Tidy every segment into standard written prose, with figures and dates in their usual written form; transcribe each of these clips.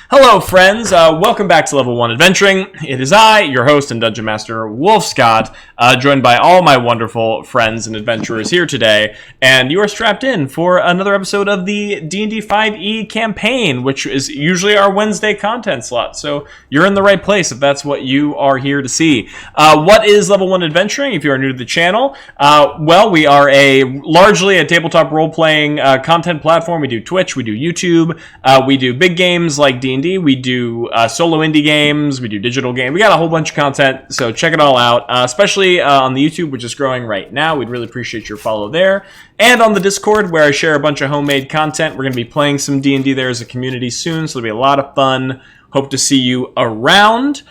Hello, friends. Welcome back to Level 1 Adventuring. It is I, your host and Dungeon Master, Wolf Scott, joined by all my wonderful friends and adventurers here today, and you are strapped in for another episode of the D&D 5e campaign, which is usually our Wednesday content slot, so you're in the right place if that's what you are here to see. What is Level 1 Adventuring, if you are new to the channel? Well, we are largely a tabletop role-playing content platform. We do Twitch, we do YouTube, we do big games like D&D, we do solo indie games, we do digital games. We got a whole bunch of content, so check it all out, especially on the YouTube, which is growing right now. We'd really appreciate your follow there. And on the Discord, where I share a bunch of homemade content. We're going to be playing some D&D there as a community soon, so it'll be a lot of fun. Hope to see you around.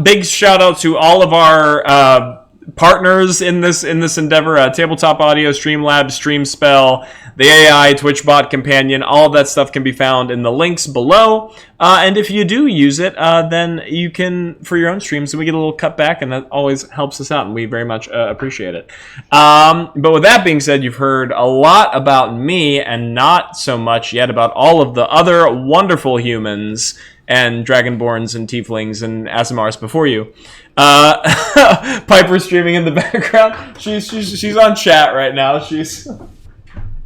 Big shout out to all of our partners in this endeavor, Tabletop Audio, StreamLabs, StreamSpell, the AI, TwitchBot Companion, all of that stuff can be found in the links below. And if you do use it, then you can, for your own streams, and we get a little cutback, and that always helps us out, and we very much appreciate it. But with that being said, you've heard a lot about me, and not so much yet about all of the other wonderful humans and Dragonborns and Tieflings and Asimars before you. Piper streaming in the background. She's on chat right now.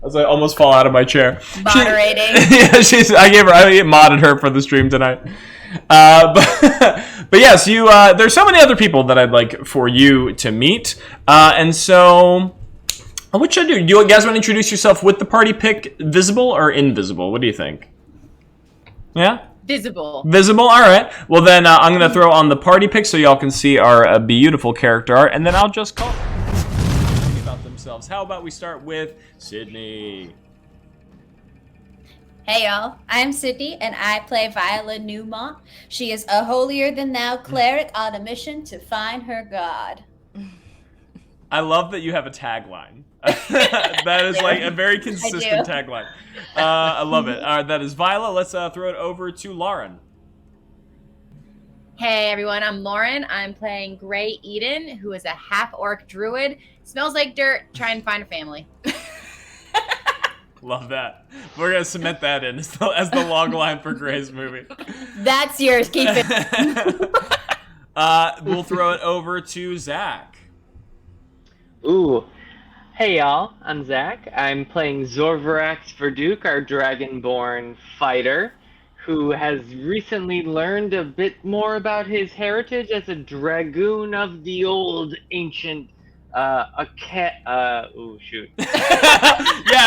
As I almost fall out of my chair. Moderating. I modded her for the stream tonight. But yes, there's so many other people that I'd like for you to meet. And so, what should I do? Do you guys want to introduce yourself with the party pick, visible or invisible? What do you think? Yeah? Visible. Visible? All right. Well, then I'm going to throw on the party pick so y'all can see our beautiful character art, and then I'll just call about themselves. How about we start with Sydney? Hey y'all, I'm Sydney, and I play Viola Newmont. She is a holier-than-thou cleric on a mission to find her god. I love that you have a tagline. That is like a very consistent tagline. I love it. That is Viola. Let's throw it over to Lauren. Hey everyone, I'm Lauren. I'm playing Grey Eden, who is a half-orc druid. Smells like dirt, trying to find a family. Love that. We're going to cement that in as the log line for Grey's movie. That's yours, keep it. We'll throw it over to Zach. Ooh. Hey y'all, I'm Zach. I'm playing Zorvarax Verduke, our Dragonborn fighter, who has recently learned a bit more about his heritage as a dragoon of the old ancient, Yeah,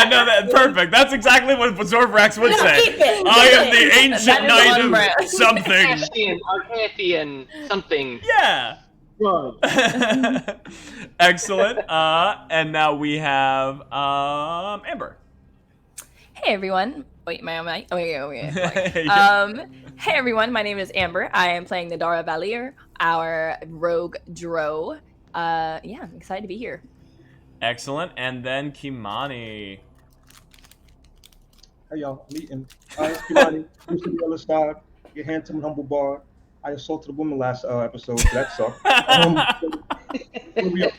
no, perfect. That's exactly what Zorvarax would say. I am the ancient knight of something. Arcathian something. Yeah. Excellent. And now we have Amber. Hey everyone. Wait, my Hey everyone, my name is Amber. I am playing Nadara Valier, our rogue Dro. Yeah, I'm excited to be here. Excellent. And then Kimani. Hey y'all, I'm Eaton. It's Kimani. I'm to the other side. Your handsome and humble bard. I assaulted a woman last episode, so that sucked. Where we are?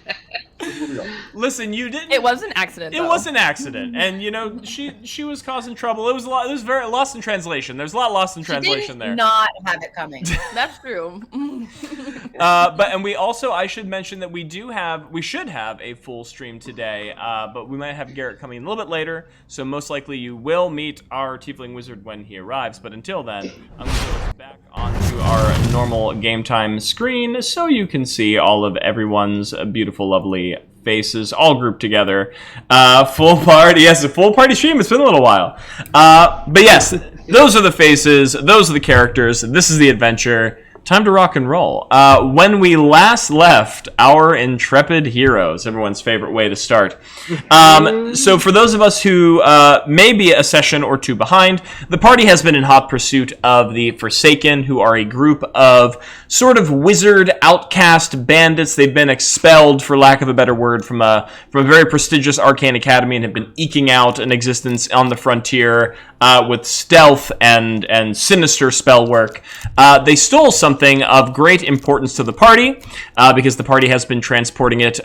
Listen, you didn't. It was an accident. It was an accident, and you know she was causing trouble. It was a lot. It was very lost in translation. There's a lot lost in translation there. Not have it coming. That's true. And we also, I should mention that we should have a full stream today, but we might have Garrett coming in a little bit later. So most likely you will meet our Tiefling Wizard when he arrives. But until then, I'm going to go back onto our normal game time screen so you can see all of everyone's beautiful, lovely faces all grouped together. Full party. Yes, a full party stream. It's been a little while. But yes, those are the faces. Those are the characters. This is the adventure. Time to rock and roll. When we last left our intrepid heroes, everyone's favorite way to start. So for those of us who may be a session or two behind, the party has been in hot pursuit of the Forsaken, who are a group of sort of wizard outcast bandits. They've been expelled, for lack of a better word, from a very prestigious arcane academy and have been eking out an existence on the frontier with stealth and sinister spell work. They stole something something of great importance to the party, because the party has been transporting it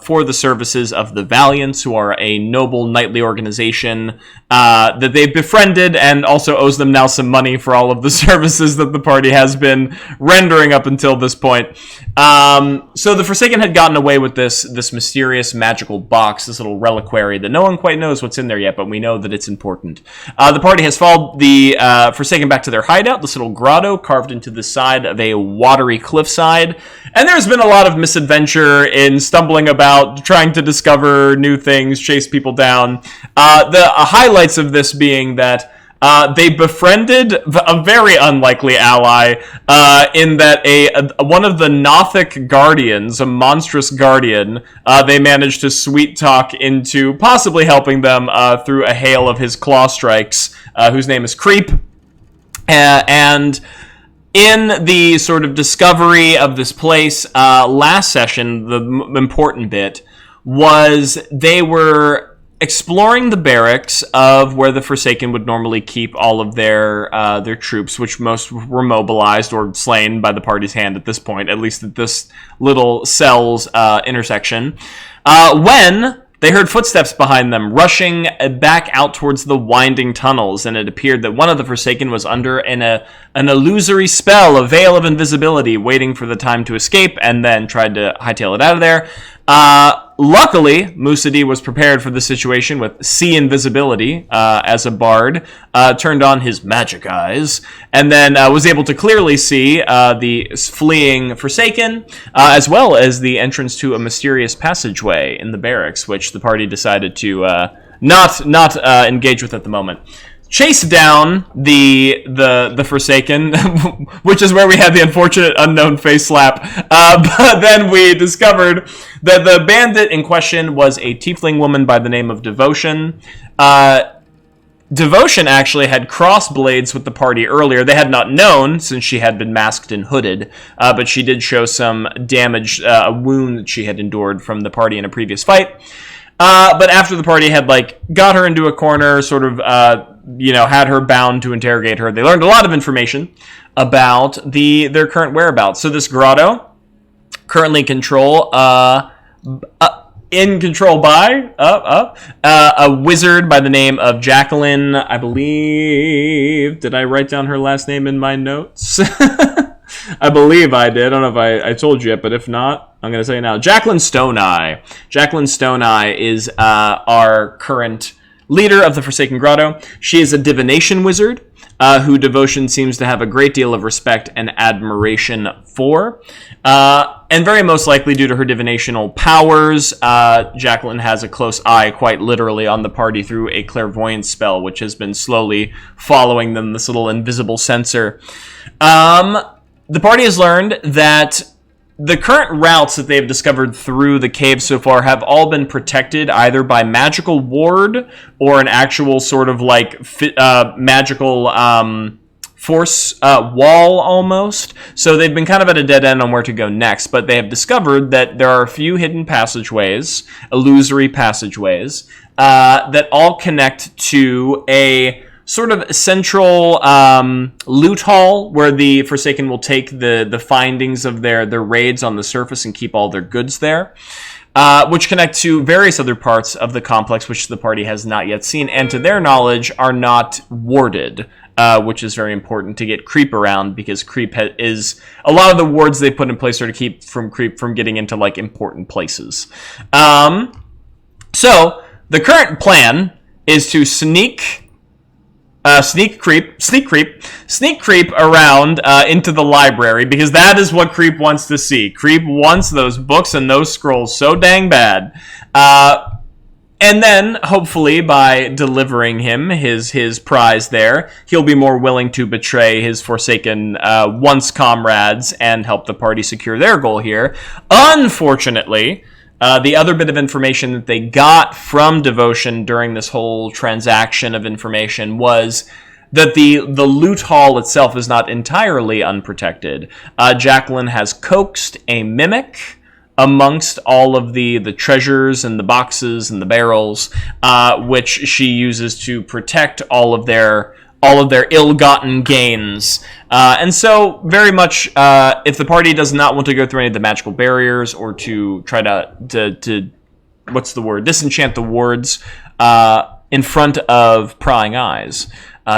for the services of the Valiants, who are a noble knightly organization that they've befriended, and also owes them now some money for all of the services that the party has been rendering up until this point. So the Forsaken had gotten away with this mysterious magical box, this little reliquary that no one quite knows what's in there yet, but we know that it's important. The party has followed the Forsaken back to their hideout, this little grotto carved into the side of a watery cliffside, and there's been a lot of misadventure in stumbling about, trying to discover new things, chase people down. The highlights of this being that they befriended a very unlikely ally, in that one of the Nothic guardians, a monstrous guardian, they managed to sweet talk into possibly helping them through a hail of his claw strikes, whose name is Creep. And in the sort of discovery of this place, last session, the important bit was they were exploring the barracks of where the Forsaken would normally keep all of their troops, which most were mobilized or slain by the party's hand at this point, at least at this little cell's intersection, when they heard footsteps behind them, rushing back out towards the winding tunnels, and it appeared that one of the Forsaken was under an illusory spell, a veil of invisibility, waiting for the time to escape, and then tried to hightail it out of there. Luckily, Musadi was prepared for the situation with see invisibility as a bard, turned on his magic eyes, and then was able to clearly see the fleeing Forsaken, as well as the entrance to a mysterious passageway in the barracks, which the party decided to not engage with at the moment. Chase down the Forsaken, which is where we had the unfortunate unknown face slap. But then we discovered that the bandit in question was a tiefling woman by the name of Devotion. Devotion actually had crossed blades with the party earlier. They had not known, since she had been masked and hooded, but she did show some damage, a wound that she had endured from the party in a previous fight. But after the party had, got her into a corner, sort of, had her bound to interrogate her, they learned a lot of information about their current whereabouts. So this grotto, currently in control by a wizard by the name of Jacqueline, I believe. Did I write down her last name in my notes? I believe I did. I don't know if I told you yet, but if not, I'm going to say now. Jacqueline Stoneeye. Jacqueline Stoneeye is our current leader of the Forsaken Grotto. She is a divination wizard, who Devotion seems to have a great deal of respect and admiration for. And very most likely due to her divinational powers, Jacqueline has a close eye, quite literally, on the party through a clairvoyance spell, which has been slowly following them, this little invisible sensor. The party has learned that the current routes that they've discovered through the cave so far have all been protected either by magical ward or an actual sort of magical force wall almost. So they've been kind of at a dead end on where to go next, but they have discovered that there are a few hidden passageways, illusory passageways, that all connect to a sort of central loot hall where the Forsaken will take the findings of their raids on the surface and keep all their goods there, which connect to various other parts of the complex which the party has not yet seen, and to their knowledge are not warded, which is very important to get Creep around, because Creep is a lot of the wards they put in place are to keep Creep from getting into important places. So the current plan is to sneak creep around into the library, because that is what Creep wants to see. Creep wants those books and those scrolls so dang bad. And then, hopefully, by delivering him his prize there, he'll be more willing to betray his Forsaken once comrades and help the party secure their goal here. Unfortunately, the other bit of information that they got from Devotion during this whole transaction of information was that the loot hall itself is not entirely unprotected. Jacqueline has coaxed a mimic amongst all of the treasures and the boxes and the barrels, which she uses to protect all of their all of their ill-gotten gains. And so, very much, if the party does not want to go through any of the magical barriers or to try to what's the word? Disenchant the wards in front of prying eyes,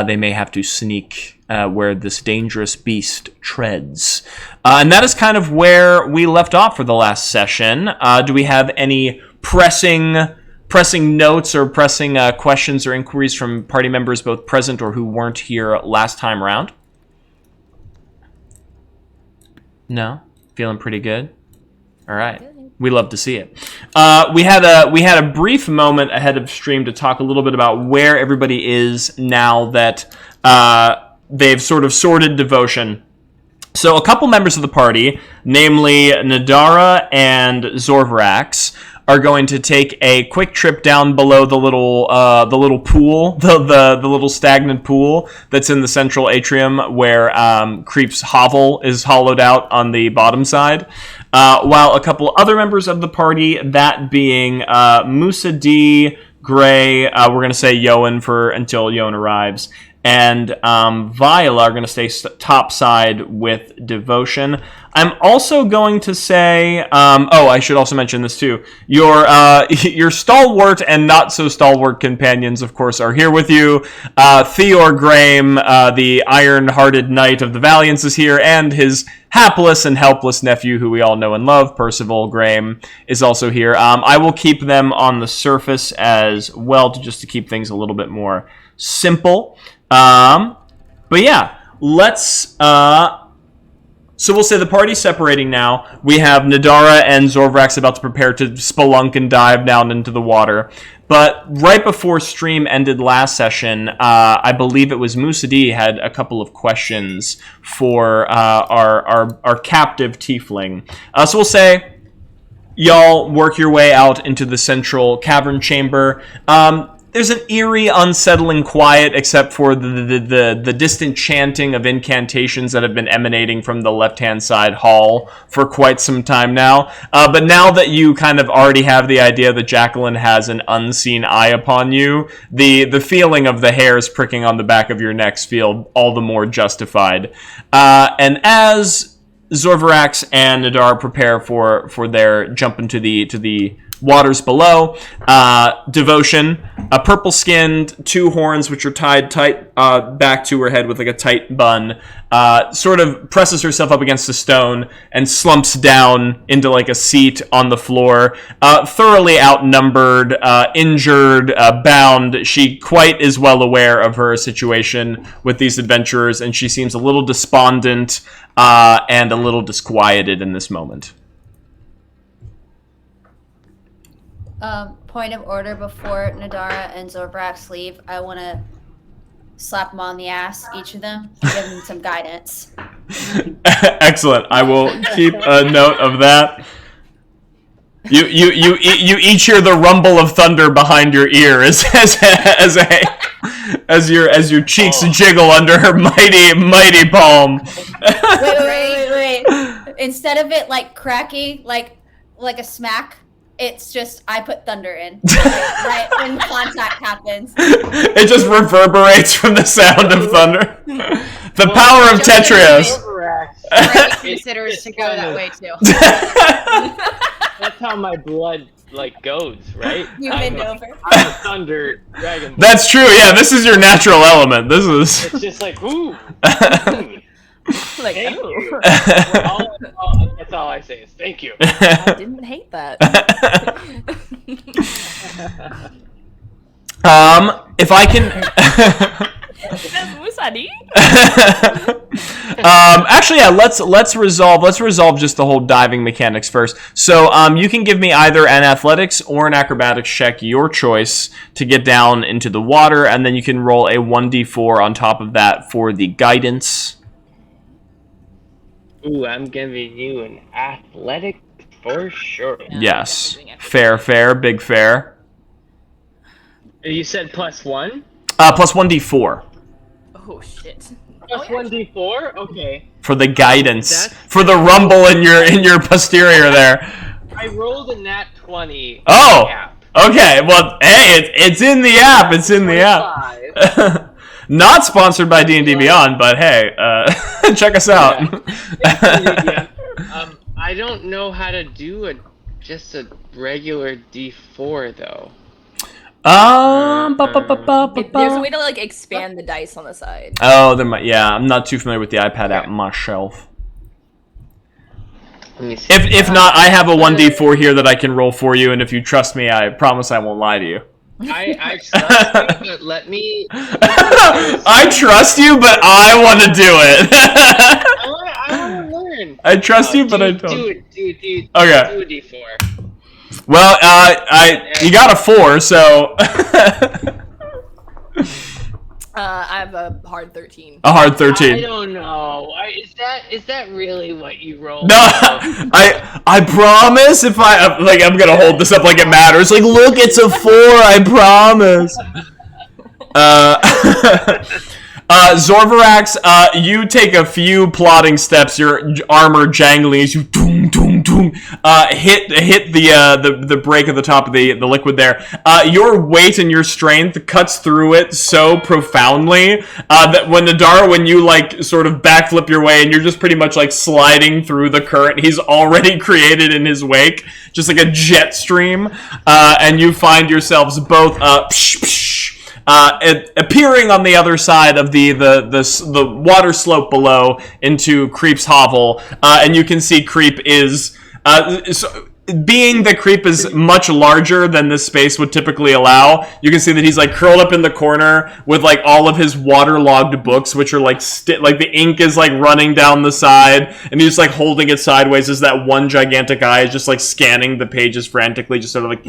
they may have to sneak where this dangerous beast treads. And that is kind of where we left off for the last session. Do we have any pressing notes or pressing questions or inquiries from party members both present or who weren't here last time around? No? Feeling pretty good? All right. We love to see it. We had a brief moment ahead of stream to talk a little bit about where everybody is now that they've sort of sorted devotion. So a couple members of the party, namely Nadara and Zorvarax, are going to take a quick trip down below the little pool, the little stagnant pool that's in the central atrium where Creep's hovel is hollowed out on the bottom side. While a couple other members of the party, that being Musa D, Gray, we're going to say Yoan until Yoan arrives, and Viola are going to stay topside with Devotion. I'm also going to say, I should also mention this too. Your stalwart and not so stalwart companions, of course, are here with you. Theor Graham, the iron-hearted knight of the Valiants, is here, and his hapless and helpless nephew, who we all know and love, Percival Graham, is also here. I will keep them on the surface as well, just to keep things a little bit more simple. But yeah, let's. So we'll say the party's separating now. We have Nadara and Zorvarax about to prepare to spelunk and dive down into the water. But right before stream ended last session, I believe it was Musa D had a couple of questions for our captive tiefling. So we'll say, y'all work your way out into the central cavern chamber. There's an eerie, unsettling quiet, except for the distant chanting of incantations that have been emanating from the left-hand side hall for quite some time now. But now that you kind of already have the idea that Jacqueline has an unseen eye upon you, the feeling of the hairs pricking on the back of your necks feel all the more justified. And as Zorvarax and Nadar prepare for their jump into the waters below, Devotion, a purple-skinned, 2 horns which are tied tight back to her head with like a tight bun, sort of presses herself up against a stone and slumps down into like a seat on the floor, thoroughly outnumbered, injured, bound. She quite is well aware of her situation with these adventurers, and she seems a little despondent and a little disquieted in this moment. Point of order before Nadara and Zorvarax leave, I want to slap them on the ass, each of them, and give them some guidance. Excellent. I will keep a note of that. You each hear the rumble of thunder behind your ear as your cheeks jiggle under her mighty palm. Wait. Instead of it like cracking like a smack, it's just I put thunder in right when contact happens. It just reverberates from the sound of thunder. The power of Tetrios. Ray considers to go that way too. That's how my blood goes, right? Human over. I'm a thunder dragon. That's true. Yeah, this is your natural element. This is. It's just like ooh. Like, Thank oh. you. That's all I say is thank you. I didn't hate that. If I can. Actually, yeah. Let's resolve just the whole diving mechanics first. So, you can give me either an athletics or an acrobatics check, your choice, to get down into the water, and then you can roll a 1d4 on top of that for the guidance. Ooh, I'm giving you an athletic for sure. Yes. Fair, big fair. You said +1? Plus 1d4. Oh shit. Plus 1d4? Okay. For the guidance. For the rumble in your posterior there. I rolled a nat 20. Oh! App. Okay, well, hey, it's in the app. It's in the app. Not sponsored by D&D Beyond, but hey, check us out. Yeah. I don't know how to do just a regular D4 though. There's a way to like expand the dice on the side. Oh, there might. Yeah, I'm not too familiar with the iPad app myself. Let me see. If not, I have a 1d4 here that I can roll for you, and if you trust me, I promise I won't lie to you. I trust you, but let me. I trust you, but I want to do it. I want to learn. I trust you, but I don't. Do it. Okay. Do a D4. Well, you got a 4, so. I have a hard 13. A hard 13. I don't know. Is that really what you rolled? No, I promise. If I'm gonna hold this up like it matters. Like, look, it's a 4. I promise. Zorvarax, you take a few plodding steps, your armor jangling as you doom, doom, doom, hit the break at the top of the liquid there. Your weight and your strength cuts through it so profoundly that when you like sort of backflip your way and you're just pretty much like sliding through the current he's already created in his wake, just like a jet stream, and you find yourselves both appearing on the other side of the water slope below into Creep's hovel, and you can see Creep is being that Creep is much larger than this space would typically allow. You can see that he's like curled up in the corner with like all of his waterlogged books, which are like like the ink is like running down the side, and he's just like holding it sideways as that one gigantic eye is just like scanning the pages frantically, just sort of like.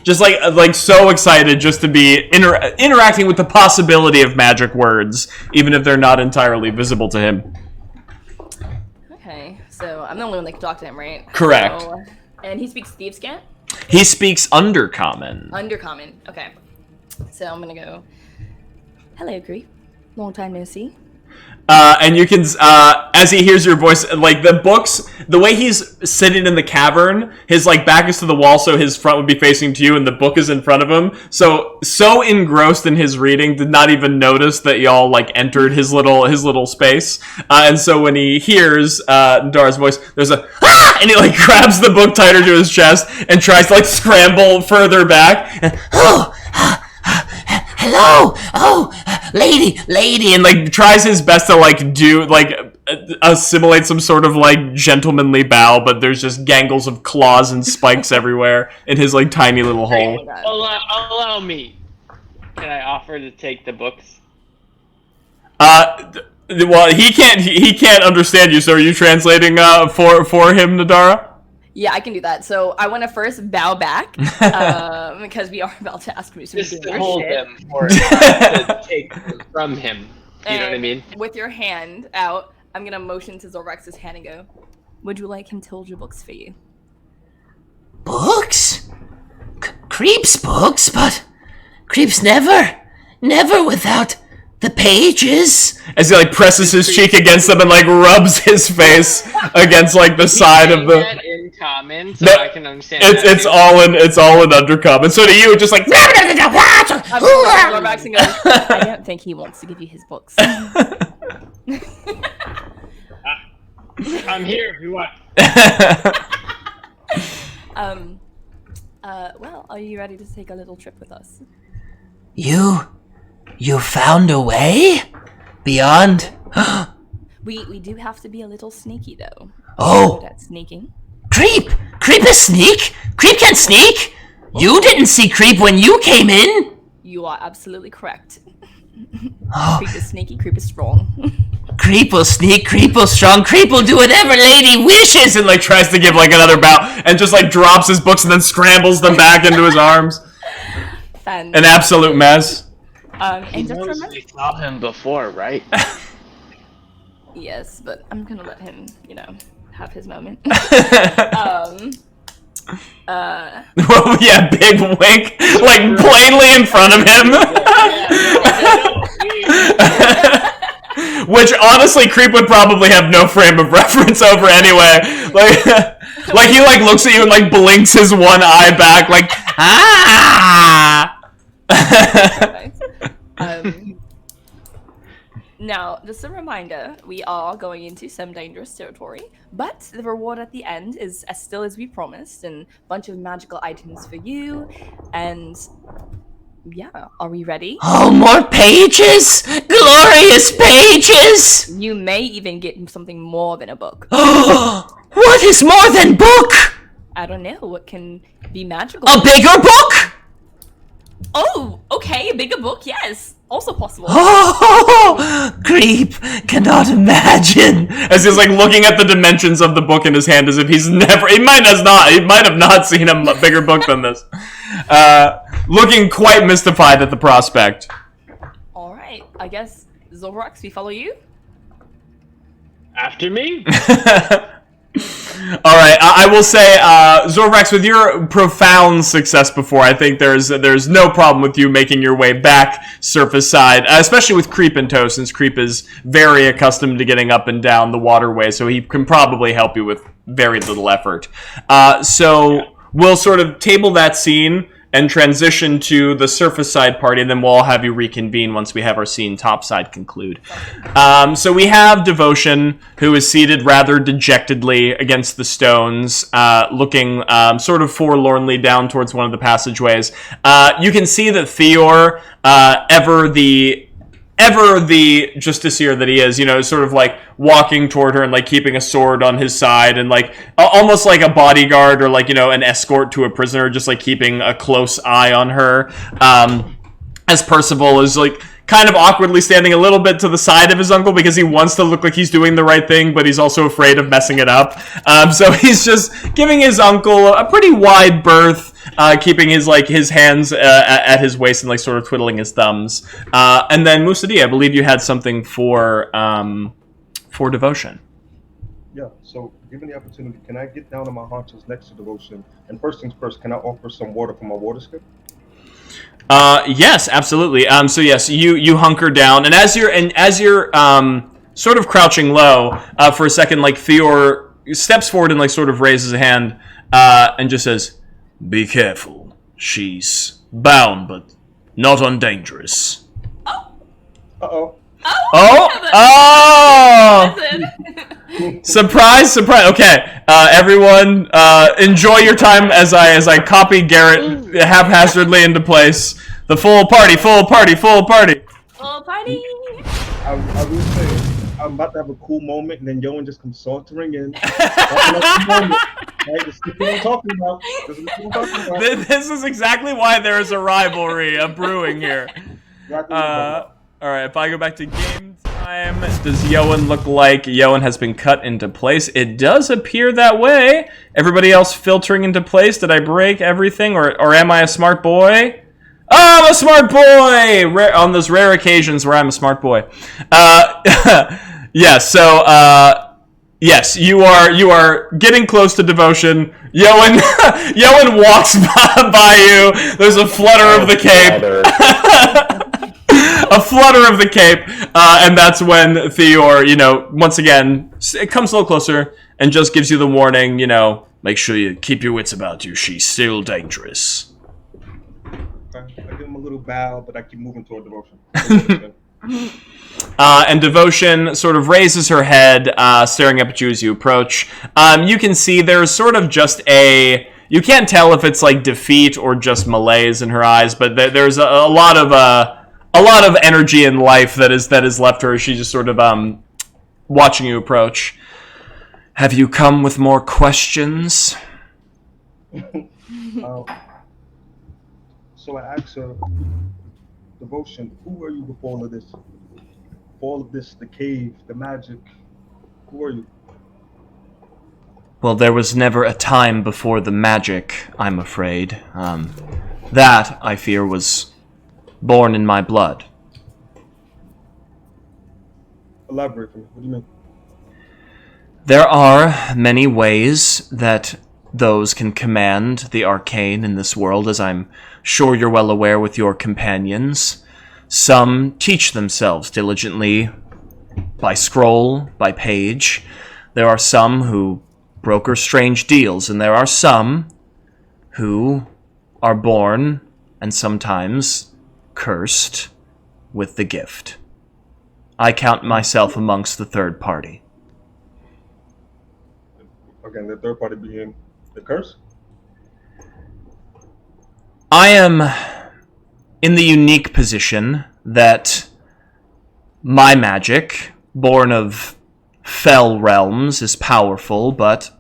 Just like so excited just to be interacting with the possibility of magic words, even if they're not entirely visible to him. Okay, so I'm the only one that can talk to him, right? Correct. So, and he speaks Thieves' Cant? He speaks Undercommon. Undercommon, okay. So I'm gonna go, hello, Creep. Long time no see. And you can, as he hears your voice, like the books, the way he's sitting in the cavern, his like back is to the wall, so his front would be facing to you, and the book is in front of him. So engrossed in his reading, did not even notice that y'all like entered his little space. And so when he hears Dara's voice, there's a ah! And he like grabs the book tighter to his chest and tries to like scramble further back. And, hello, lady, and like tries his best to like do like assimilate some sort of like gentlemanly bow, but there's just gangles of claws and spikes everywhere in his like tiny little hole. Allow me. Can I offer to take the books? Well, he can't understand you. So are you translating for him, Nadara? Yeah, I can do that. So I want to first bow back because we are about to ask me some just to hold them or to take them from him. You know what I mean? With your hand out, I'm gonna motion to Zorvax's hand and go, "Would you like him to hold your books for you?" Books? Creep's books, but Creep's never without the pages. As he like presses his cheek against them and like rubs his face against like the side of the. In common, so I can understand. It's all in Undercommon. So to you, it's just like. Zorvax and goes, I don't think he wants to give you his books. I'm here if you want. Well, are you ready to take a little trip with us? You found a way? Beyond? We do have to be a little sneaky, though. Oh! That's sneaking. Creep is sneak? Creep can't sneak? You didn't see Creep when you came in? You are absolutely correct. Oh. Creep is sneaky, Creep is strong. Creep will sneak, Creep will strong, Creep will do whatever lady wishes, and like tries to give like another bow and just like drops his books and then scrambles them back into his arms. An absolute mess. And just remember, we saw him before, right? Yes, but I'm gonna let him, have his moment. Well, yeah, big wink, like plainly in front of him. Which honestly, Creep would probably have no frame of reference over anyway. Like he like looks at you and like blinks his one eye back, like ah. Now, just a reminder, we are going into some dangerous territory, but the reward at the end is as still as we promised, and a bunch of magical items for you, and yeah, are we ready? Oh, more pages! Glorious pages! You may even get something more than a book. What is more than book? I don't know, what can be magical? A bigger book? Oh, okay, a bigger book, yes. Also possible. Oh, Creep cannot imagine. As he's like looking at the dimensions of the book in his hand as if he might have not seen a bigger book than this. Looking quite mystified at the prospect. Alright, I guess, Zorvax, we follow you? After me? Alright, I will say, Zorvax, with your profound success before, I think there's no problem with you making your way back surface side, especially with Creep in tow, since Creep is very accustomed to getting up and down the waterway, so he can probably help you with very little effort. So we'll sort of table that scene and transition to the surface side party, and then we'll all have you reconvene once we have our scene topside conclude. So we have Devotion, who is seated rather dejectedly against the stones, looking sort of forlornly down towards one of the passageways. You can see that Theor, ever the justiciar that he is, sort of like walking toward her and like keeping a sword on his side and like almost like a bodyguard or like, an escort to a prisoner, just like keeping a close eye on her. As Percival is like kind of awkwardly standing a little bit to the side of his uncle because he wants to look like he's doing the right thing, but he's also afraid of messing it up. So he's just giving his uncle a pretty wide berth, keeping his hands at his waist and like sort of twiddling his thumbs. And then Musadi, I believe you had something for Devotion. Yeah, so given the opportunity, can I get down on my haunches next to Devotion? And first things first, can I offer some water from my water skip? Yes, absolutely. So yes, you hunker down, and as you're sort of crouching low for a second, like Theor steps forward and like sort of raises a hand and just says, "Be careful. She's bound, but not undangerous." Uh-oh. Surprise! Okay, everyone, enjoy your time as I copy Garrett haphazardly into place. The full party. Full party! I will say, I'm about to have a cool moment, and then Yoan just comes sauntering in. Right, this is what I'm talking about. This is exactly why there is a rivalry brewing here. Alright, if I go back to game time, does Yoan look like Yoan has been cut into place? It does appear that way. Everybody else filtering into place? Did I break everything, or am I a smart boy? Oh, I'm a smart boy! On those rare occasions where I'm a smart boy. Yes, you are getting close to Devotion. Yoan walks by you. There's a flutter of the cape. A flutter of the cape, and that's when Theor, once again, it comes a little closer and just gives you the warning, make sure you keep your wits about you. She's still dangerous. I give him a little bow, but I keep moving toward Devotion. And Devotion sort of raises her head, staring up at you as you approach. You can see there's sort of just you can't tell if it's like defeat or just malaise in her eyes, but there's a lot of energy and life that is left her as she's just sort of watching you approach. Have you come with more questions? So I asked her, Devotion, who were you before all of this? All of this, the cave, the magic. Who are you? Well, there was never a time before the magic, I'm afraid. That, I fear, was born in my blood. Elaborate for me. What do you mean? There are many ways that those can command the arcane in this world, as I'm sure you're well aware with your companions. Some teach themselves diligently by scroll, by page. There are some who broker strange deals, and there are some who are born and sometimes cursed with the gift. I count myself amongst the third party. Again, the third party being the curse? I am in the unique position that my magic, born of fell realms, is powerful, but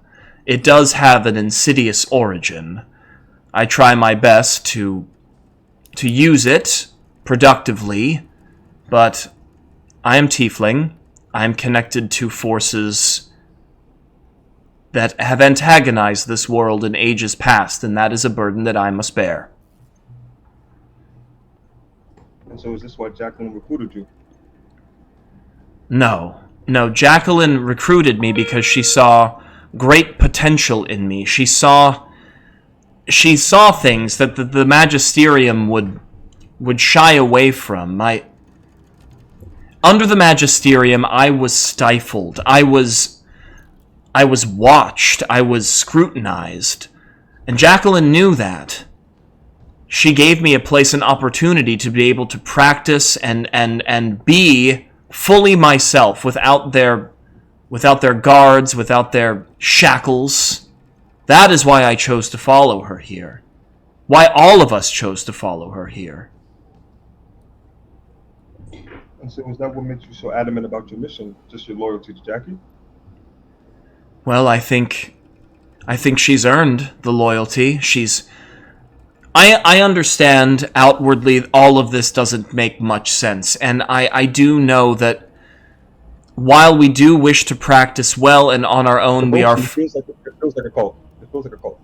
it does have an insidious origin. I try my best to use it productively, but I am tiefling. I am connected to forces that have antagonized this world in ages past, and that is a burden that I must bear. And so is this why Jacqueline recruited you? No, Jacqueline recruited me because she saw great potential in me. She saw things that the Magisterium would shy away from. Under the Magisterium, I was stifled. I was watched. I was scrutinized. And Jacqueline knew that. She gave me a place and opportunity to be able to practice and be fully myself without their guards, without their shackles. That is why I chose to follow her here. Why all of us chose to follow her here. And so is that what makes you so adamant about your mission? Just your loyalty to Jackie? Well, I think she's earned the loyalty. I understand outwardly all of this doesn't make much sense, and I do know that while we do wish to practice well and on our own, we are... It feels like a cult. It feels like a cult.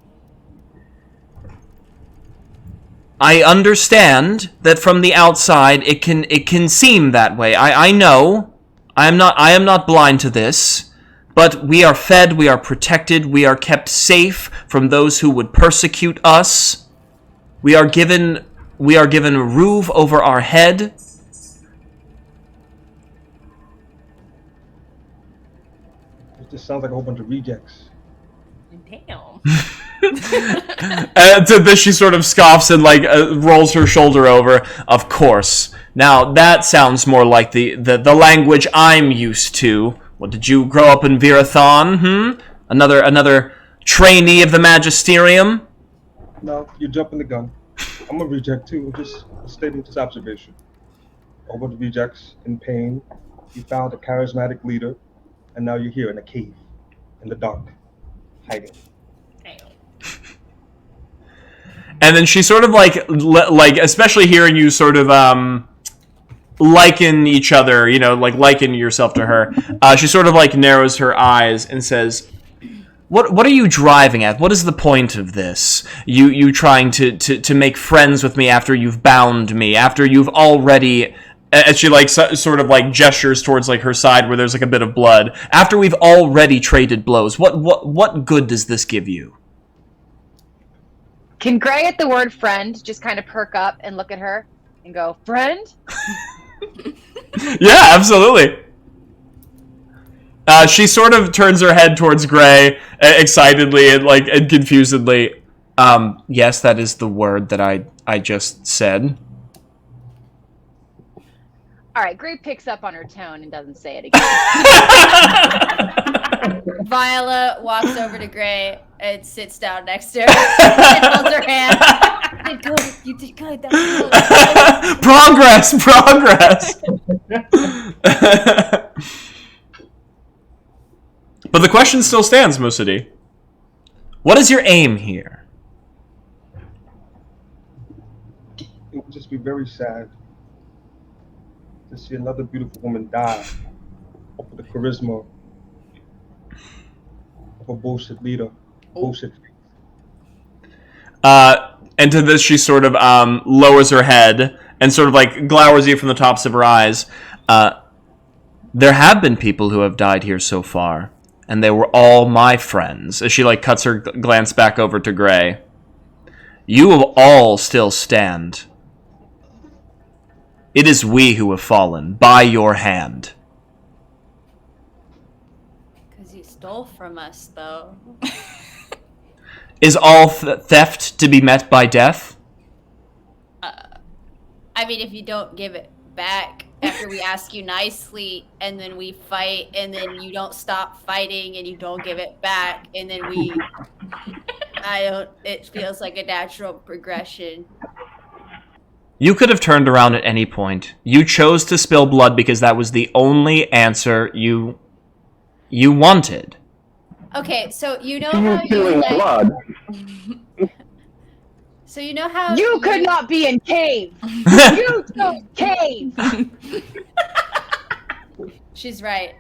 I understand that from the outside it can seem that way. I know. I am not blind to this. But we are fed, we are protected, we are kept safe from those who would persecute us. We are given a roof over our head. It just sounds like a whole bunch of rejects. Damn. And to this she sort of scoffs and rolls her shoulder over. Of course. Now that sounds more like the language I'm used to. What, did you grow up in Virathon? Another trainee of the Magisterium? No, you're jumping the gun. I'm a reject too. Just a statement, just observation. All bunch of rejects in pain. You found a charismatic leader, and now you're here in a cave, in the dark, hiding. And then she sort of especially hearing you sort of liken each other, liken yourself to her. She sort of narrows her eyes and says, What are you driving at? What is the point of this? You trying to make friends with me after you've bound me, after you've already... And she sort of gestures towards her side where there's a bit of blood. After we've already traded blows, what good does this give you? Can Gray at the word friend just kind of perk up and look at her and go, friend? Yeah, absolutely. She sort of turns her head towards Gray excitedly and confusedly. Yes, that is the word that I just said. All right, Gray picks up on her tone and doesn't say it again. Viola walks over to Gray and sits down next to her and holds her hand. You did good. You did good. That was good. Progress. But the question still stands, Musadi. What is your aim here? It would just be very sad to see another beautiful woman die off of the charisma of a bullshit leader. Bullshit. And to this, she sort of lowers her head and sort of glowers you from the tops of her eyes. There have been people who have died here so far, and they were all my friends. As she cuts her glance back over to Gray. You will all still stand. It is we who have fallen by your hand. Because you stole from us, though. Is all theft to be met by death? I mean, if you don't give it back after we ask you nicely, and then we fight, and then you don't stop fighting, and you don't give it back, and then it feels like a natural progression. You could have turned around at any point. You chose to spill blood because that was the only answer you wanted. Okay, so you know how you like... blood. So you know how You could not be in cave. You chose cave. She's right.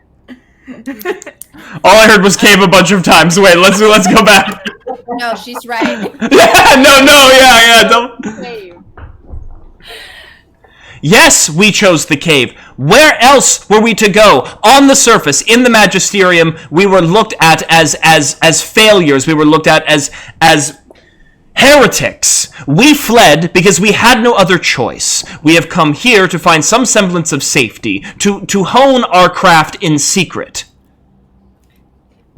All I heard was cave a bunch of times. Wait, let's go back. No, she's right. Don't. Yes, we chose the cave. Where else were we to go? On the surface, in the Magisterium, we were looked at as failures. We were looked at as heretics. We fled because we had no other choice. We have come here to find some semblance of safety, to hone our craft in secret.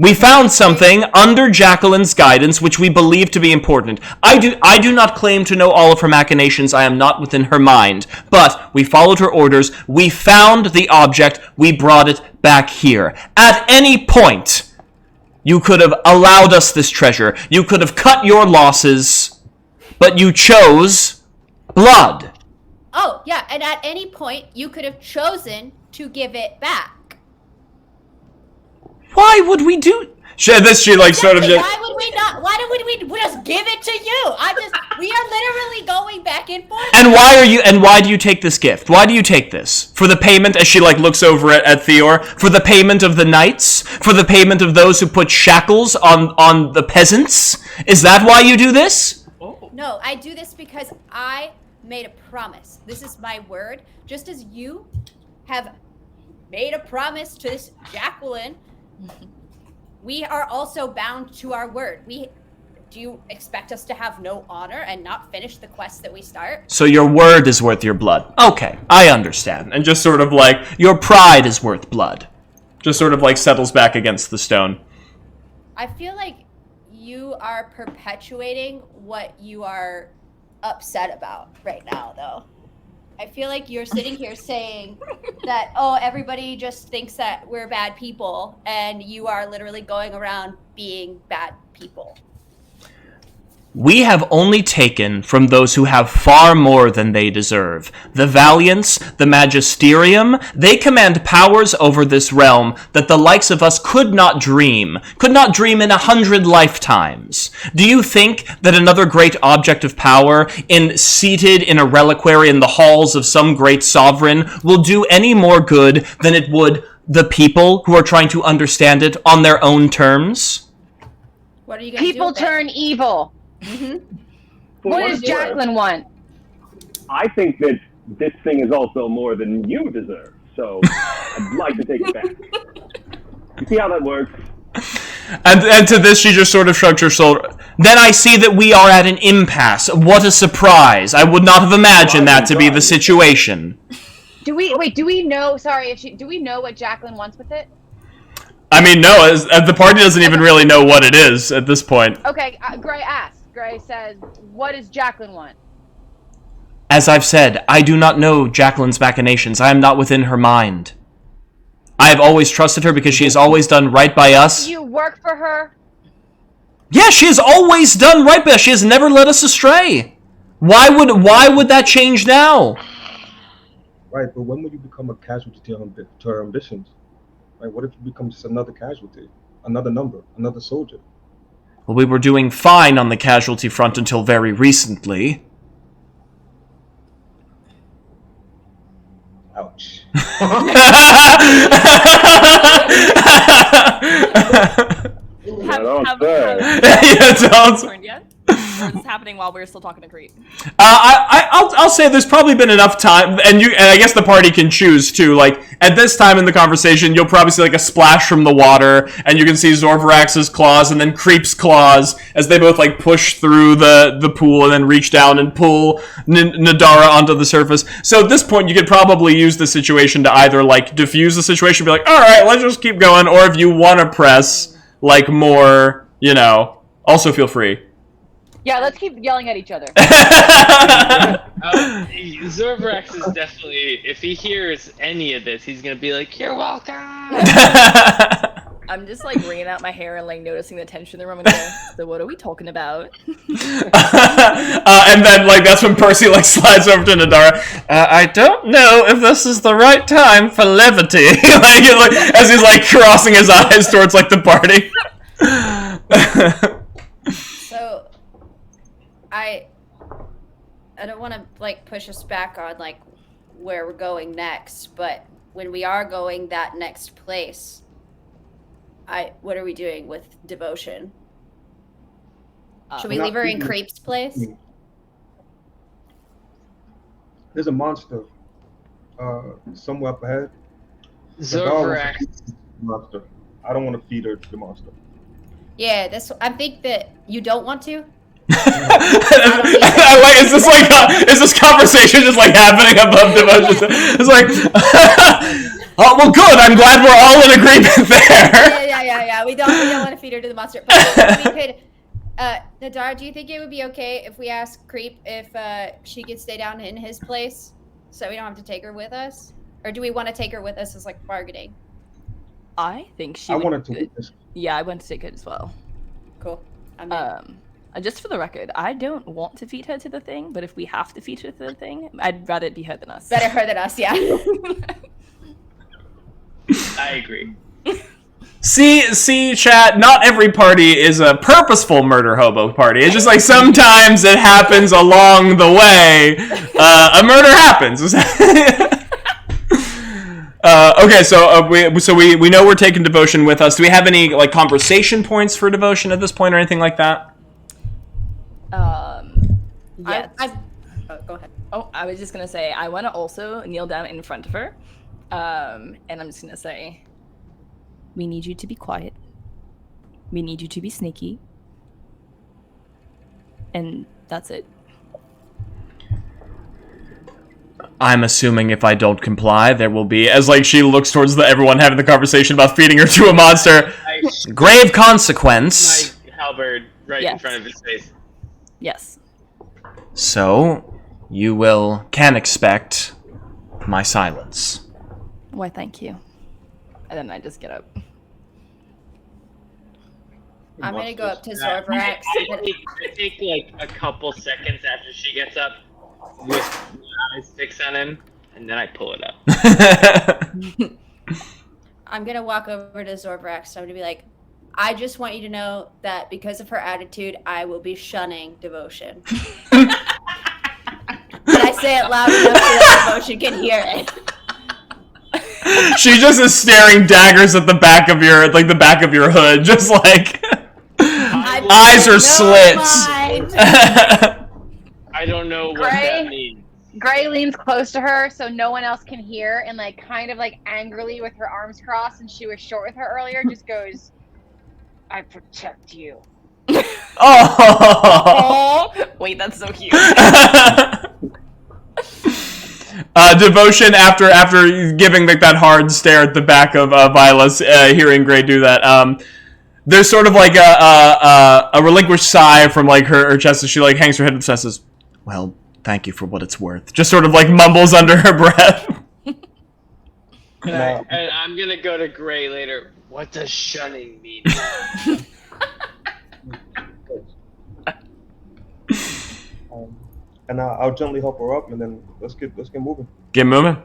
We found something under Jacqueline's guidance which we believe to be important. I do not claim to know all of her machinations. I am not within her mind. But we followed her orders. We found the object. We brought it back here. At any point, you could have allowed us this treasure. You could have cut your losses, but you chose blood. Oh, yeah, and at any point, you could have chosen to give it back. Why would we do... Why would we not? Why would we just give it to you? We are literally going back and forth. And why do you take this gift? Why do you take this? For the payment, as she looks over at Theor, for the payment of the knights? For the payment of those who put shackles on the peasants? Is that why you do this? No, I do this because I made a promise. This is my word. Just as you have made a promise to this Jacqueline, we are also bound to our word. Do you expect us to have no honor and not finish the quest that we start? So your word is worth your blood. Okay, I understand. And just sort of your pride is worth blood. Just sort of settles back against the stone. I feel like you are perpetuating what you are upset about right now, though. I feel like you're sitting here saying that, everybody just thinks that we're bad people, and you are literally going around being bad people. We have only taken from those who have far more than they deserve. The Valiants, the Magisterium, they command powers over this realm that the likes of us could not dream in 100 lifetimes. Do you think that another great object of power, seated in a reliquary in the halls of some great sovereign, will do any more good than it would the people who are trying to understand it on their own terms? What are you going to do? People turn evil. Mm-hmm. What does Jacqueline want? I think that this thing is also more than you deserve, so I'd like to take it back. You see how that works? And to this, she just sort of shrugged her shoulder. Then I see that we are at an impasse. What a surprise! I would not have imagined that to be the situation. Do we know? Do we know what Jacqueline wants with it? I mean, no. The party doesn't even really know what it is at this point. Okay, Gray asked. Gray says, "What does Jacqueline want?" As I've said, I do not know Jacqueline's machinations. I am not within her mind. I have always trusted her because she has always done right by us. You work for her? Yeah, she has always done right by us. She has never led us astray. Why would that change now? Right, but when will you become a casualty to her ambitions? Right, what if you become just another casualty, another number, another soldier? Well, we were doing fine on the casualty front until very recently. Ouch. Or is this happening while we're still talking to Creep? I'll say there's probably been enough time, and I guess the party can choose too. At this time in the conversation, you'll probably see a splash from the water, and you can see Zorvarax's claws and then Creep's claws as they both push through the pool and then reach down and pull Nadara onto the surface. So at this point, you could probably use the situation to either diffuse the situation, be all right, let's just keep going, or if you want to press more, also feel free. Yeah, let's keep yelling at each other. Zorvrax is definitely, if he hears any of this, he's gonna be like, "You're welcome." I'm just like wringing out my hair and like noticing the tension in the room and going, so what are we talking about? And then like that's when Percy like slides over to Nadara. I don't know if this is the right time for levity. like as he's like crossing his eyes towards like the party. So, I don't want to like push us back on like where we're going next, but when we are going that next place, what are we doing with Devotion? Should we leave her in Creep's place? There's a monster somewhere up ahead. Zorvrax. Monster. I don't want to feed her to the monster. Yeah, I think that you don't want to. I like, is this conversation just like happening above Devotion? It's like, oh well, good. I'm glad we're all in agreement there. Yeah. We don't want to feed her to the monster. But we could. Nadara, do you think it would be okay if we ask Creep if she could stay down in his place, so we don't have to take her with us, or do we want to take her with us as like bargaining? I think she. I would wanted to good. witness. Yeah, I want to take it as well. Cool. Just for the record, I don't want to feed her to the thing, but if we have to feed her to the thing, I'd rather it be her than us. Better her than us, yeah. I agree. See, chat, not every party is a purposeful murder hobo party. It's just like sometimes it happens along the way. A murder happens. Okay, so we know we're taking Devotion with us. Do we have any like conversation points for Devotion at this point or anything like that? Yes. Go ahead. Oh, I was just gonna say I want to also kneel down in front of her, and I'm just gonna say, we need you to be quiet. We need you to be sneaky, and that's it. I'm assuming if I don't comply, there will be, as like she looks towards everyone having the conversation about feeding her to a monster, grave consequence. My halberd right in front of his face. Yes. So, you can expect my silence. Why, thank you. And then I just get up. I'm gonna go up to I Zorvrax. take like a couple seconds after she gets up with my eyes fixed on him, and then I pull it up. I'm gonna walk over to Zorvrax. So I'm gonna be like, I just want you to know that because of her attitude, I will be shunning Devotion. And I say it loud enough so that Devotion can hear it. She just is staring daggers at the back of your hood, just like eyes are slits. I don't know what that means. Gray leans close to her so no one else can hear, and like kind of like angrily with her arms crossed, and she was short with her earlier, just goes, I protect you. Oh! Wait, that's so cute. Devotion, after giving like that hard stare at the back of Viola's, hearing Gray do that, there's sort of like a relinquished sigh from like her chest as she like hangs her head and says, "Well, thank you for what it's worth." Just sort of like mumbles under her breath. And I'm gonna go to Gray later. What does shunning mean? And I'll gently help her up, and then let's get moving. Get moving.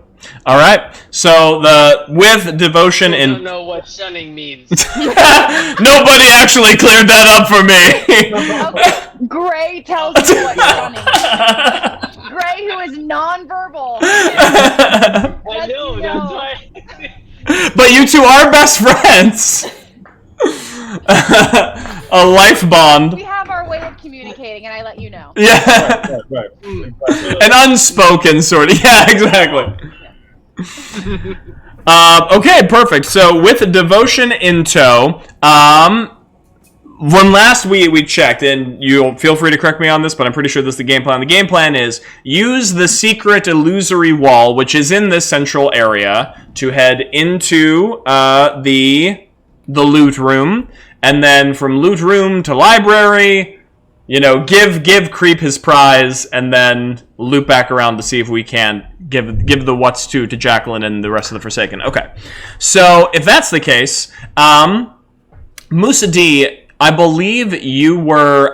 All right. So with Devotion I in. don't know what shunning means. Nobody actually cleared that up for me. Okay. Gray tells you what shunning means. Gray, who is nonverbal. I know, that's why. But you two are best friends. A life bond. We have our way of communicating, and I let you know. Yeah. Right. An unspoken sort of. Yeah, exactly. Okay, perfect. So with Devotion in tow, when last we checked, and you'll feel free to correct me on this, but I'm pretty sure this is the game plan. The game plan is use the secret illusory wall, which is in this central area, to head into the loot room, and then from loot room to library, give Creep his prize, and then loop back around to see if we can give the what's to Jacqueline and the rest of the Forsaken. Okay, so if that's the case, Musa D, I believe you were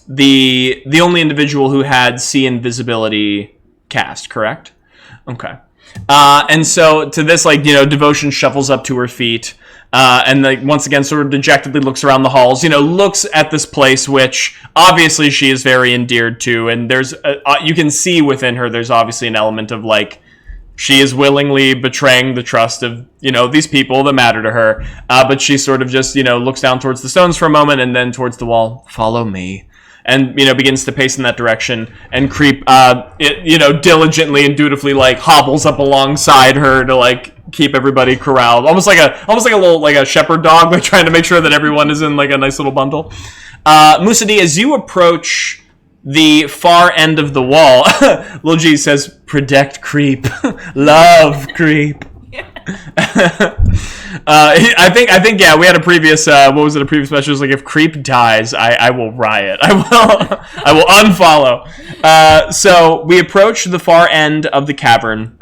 the only individual who had see invisibility cast, correct? Okay, and so to this, Devotion shuffles up to her feet. And once again, sort of dejectedly looks around the halls, looks at this place, which obviously she is very endeared to. And there's, you can see within her, there's obviously an element of she is willingly betraying the trust of, these people that matter to her. But she sort of just, looks down towards the stones for a moment and then towards the wall. Follow me. And, begins to pace in that direction. And Creep, diligently and dutifully, hobbles up alongside her to, keep everybody corralled. Almost like a little, shepherd dog, trying to make sure that everyone is in, a nice little bundle. Musa D, as you approach the far end of the wall, Lil G says, protect Creep. Love Creep. I think yeah, we had a previous what was it, a previous message, if Creep dies, I will riot. I will unfollow. So we approach the far end of the cavern,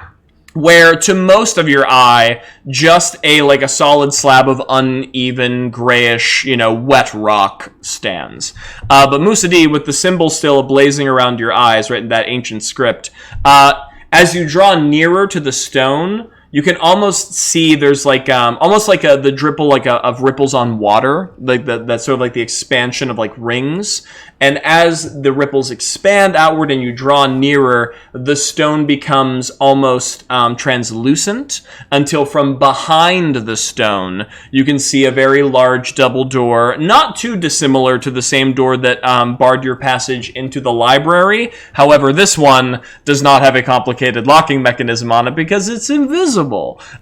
where to most of your eye, just a solid slab of uneven, grayish, wet rock stands. But Musa D, with the symbol still blazing around your eyes, right in that ancient script, as you draw nearer to the stone, you can almost see there's almost the dripple of ripples on water, that's sort of the expansion of rings. And as the ripples expand outward and you draw nearer, the stone becomes almost translucent, until from behind the stone you can see a very large double door, not too dissimilar to the same door that barred your passage into the library. However, this one does not have a complicated locking mechanism on it because it's invisible.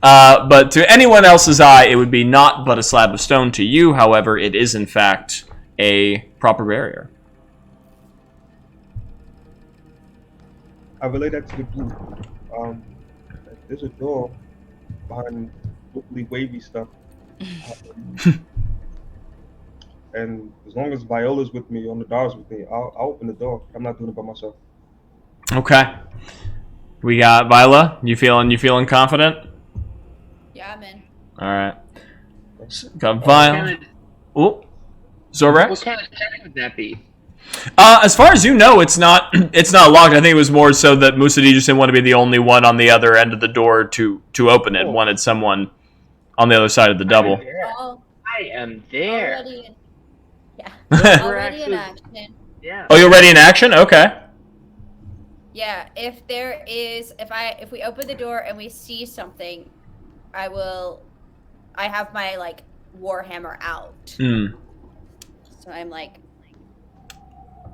But to anyone else's eye, it would be not but a slab of stone. To you, however, it is in fact a proper barrier. I relay that to the group. There's a door behind locally wavy stuff. And as long as Viola's with me, on the doors with me, I'll open the door. I'm not doing it by myself. Okay. We got Viola. You feeling confident? Yeah, I'm in. All right. Got Viola. Oh, Zorbax. What kind of check would that be? As far as you know, it's not locked. I think it was more so that Musa D just didn't want to be the only one on the other end of the door to open it. Wanted someone on the other side of the double. I am there. Already in action. Yeah. Oh, you're ready in action? Okay. Yeah, if we open the door and we see something, I have my Warhammer out. So I'm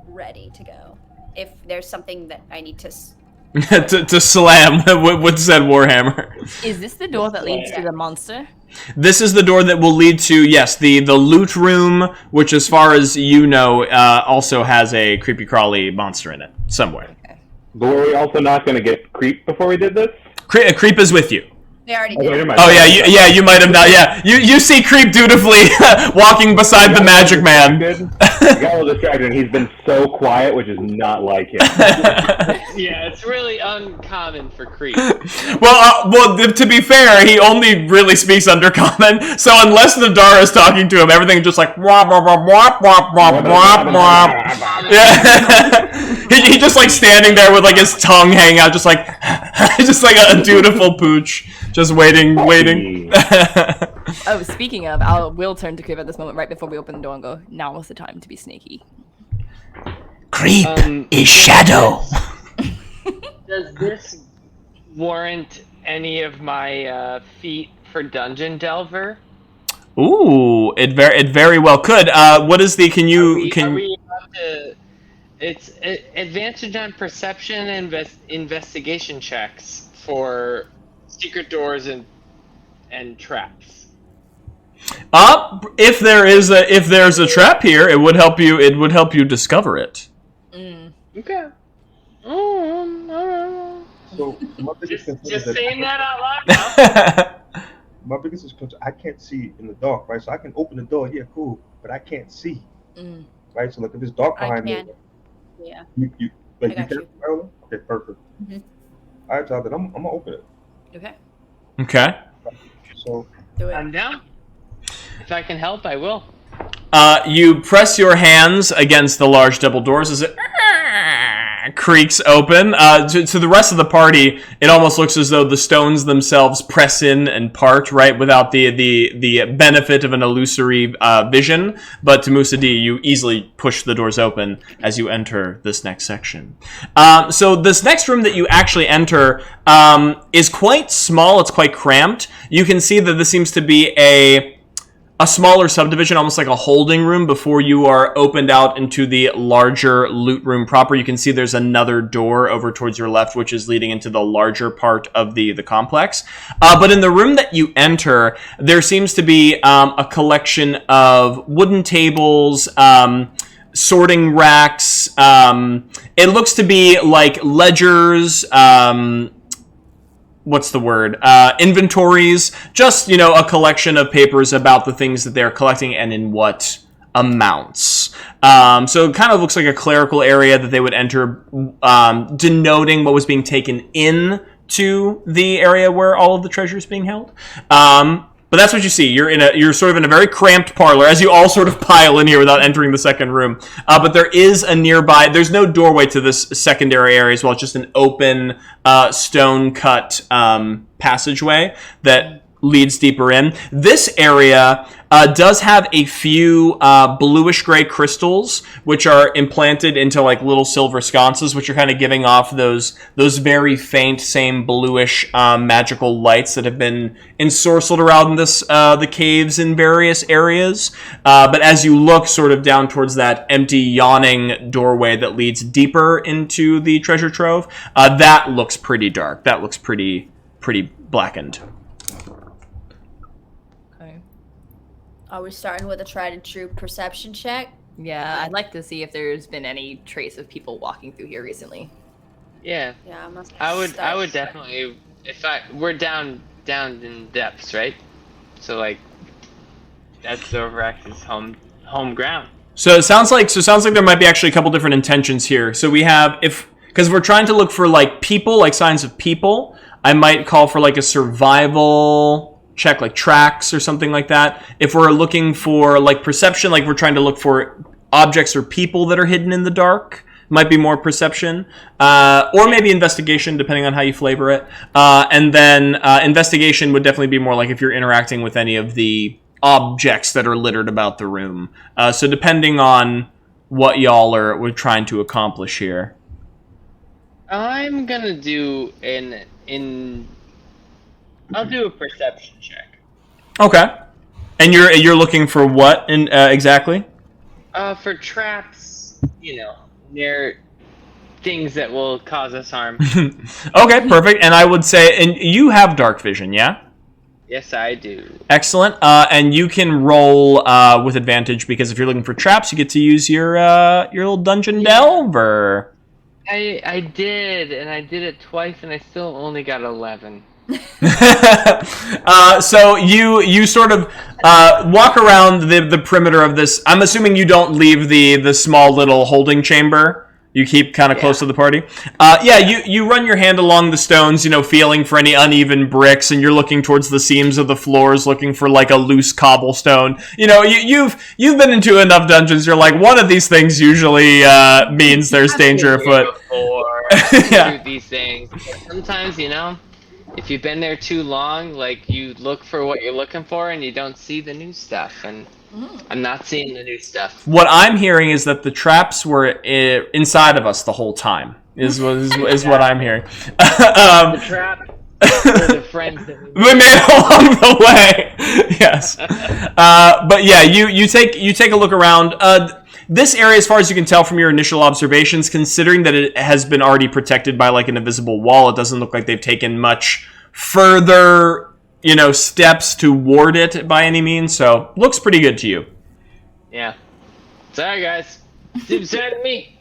ready to go. If there's something that I need to to slam with said Warhammer. Is this the door that leads to the monster? This is the door that will lead to, yes, the loot room, which as far as you know, also has a creepy crawly monster in it somewhere. Okay. But were we also not going to get Creep before we did this? Creep is with you. They already did. Oh yeah, you might have not. Yeah, you see Creep dutifully walking beside the magic man. I got a little distracted, and he's been so quiet, which is not like him. Yeah, it's really uncommon for Creep. Well, to be fair, he only really speaks Undercommon. So unless Nadara is talking to him, everything just wop wop wop wop wop wop wop wop. Yeah. He just standing there with his tongue hanging out, just a dutiful pooch. Just waiting. Oh, speaking of, I will turn to Creep at this moment right before we open the door and go, now is the time to be sneaky. Creep is shadow. Does this warrant any of my feat for Dungeon Delver? Ooh, it very well could. What is the, Are we about to, it's advantage on perception and investigation checks for secret doors and traps. If there's a trap here, it would help you discover it. Okay. So my biggest concern Just is saying that out loud now. my biggest concern, I can't see in the dark, right? So I can open the door, yeah, cool, but I can't see, right? So like if it's dark I behind can. me, Yeah. you like I you got can. you. Marilyn? Okay, perfect. Mhm. All right, y'all. Then I'm gonna open it. Okay. Okay. So Do it. I'm down. If I can help, I will. You press your hands against the large double doors as it creaks open. To the rest of the party, it almost looks as though the stones themselves press in and part, right, without the benefit of an illusory vision. But to Musa D, you easily push the doors open as you enter this next section. So this next room that you actually enter is quite small. It's quite cramped. You can see that this seems to be a smaller subdivision, almost like a holding room before you are opened out into the larger loot room proper. You can see there's another door over towards your left, which is leading into the larger part of the complex. But in the room that you enter, there seems to be a collection of wooden tables, sorting racks. It looks to be like ledgers, what's the word? Inventories, just, a collection of papers about the things that they're collecting and in what amounts. So it kind of looks like a clerical area that they would enter, denoting what was being taken in to the area where all of the treasure is being held. But that's what you see. You're sort of in a very cramped parlor as you all sort of pile in here without entering the second room. But there is a nearby. There's no doorway to this secondary area as well. It's just an open stone cut passageway that leads deeper in. This area does have a few bluish gray crystals, which are implanted into like little silver sconces, which are kind of giving off those very faint, same bluish magical lights that have been ensorcelled around this the caves in various areas. But as you look sort of down towards that empty, yawning doorway that leads deeper into the treasure trove, that looks pretty dark. That looks pretty blackened. Are we starting with a tried and true perception check? Yeah, I'd like to see if there's been any trace of people walking through here recently. Yeah. Yeah, I would definitely. We're down in depths, right? So like, that's Zorvax's home ground. So it sounds like there might be actually a couple different intentions here. So we have, because we're trying to look for like people, like signs of people, I might call for like a survival check, like tracks or something like that. If we're looking for like perception, like we're trying to look for objects or people that are hidden in the dark, might be more perception, or maybe investigation, depending on how you flavor it. And then investigation would definitely be more like if you're interacting with any of the objects that are littered about the room. So depending on what y'all are trying to accomplish here. I'm gonna do I'll do a perception check. Okay. And you're looking for what exactly? For traps, near things that will cause us harm. Okay, perfect. And I would say, and you have dark vision, yeah? Yes, I do. Excellent. And you can roll with advantage because if you're looking for traps, you get to use your little dungeon delver. I did, and I did it twice, and I still only got 11. So you sort of walk around the perimeter of this. I'm assuming you don't leave the small little holding chamber. You keep kind of close to the party. You run your hand along the stones, feeling for any uneven bricks, and you're looking towards the seams of the floors, looking for like a loose cobblestone. You've been into enough dungeons. You're like, one of these things usually means there's danger afoot. Do these things. Sometimes, if you've been there too long, like you look for what you're looking for and you don't see the new stuff, and I'm not seeing the new stuff. What I'm hearing is that the traps were inside of us the whole time. Is what I'm hearing. The trap were the friends that we made along the way. Yes, but yeah, you take a look around. This area, as far as you can tell from your initial observations, considering that it has been already protected by like an invisible wall, it doesn't look like they've taken much further, steps to ward it by any means. So, looks pretty good to you. Yeah. Sorry, guys. Seems sad to me.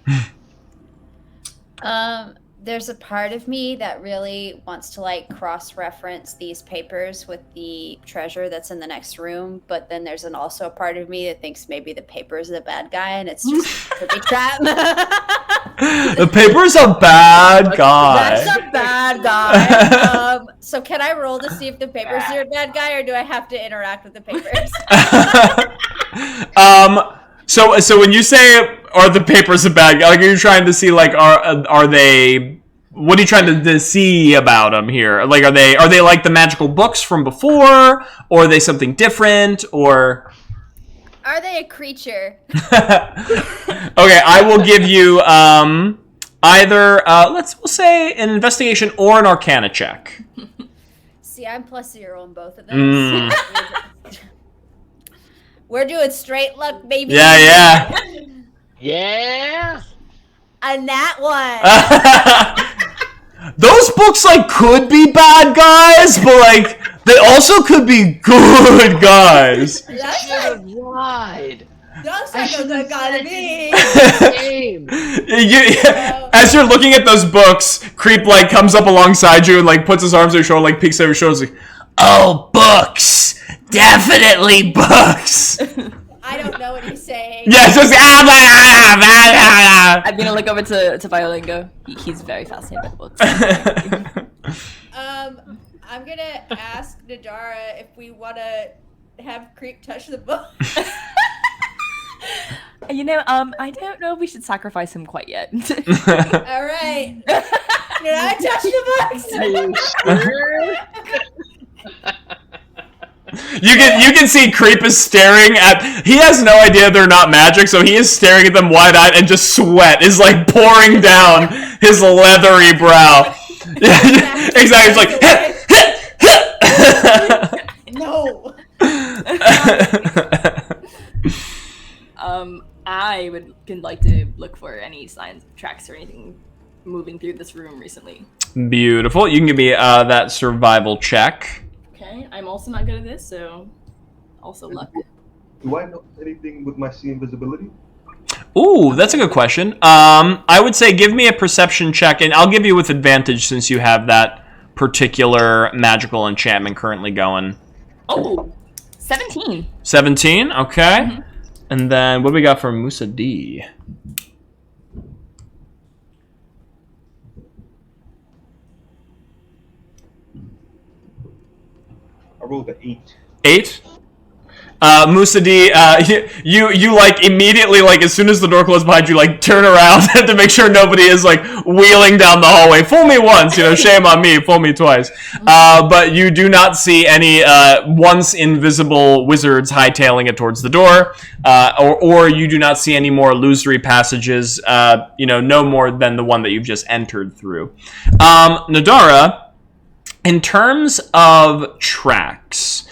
there's a part of me that really wants to like cross-reference these papers with the treasure that's in the next room, but then there's also a part of me that thinks maybe the paper's the bad guy and it's just a trippy trap. The paper's a bad guy. That's a bad guy. So can I roll to see if the paper's a bad guy, or do I have to interact with the papers? So when you say are the papers a bad guy, like, are you trying to see like are they? What are you trying to see about them here? Like, are they like the magical books from before, or are they something different, or? Are they a creature? Okay, I will give you either we'll say an investigation or an arcana check. See, I'm +0 on both of those. We're doing straight luck, baby. Yeah. Yeah. A nat one. Those books like could be bad guys, but like they also could be good guys. That's Should have lied. Looks like a good guy to me. As you're looking at those books, Creep like comes up alongside you and like puts his arms on your shoulder, like peeks over your shoulder, like, Oh, books! Definitely books! I don't know what he's saying. yeah, it's just I'm gonna look over to Viola and go, he's very fascinated by the books. I'm gonna ask Nadara if we want to have Creep touch the book. You know, I don't know if we should sacrifice him quite yet. All right. Did I touch the books? Are you sure? You can see Creep is staring at. He has no idea they're not magic, so he is staring at them wide-eyed, and just sweat is like pouring down his leathery brow. Exactly. It's like. No. I would like to look for any signs of tracks or anything moving through this room recently. Beautiful. You can give me that survival check. Okay, I'm also not good at this, so also luck. Do I know anything with my see invisibility? Ooh, that's a good question. I would say give me a perception check, and I'll give you with advantage since you have that particular magical enchantment currently going. Oh, 17. 17, okay. Mm-hmm. And then what do we got from Musa D? I rolled an 8. 8? Musa D, you like immediately, like as soon as the door closed behind you, like turn around to make sure nobody is like wheeling down the hallway. Fool me once, shame on me. Fool me twice. But you do not see any once invisible wizards hightailing it towards the door, or you do not see any more illusory passages. No more than the one that you've just entered through. Nadara, in terms of tracks,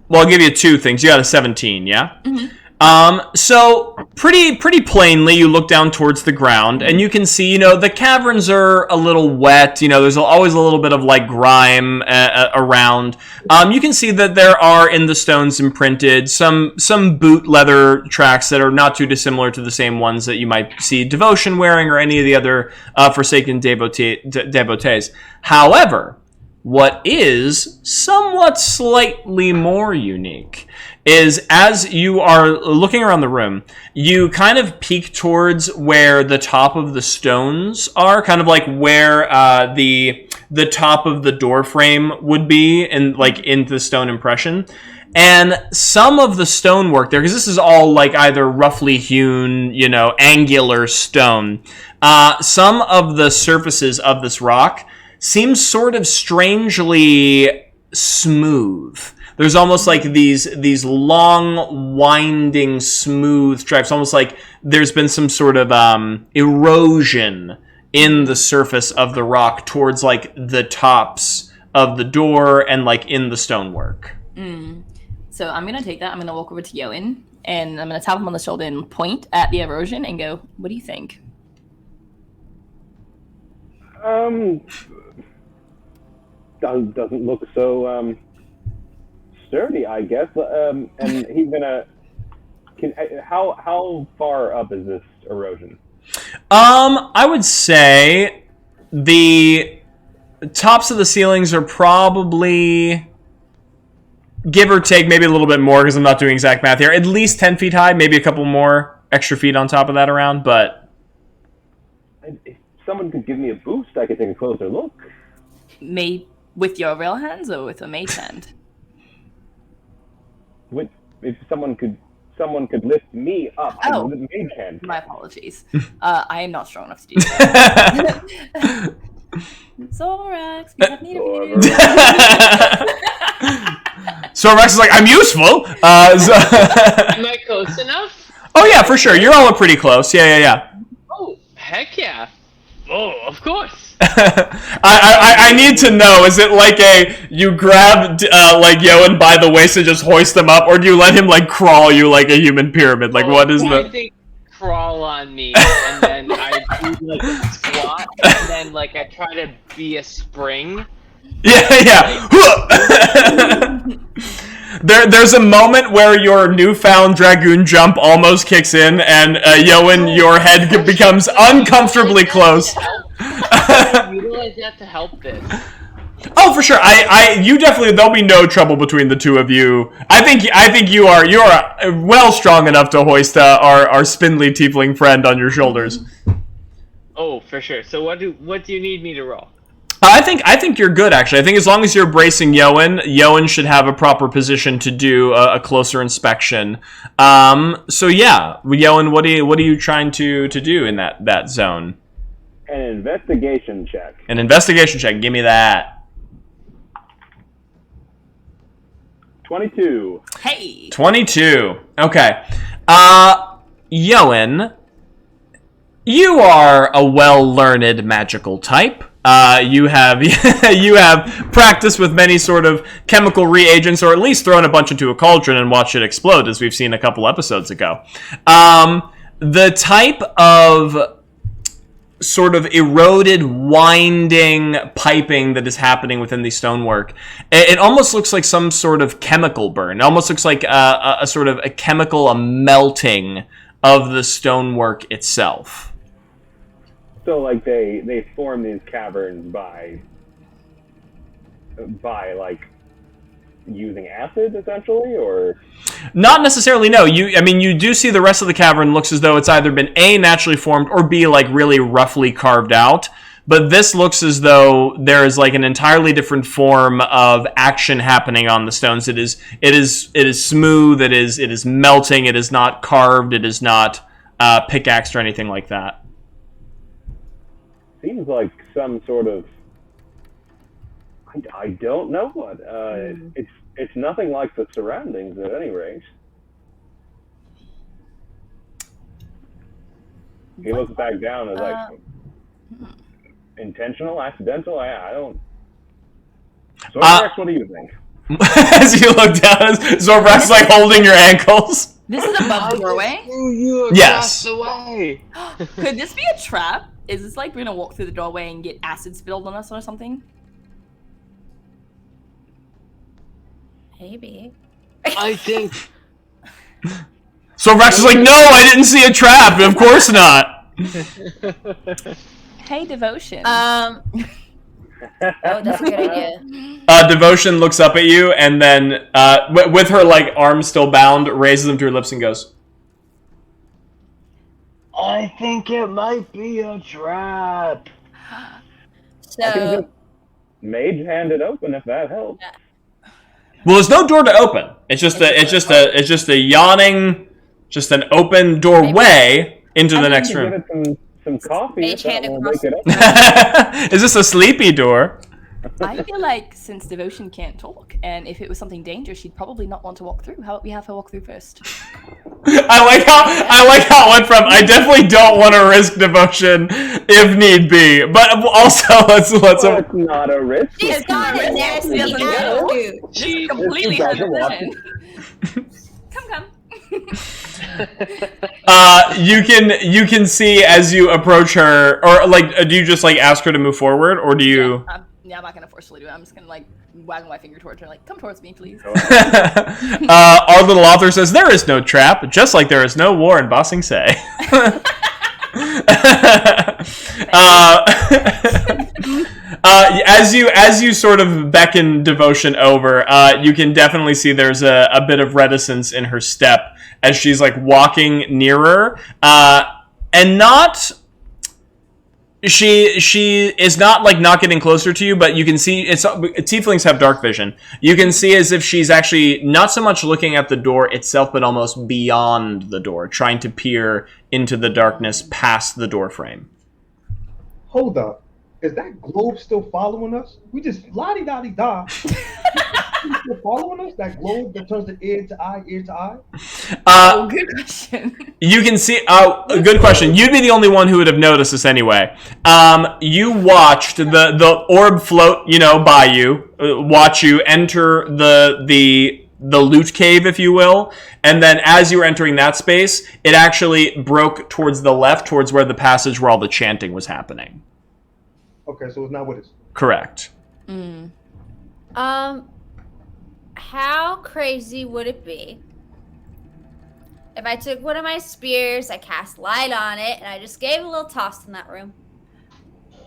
well, I'll give you 2 things. You got a 17, yeah? Mm-hmm. So pretty plainly, you look down towards the ground, and you can see, the caverns are a little wet. There's always a little bit of like grime around. You can see that there are in the stones imprinted some boot leather tracks that are not too dissimilar to the same ones that you might see Devotion wearing or any of the other Forsaken devotees. However, what is somewhat slightly more unique is as you are looking around the room, you kind of peek towards where the top of the stones are, kind of like where the top of the door frame would be, and like into the stone impression. And some of the stonework there, because this is all like either roughly hewn, angular stone, some of the surfaces of this rock seems sort of strangely smooth. There's almost like these long, winding, smooth stripes, almost like there's been some sort of erosion in the surface of the rock towards like the tops of the door and like in the stonework. So I'm going to take that. I'm going to walk over to Yoan, and I'm going to tap him on the shoulder and point at the erosion and go, what do you think? Doesn't look so sturdy, I guess. And he's gonna. How far up is this erosion? I would say the tops of the ceilings are probably, give or take, maybe a little bit more because I'm not doing exact math here. At least 10 feet high, maybe a couple more extra feet on top of that around, but... If someone could give me a boost, I could take a closer look. With your real hands or with a mage hand? If someone could lift me up with a mage hand. My apologies. I am not strong enough to do that. Zorax, we have need of you. Zorax is like, I'm useful. Am I close enough? Oh yeah, for sure. You're all pretty close. Yeah. Oh, heck yeah. Oh, of course. I need to know, is it like you grab like Yoan by the waist and just hoist him up, or do you let him like crawl you like a human pyramid? Like what is I think crawl on me, and then I do like a squat, and then like I try to be a spring. Yeah. There's a moment where your newfound dragoon jump almost kicks in, and Yoan, your head becomes uncomfortably close. I utilize that to help this. Oh, for sure. You definitely. There'll be no trouble between the two of you. I think you are well strong enough to hoist our spindly tiefling friend on your shoulders. Oh, for sure. So what do you need me to roll? I think you're good, actually. I think as long as you're bracing Yoan should have a proper position to do a closer inspection. So yeah, Yoan, what are you trying to do in that zone? An investigation check. An investigation check. Give me that. 22. Hey. 22. Okay. Yoan, you are a well-learned magical type. You have practiced with many sort of chemical reagents, or at least thrown a bunch into a cauldron and watched it explode, as we've seen a couple episodes ago. The type of sort of eroded, winding piping that is happening within the stonework, it almost looks like some sort of chemical burn. It almost looks like a sort of a chemical melting of the stonework itself. So, like, they form these caverns by like using acid, essentially, or not necessarily. No, you do see the rest of the cavern looks as though it's either been A, naturally formed, or B, like really roughly carved out. But this looks as though there is like an entirely different form of action happening on the stones. It is smooth. It is melting. It is not carved. It is not pickaxed or anything like that. Seems like some sort of, I don't know what. It's nothing like the surroundings at any rate. He looks back down and is like, intentional, accidental. I don't. Zorbrax, what do you think? As you look down, Zorbrax is like holding your ankles. This is above the doorway. Yes. The way. Could this be a trap? Is this like we're gonna walk through the doorway and get acid spilled on us or something? Maybe. I think. Zorbrax is like, no, I didn't see a trap. Of course not. Hey, Devotion. Oh, that's a good idea. Devotion looks up at you and then, with her like arms still bound, raises them to her lips and goes, I think it might be a trap. I can just mage hand it open if that helps. well, there's no door to open. It's just a yawning, just an open doorway into the next room. Give it some coffee. Mage If hand that will across wake it up. Is this a sleepy door? I feel like since Devotion can't talk, and if it was something dangerous, she'd probably not want to walk through. How about we have her walk through first? I like how it went from I definitely don't want to risk Devotion if need be, but also let's. Well, it's not a risk. She's got a nasty attitude. She completely has a walking. vision. Come. You can see as you approach her, or like, do you just like ask her to move forward, or do you? Yeah, I'm not gonna forcefully do it. I'm just gonna like waggle my finger towards her, like, come towards me, please. Our little author says there is no trap, just like there is no war in Bossing Say. As you sort of beckon Devotion over, you can definitely see there's a bit of reticence in her step as she's like walking nearer, and not. She is not like not getting closer to you, but you can see tieflings have dark vision. You can see as if she's actually not so much looking at the door itself, but almost beyond the door, trying to peer into the darkness past the door frame. Hold up. Is that globe still following us? We just la-di-da-di-da. Still following us? That globe that turns the ear to eye, ear to eye? Good question. You can see... good question. You'd be the only one who would have noticed this anyway. You watched the orb float, by you, watch you enter the loot cave, if you will, and then as you were entering that space, it actually broke towards the left, towards where the passage where all the chanting was happening. Okay, so it's not with us. Correct. How crazy would it be if I took one of my spears, I cast light on it, and I just gave a little toss in that room?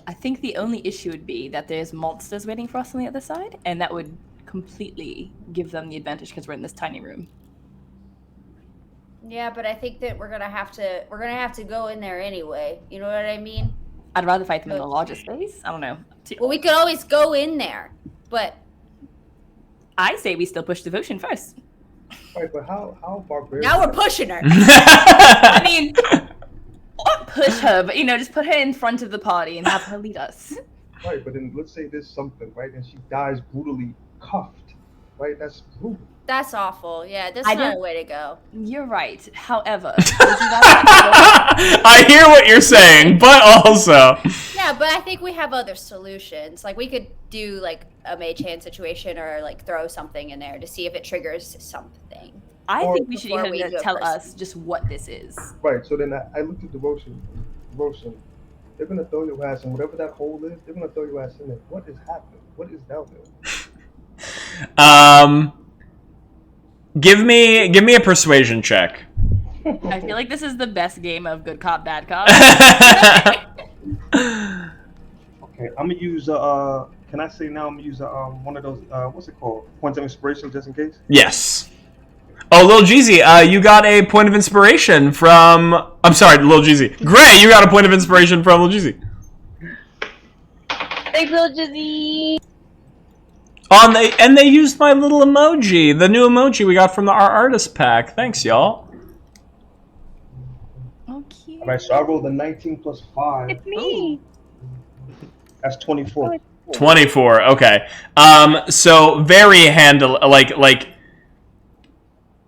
I think the only issue would be that there's monsters waiting for us on the other side, and that would completely give them the advantage because we're in this tiny room. Yeah, but I think that we're gonna have to go in there anyway. You know what I mean? I'd rather fight them in the larger space. I don't know. Well, we could always go in there, but I say we still push Devotion first. Right, but how barbaric? now we're pushing her. I mean, not push her, but just put her in front of the party and have her lead us. Right, but then let's say there's something, right, and she dies brutally cuffed, right? That's brutal. That's awful. Yeah, that's not a way to go. You're right. However, I hear what you're saying, but also... Yeah, but I think we have other solutions. Like, we could do, like, a mage hand situation or, like, throw something in there to see if it triggers something. I think we should before we even do a tell person. us just what this is. Right, so then I looked at Devotion. They're going to throw your ass in whatever that hole is. They're going to throw your ass in there. What is happening? What is down there? Give me a persuasion check. I feel like this is the best game of good cop, bad cop. Okay, I'm going to use, can I say now I'm going to use one of those, what's it called? Points of inspiration, just in case? Yes. Oh, Lil Jeezy, you got a point of inspiration from... I'm sorry, Lil Jeezy. Gray, you got a point of inspiration from Lil Jeezy. Thanks, Lil Jizzy. And they used my little emoji, the new emoji we got from our artist pack. Thanks, y'all. Oh, cute. All right, so I rolled a 19 plus 5. It's me. That's 24. 24. Okay. So very like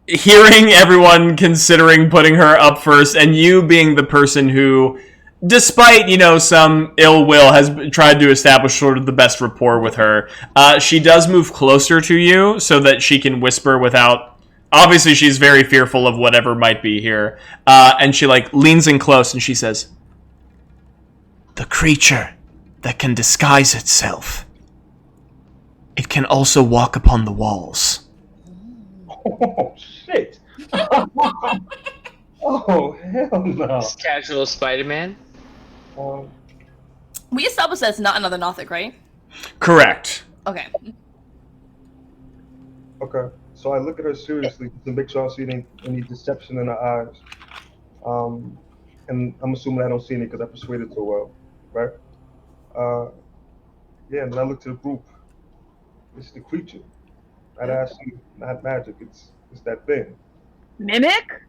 hearing everyone considering putting her up first, and you being the person who, despite, some ill will, has tried to establish sort of the best rapport with her. She does move closer to you so that she can whisper without... Obviously, she's very fearful of whatever might be here. And she, leans in close and she says, "The creature that can disguise itself. It can also walk upon the walls." Oh, shit. Oh, hell no. Just casual Spider-Man. We established that's not another Nothic, right? Correct. Okay. Okay, so I look at her seriously to make sure I see any deception in her eyes. And I'm assuming I don't see any because I persuaded so well, right? Yeah, and then I look to the group. It's the creature. I'd ask you, not magic, it's that thing. Mimic?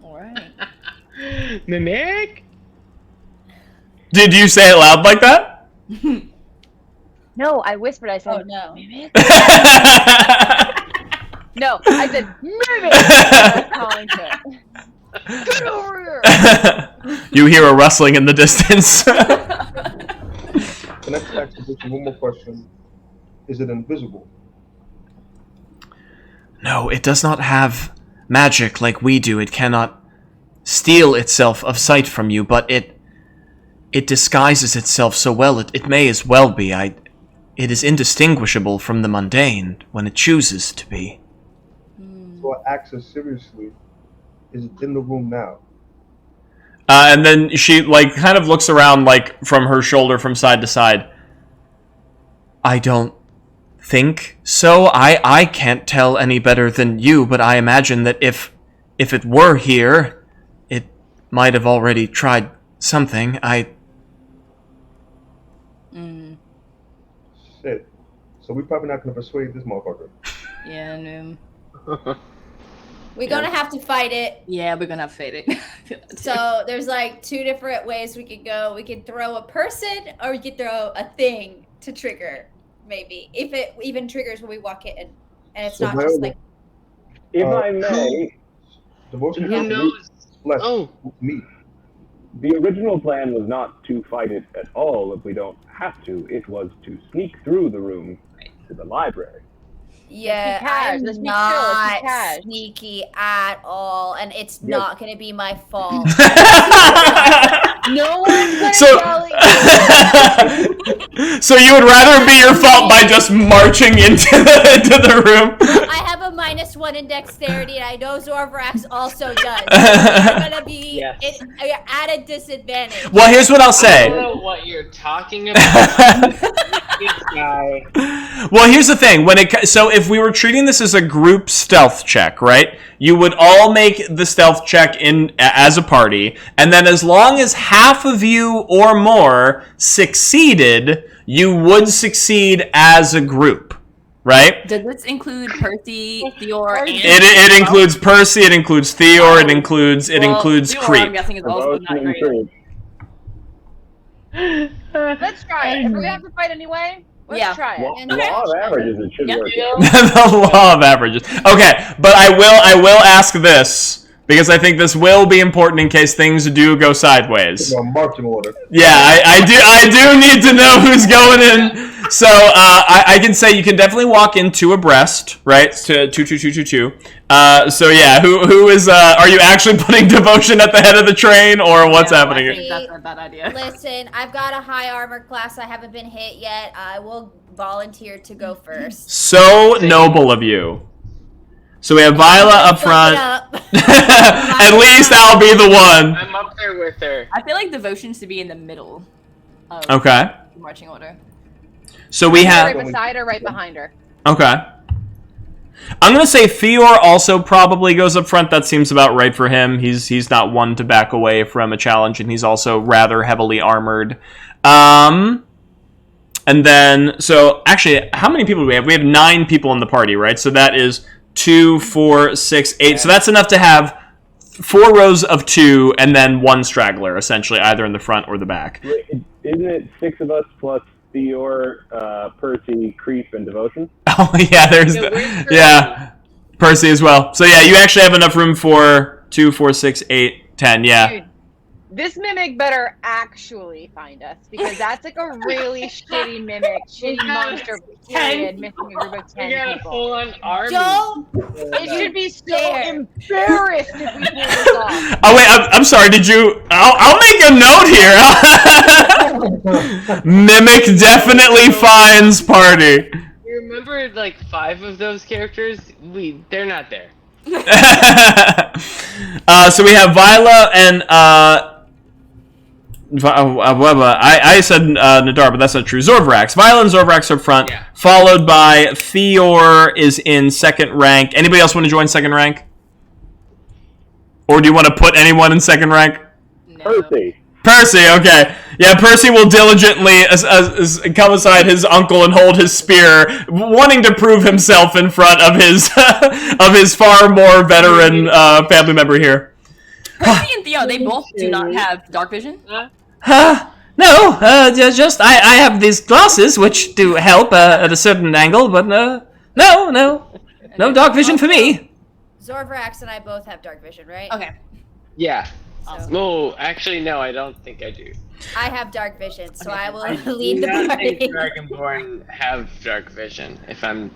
Alright. Mimic? Did you say it loud like that? No, I whispered. I said, Oh, no. Mimic? No, I said, Mimic! I was calling to it. Get over here! You hear a rustling in the distance. The next activation, one more question. Is it invisible? No, it does not have magic like we do. It cannot steal itself of sight from you, but it disguises itself so well, it may as well be. It is indistinguishable from the mundane when it chooses to be. So I asked her seriously, is in the room now? And then she like kind of looks around like from her shoulder from side to side. I don't think so. I can't tell any better than you, but I imagine that if it were here, it might have already tried something. Shit. So we're probably not gonna persuade this motherfucker. Yeah, no. We're gonna have to fight it. Yeah, we're gonna have to fight it. So there's like 2 different ways we could go. We could throw a person, or we could throw a thing to trigger. Maybe if it even triggers when we walk in, and it's So not where just would- like. If I may, Devotion Who knows? flesh Oh. meat. the original plan was not to fight it at all if we don't have to. It was to sneak through the room to the library. Yeah, cash. I'm Let's be chill. Let's be not cash. sneaky at all, and it's Yes. not gonna be my fault. No one's gonna So, yell at you. so you would rather be your fault by just marching into the room? I have a -1 in dexterity, and I know Zorvrax also does. You're gonna be Yes. at a disadvantage. Well, here's what I'll I say. don't know what you're talking about. This guy. Well, here's the thing. So if we were treating this as a group stealth check, right? You would all make the stealth check as a party, and then as long as half of you or more succeeded, you would succeed as a group, right? Does this include Percy, Theor, and... It includes Percy, it includes Theor, it includes Theor, I'm Creep. guessing is also Devotion not and great. intrigue. Let's try it. If we're gonna have to fight anyway, let's try it. Law, And- law of averages, it should Yeah. work. The law of averages. Okay, but I will ask this because I think this will be important in case things do go sideways. Marching order. Yeah, I do need to know who's going in. So I can say you can definitely walk in 2 abreast, right? To 2. So yeah, who is? Are you actually putting Devotion at the head of the train, or what's Yeah, happening I here? think that's a bad idea. Listen, I've got a high armor class. I haven't been hit yet. I will volunteer to go first. So noble of you. So we have Viola up Fuck front. it up. At least I'll be the one. I'm up there with her. I feel like Devotion should be in the middle of Okay. the marching order. So we Right have. beside her, right behind her. Okay. I'm gonna say Theor also probably goes up front. That seems about right for him. He's not one to back away from a challenge, and he's also rather heavily armored. And then, so actually, how many people do we have? We have 9 people in the party, right? So that is 2, 4, 6, 8. So that's enough to have 4 rows of 2, and then 1 straggler, essentially, either in the front or the back. Isn't it 6 of us plus Theor, Percy, Creep, and Devotion? Oh yeah, there's Yeah, where's Percy? yeah, Percy as well. So yeah, you actually have enough room for 2, 4, 6, 8, 10. Yeah. Dude, this mimic better actually find us, because that's like a really shitty mimic, shitty monster period, missing a group of 10 We got a people. full-on army. Don't. It should be so There. embarrassed if we pull this off. Oh wait, I'm sorry. Did you? I'll make a note here. Mimic definitely finds party. You remember like 5 of those characters? They're not there. So we have Viola and I said Nadar, but that's not true. Zorvrax. Viola and Zorvrax are up front, Yeah. followed by Theor is in 2nd rank. Anybody else want to join 2nd rank? Or do you want to put anyone in 2nd rank? No. Percy. Percy, okay. Yeah, Percy will diligently come aside his uncle and hold his spear, wanting to prove himself in front of his of his far more veteran family member here. Percy and Theo, they both do not have dark vision. No, just I have these glasses which do help at a certain angle, but no dark vision for me. Zorvrax and I both have dark vision, right? Okay. Yeah. So No, actually, no, I don't think I do. I have dark vision, so I will I lead do the not party. think Dragonborn have dark vision, if I'm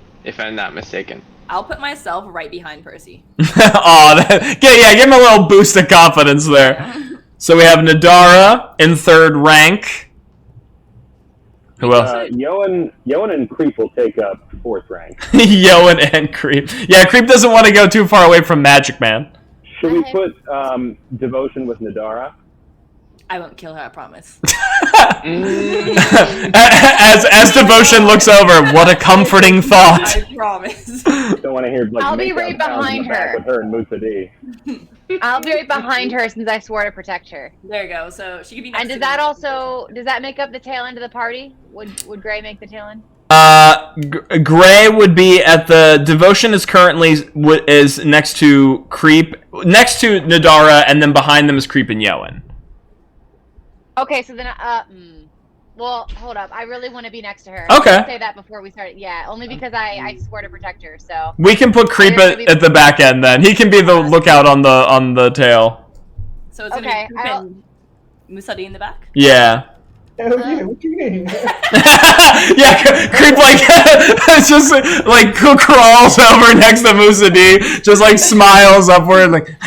not mistaken. I'll put myself right behind Percy. Aw, give him a little boost of confidence there. So we have Nadara in 3rd rank. Who else? Yoan and Creep will take up 4th rank. Yoan and Creep. Yeah, Creep doesn't want to go too far away from Magic Man. Should we put devotion with Nadara? I won't kill her, I promise. As devotion looks over, what a comforting thought. I promise. Don't want to hear like. I'll be makeout right sounds in behind the back her. With her and Musa D. I'll be right behind her since I swore to protect her. There you go. So she could be next And to does that me. also make up the tail end of the party? Would Gray make the tail end? Gray would be at the devotion is currently is next to Nadara, and then behind them is Creep and Yoan. Okay, so then well, hold up. I really want to be next to her. Okay. I say that before we start. Yeah, only because I swore to protect her. So We can put Creep at the back end then. He can be the lookout on the tail. So it's gonna Okay, be Creep and Musadi in the back? Yeah. Hell yeah, what you mean? Yeah, Creep it's just like crawls over next to Musa D, just like smiles upward like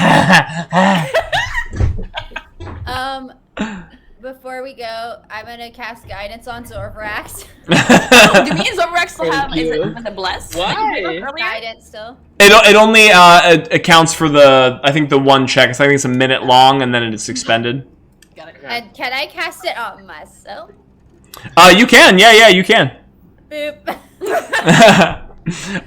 Before we go, I'm gonna cast guidance on Zorvrax. Oh, do me and Zorvrax still have Thank you. was it blessed? Why? Earlier? Guidance still. it only accounts for I think the one check. So I think it's a minute long and then it's expended. Got it. And can I cast it on myself? You can. Yeah, you can. Boop.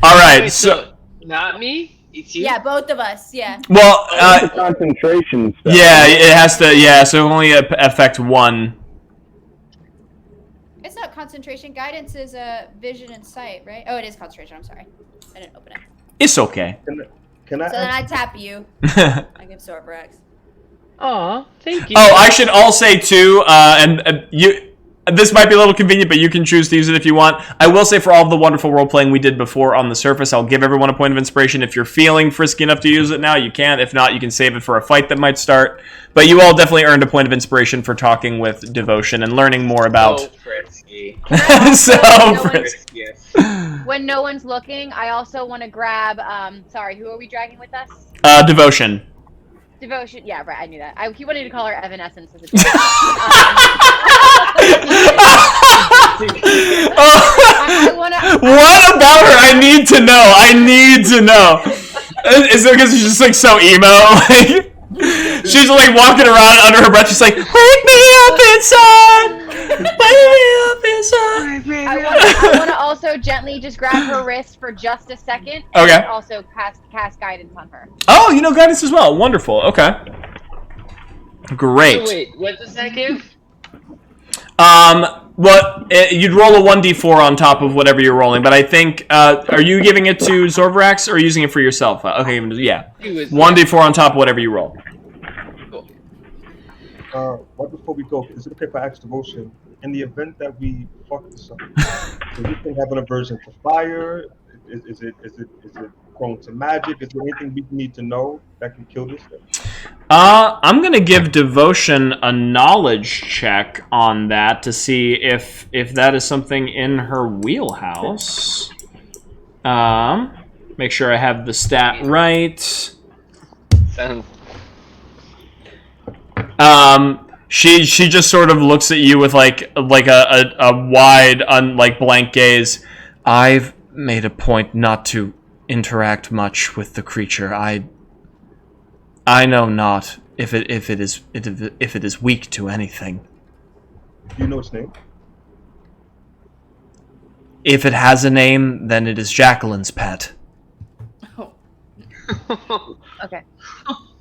All right. Wait, So not me. It's you. Yeah, both of us. Yeah. well, It's a concentration spell. yeah, it has to. Yeah, so it only affect one. It's not concentration. Guidance is vision and sight, right? Oh, it is concentration. I'm sorry. I didn't open it. It's okay. Can I So then ask, I tap you. I give Zorvrax. Aw, thank you. Oh, I should all say too, and you. This might be a little convenient, but you can choose to use it if you want. I will say for all of the wonderful role-playing we did before on the surface, I'll give everyone a point of inspiration. If you're feeling frisky enough to use it now, you can. If not, you can save it for a fight that might start. But you all definitely earned a point of inspiration for talking with Devotion and learning more about... So frisky. So Frisky. when no one's looking, I also want to grab. Sorry, who are we dragging with us? Devotion. Devotion. Yeah, right. I knew that. He wanted to call her Evanescence. As a I wanna. What about her? I need to know. Is it because she's just like so emo? Like, she's like walking around under her breath. She's like, "Wake me up inside, wake me up inside." I want to also gently just grab her wrist for just a second. And Okay. also cast guidance on her. Oh, you know guidance as well. Wonderful. Okay. Great. So wait, what does that give? You'd roll a 1d4 on top of whatever you're rolling, but I think, are you giving it to Zorvrax or using it for yourself? Okay, yeah. 1d4 on top of whatever you roll. right before we go, is it okay if I ask Devotion, in the event that we fuck this up, does this thing have an aversion to fire? Is it prone to magic? Is there anything we need to know that can kill this thing? I'm gonna give Devotion a knowledge check on that to see if that is something in her wheelhouse. Make sure I have the stat right. Sounds. She just sort of looks at you with like a wide, blank gaze. I've made a point not to interact much with the creature. I know not if it is weak to anything. Do you know its name? If it has a name, then it is Jacqueline's pet. Okay.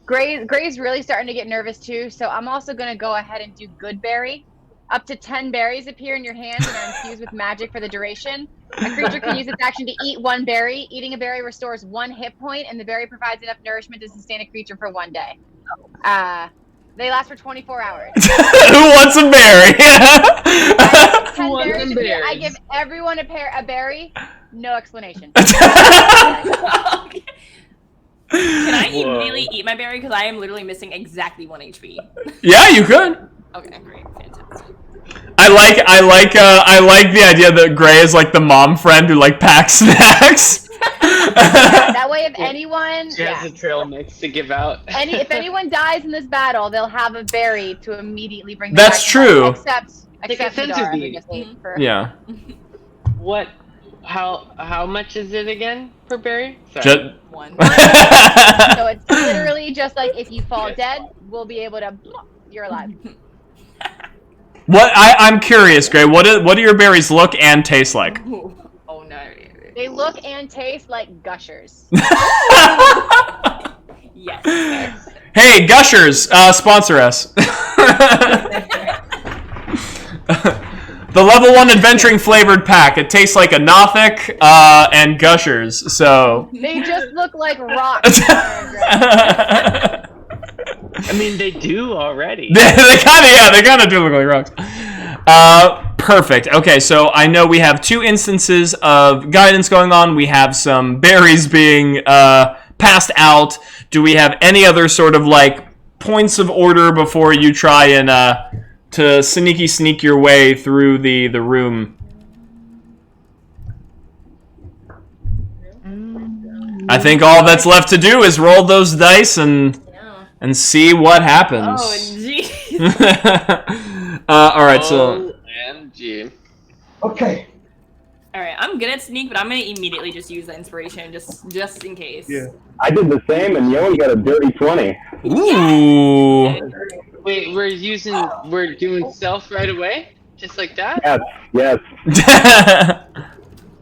Gray's really starting to get nervous too, so I'm also going to go ahead and do Good Berry. Up to 10 berries appear in your hand and are infused with magic for the duration. A creature can use its action to eat one berry. Eating a berry restores 1 hit point, and the berry provides enough nourishment to sustain a creature for 1 day. They last for 24 hours. Who wants a berry? 10 berries appear. I give everyone a berry. No explanation. Can I immediately eat my berry? Because I am literally missing exactly 1 HP. Yeah, you could. Okay, great. Fantastic. I like the idea that Gray is like the mom friend who like packs snacks. That way, if anyone, She has a trail mix to give out. if anyone dies in this battle, they'll have a berry to immediately bring. Them That's back true. Except Take a Nadara, who centipede. just ate for. Yeah. What how much is it again per berry? Sorry. Just, 1. So it's literally just like if you fall dead, we'll be able to. You're alive. I'm curious, Gray. What do your berries look and taste like? Ooh. Oh no. They look and taste like gushers. Yes. Hey, Gushers, sponsor us. The level 1 adventuring flavored pack. It tastes like a Nothic and Gushers. So They just look like rocks. I mean, they do already. they kind of do look like rocks. Perfect. Okay, so I know we have 2 instances of guidance going on. We have some berries being passed out. Do we have any other sort of like points of order before you try and to sneak your way through the room? I think all that's left to do is roll those dice and see what happens. Oh, jeez. All right, so OMG. Okay. All right, I'm good at sneak, but I'm gonna immediately just use the inspiration just in case. Yeah. I did the same, and Yoan got a dirty 20. ooh. Wait, we're doing stealth right away? Just like that? Yes.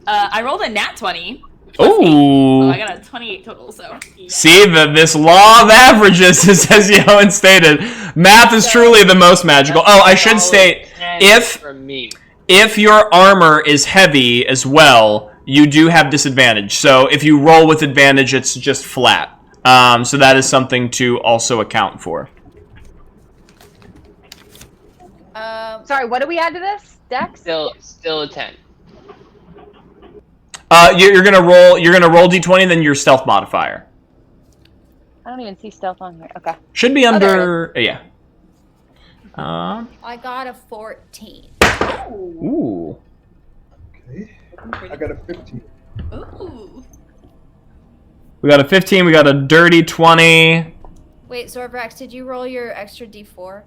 I rolled a nat 20. So Ooh. I got a 28 total. So. Yeah. See, this law of averages, as Yoan stated, math is truly the most magical. Oh, I should state, if your armor is heavy as well, you do have disadvantage. So if you roll with advantage, it's just flat. So that is something to also account for. Sorry, what do we add to this? Dex? Still a 10. You're gonna roll d20, then your stealth modifier. I don't even see stealth on here. Okay. Should be there under, yeah. I got a 14. Ooh. Okay. I got a 15. Ooh. We got a 15, we got a dirty 20. Wait, Zorbrax, did you roll your extra d4?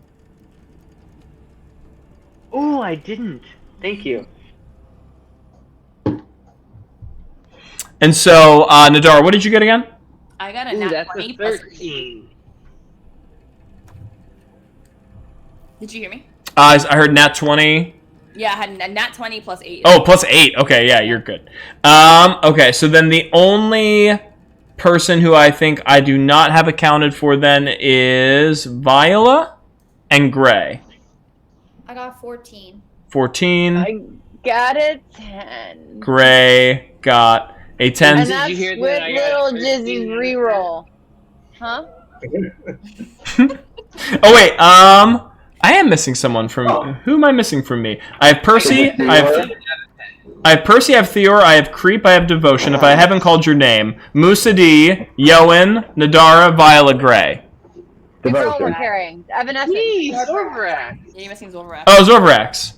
Oh, I didn't. Thank you. And so, Nadar, what did you get again? I got a Ooh, nat that's 20 a plus 13. Did you hear me? I heard nat 20. Yeah, I had a nat 20 plus 8. Oh, plus 8. Okay, yeah, you're good. Okay, so then the only person who I think I do not have accounted for then is Viola and Gray. I got 14. 14. I got a 10. Gray got a 10. And Did that's you hear with that I got little 13 Jizzy's and a reroll. Huh? Oh, wait, I am missing someone from... Who am I missing from me? I have Percy, I have Percy, I have Theor, I have Creep, I have Devotion, if I haven't called your name. Musa D, Yoan, Nadara, Viola, Gray. It's all we're Devotion. carrying. Evanescence. Yee, Zorbrax. Yeah, you missing Zorbrax. Oh, Zorvrax.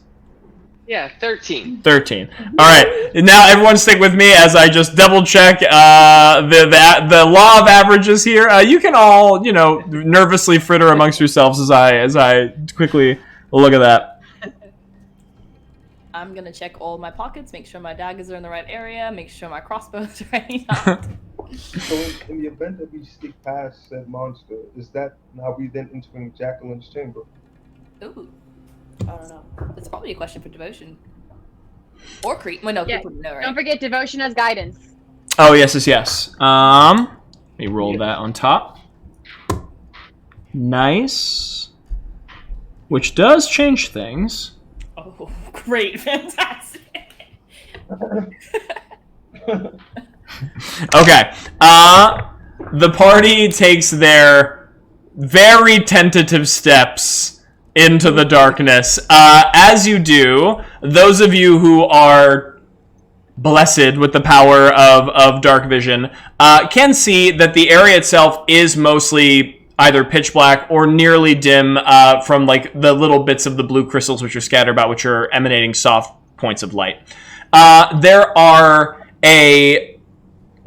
Yeah, 13. 13. All right. Now everyone stick with me as I just double check the law of averages here. You can all, nervously fritter amongst yourselves as I quickly look at that. I'm gonna check all my pockets, make sure my daggers are in the right area, make sure my crossbows are ready out. So in the event that we sneak past said monster, is that now we then entering Jacqueline's chamber? Ooh. I don't know. It's probably a question for Devotion. Or Creep. Well, no, Yeah. Creep would know, right? Don't forget Devotion has guidance. Oh, yes. Let me roll that on top. Nice. Which does change things. Oh, great. Fantastic. Okay. The party takes their very tentative steps into the darkness. As you do, those of you who are blessed with the power of dark vision can see that the area itself is mostly either pitch black or nearly dim from like the little bits of the blue crystals which are scattered about, which are emanating soft points of light. There are a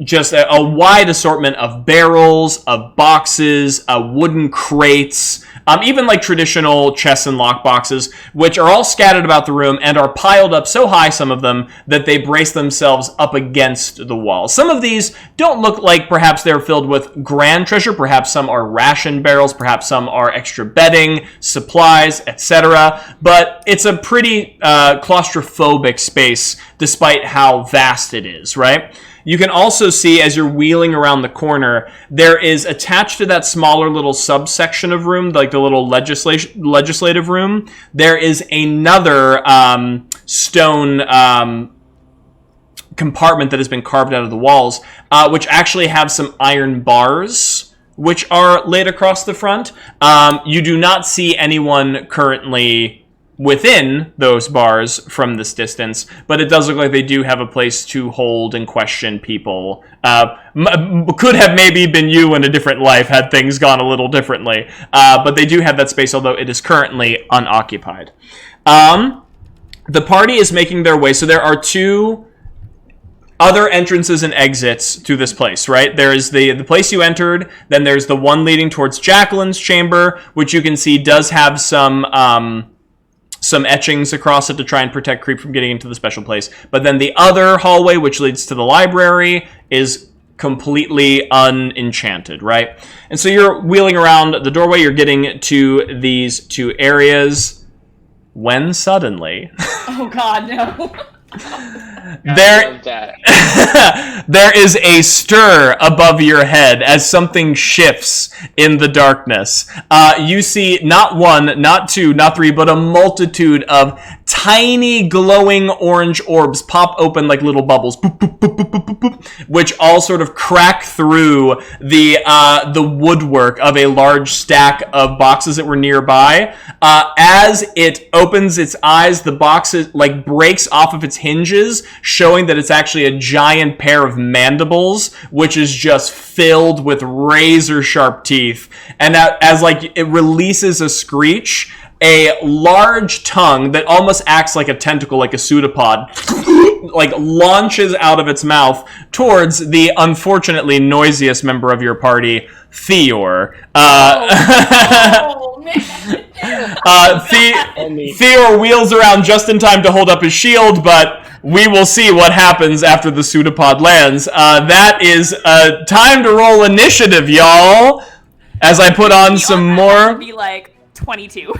just a wide assortment of barrels, of boxes, wooden crates, even like traditional chests and lock boxes, which are all scattered about the room and are piled up so high, some of them, that they brace themselves up against the wall. Some of these don't look like perhaps they're filled with grand treasure. Perhaps some are ration barrels. Perhaps some are extra bedding, supplies, etc. But it's a pretty claustrophobic space, despite how vast it is, right? You can also see, as you're wheeling around the corner, there is attached to that smaller little subsection of room, like the little legislative room, there is another stone compartment that has been carved out of the walls, which actually have some iron bars, which are laid across the front. You do not see anyone currently within those bars from this distance, but it does look like they do have a place to hold and question people. Could have maybe been you in a different life had things gone a little differently, but they do have that space, although it is currently unoccupied. The party is making their way, so there are two other entrances and exits to this place, right? There is the place you entered, then there's the one leading towards Jacqueline's chamber, which you can see does have some etchings across it to try and protect creep from getting into the special place. But then the other hallway, which leads to the library, is completely unenchanted, right? And so you're wheeling around the doorway, you're getting to these two areas, when suddenly... Oh god, no. There is a stir above your head as something shifts in the darkness. You see not one, not two, not three, but a multitude of tiny glowing orange orbs pop open like little bubbles, boop, boop, boop, boop, boop, boop, boop, which all sort of crack through the woodwork of a large stack of boxes that were nearby. As it opens its eyes, the box like breaks off of its hinges, showing that it's actually a giant pair of mandibles, which is just filled with razor sharp teeth. And as like it releases a screech, a large tongue that almost acts like a tentacle, like a pseudopod, like launches out of its mouth towards the unfortunately noisiest member of your party, Theor. Oh man. Theor wheels around just in time to hold up his shield, but we will see what happens after the pseudopod lands. That is time to roll initiative, y'all. As I put on some more. Be like 22.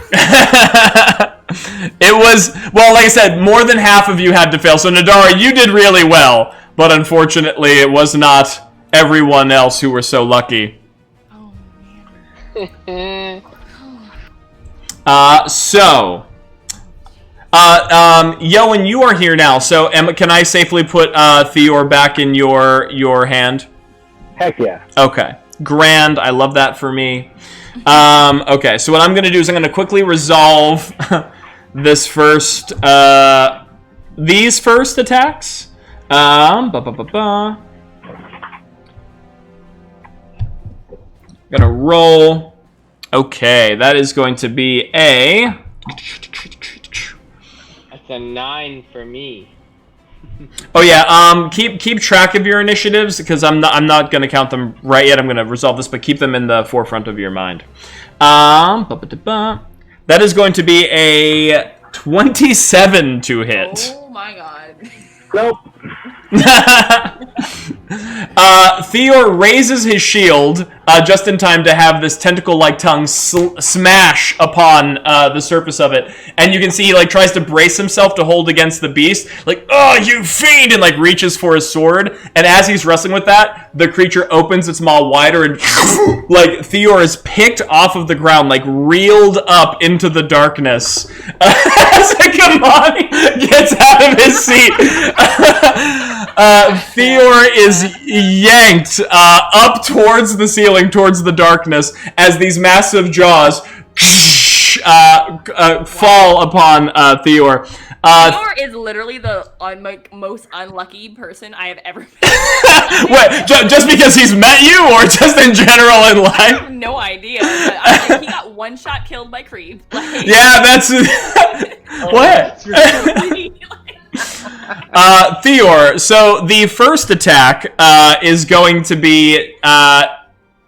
It was, well, like I said, more than half of you had to fail. So Nadara, you did really well, but unfortunately, it was not everyone else who were so lucky. Oh man. Yoan, you are here now. So, Emma, can I safely put Theor back in your hand? Heck yeah. Okay, grand. I love that for me. Okay, so what I'm going to do is I'm going to quickly resolve this first, these first attacks. Gonna roll. Okay, that is going to be a... That's a 9 for me. Oh yeah, keep track of your initiatives, because I'm not going to count them right yet. I'm going to resolve this, but keep them in the forefront of your mind. That is going to be a 27 to hit. Oh my god. Nope. Theor raises his shield just in time to have this tentacle-like tongue smash upon the surface of it, and you can see he like tries to brace himself to hold against the beast, like, "Oh, you fiend!" and like reaches for his sword. And as he's wrestling with that, the creature opens its maw wider, and like Theor is picked off of the ground, like reeled up into the darkness as Kamani gets out of his seat. Theor is yanked up towards the ceiling, towards the darkness, as these massive jaws fall upon Theor. Theor is literally the most unlucky person I have ever met. Wait, just because he's met you, or just in general in life? I have no idea. But he got one shot killed by creep. Like, yeah, that's... What? Theor, so the first attack is going to be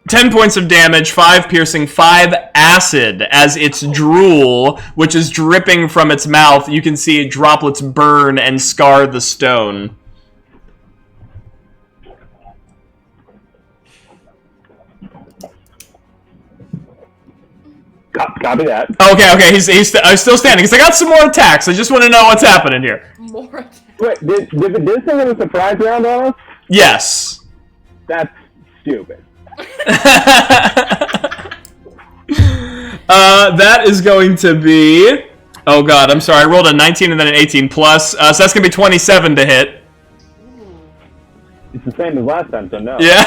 10 points of damage, 5 piercing, 5 acid, as its drool, which is dripping from its mouth, you can see droplets burn and scar the stone. Copy that. Okay, he's still standing, because I got some more attacks, I just want to know what's happening here. More attacks. Wait, did this thing have a surprise round on us? Yes. That's stupid. That is going to be... Oh god, I'm sorry, I rolled a 19 and then an 18 plus, so that's going to be 27 to hit. It's the same as last time, so no. Yeah.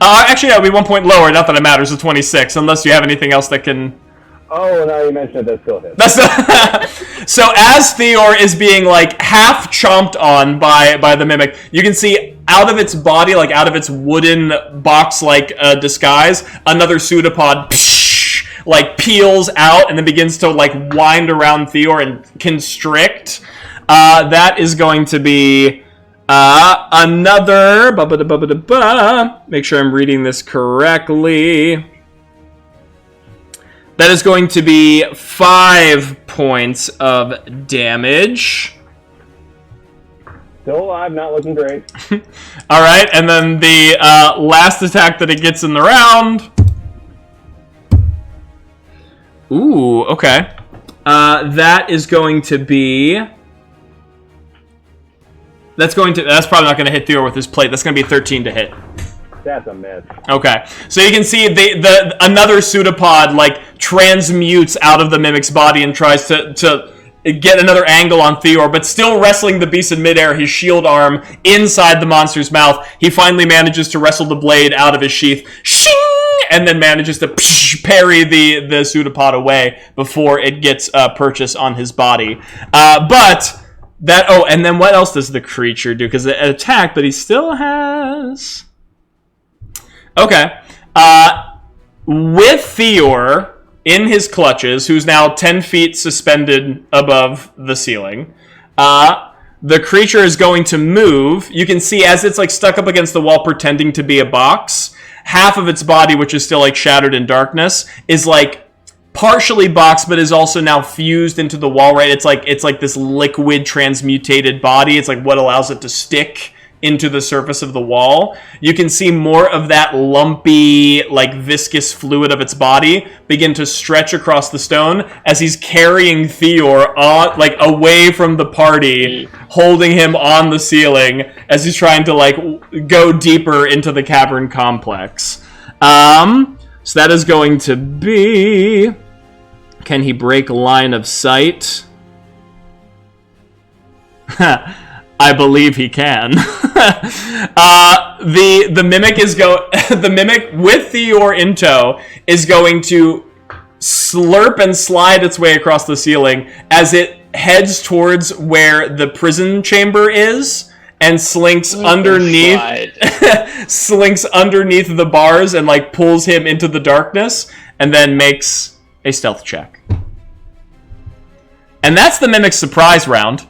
Actually, that would be 1 point lower, not that it matters, it's 26, unless you have anything else that can... Oh, now you mentioned it, that still hits. So as Theor is being, like, half chomped on by the Mimic, you can see out of its body, like, out of its wooden box-like disguise, another pseudopod, like, peels out and then begins to, like, wind around Theor and constrict. That is going to be... another... Make sure I'm reading this correctly. That is going to be 5 points of damage. Still alive, not looking great. Alright, and then the last attack that it gets in the round... Ooh, okay. That is going to be... That's probably not going to hit Theor with his plate. That's going to be 13 to hit. That's a miss. Okay, so you can see the another pseudopod like transmutes out of the Mimic's body and tries to get another angle on Theor, but still wrestling the beast in midair, his shield arm inside the monster's mouth. He finally manages to wrestle the blade out of his sheath, shing, and then manages to parry the pseudopod away before it gets purchase on his body. And then what else does the creature do? Because it attacked, but he still has... Okay. With Theor in his clutches, who's now 10 feet suspended above the ceiling, the creature is going to move. You can see as it's like stuck up against the wall pretending to be a box, half of its body, which is still like shattered in darkness, is like partially boxed, but is also now fused into the wall, right? It's like this liquid transmutated body. It's like what allows it to stick into the surface of the wall. You can see more of that lumpy, like viscous fluid of its body begin to stretch across the stone as he's carrying Theor on, like away from the party, holding him on the ceiling as he's trying to like go deeper into the cavern complex. So that is going to be... Can he break line of sight? I believe he can. The mimic is the mimic with Theor in tow is going to slurp and slide its way across the ceiling as it heads towards where the prison chamber is and slinks underneath the bars and like pulls him into the darkness and then makes a stealth check. And that's the Mimic's surprise round.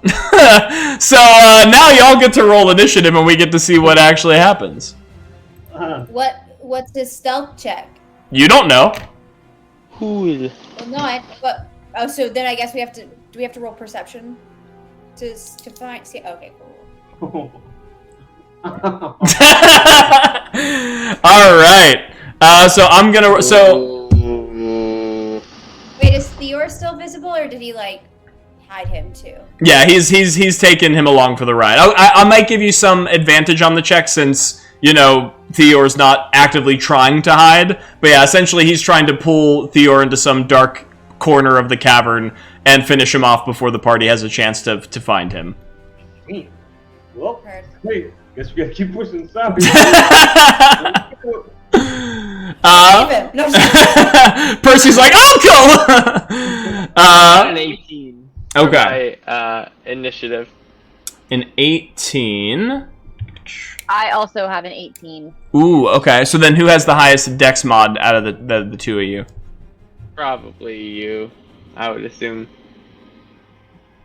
So now y'all get to roll initiative and we get to see what actually happens. What's his stealth check? You don't know. Cool. Well, no, so then I guess we have to... Do we have to roll perception to find... See, okay, cool. Alright. So I'm gonna... Wait, is Theor still visible, or did he, like, hide him, too? Yeah, he's taken him along for the ride. I might give you some advantage on the check since, you know, Theor's not actively trying to hide. But yeah, essentially he's trying to pull Theor into some dark corner of the cavern and finish him off before the party has a chance to find him. Well, wait, guess we gotta keep pushing south. No, Percy's like, Uncle! An 18. Okay. My initiative. An 18. I also have an 18. Ooh, okay. So then who has the highest dex mod out of the two of you? Probably you, I would assume.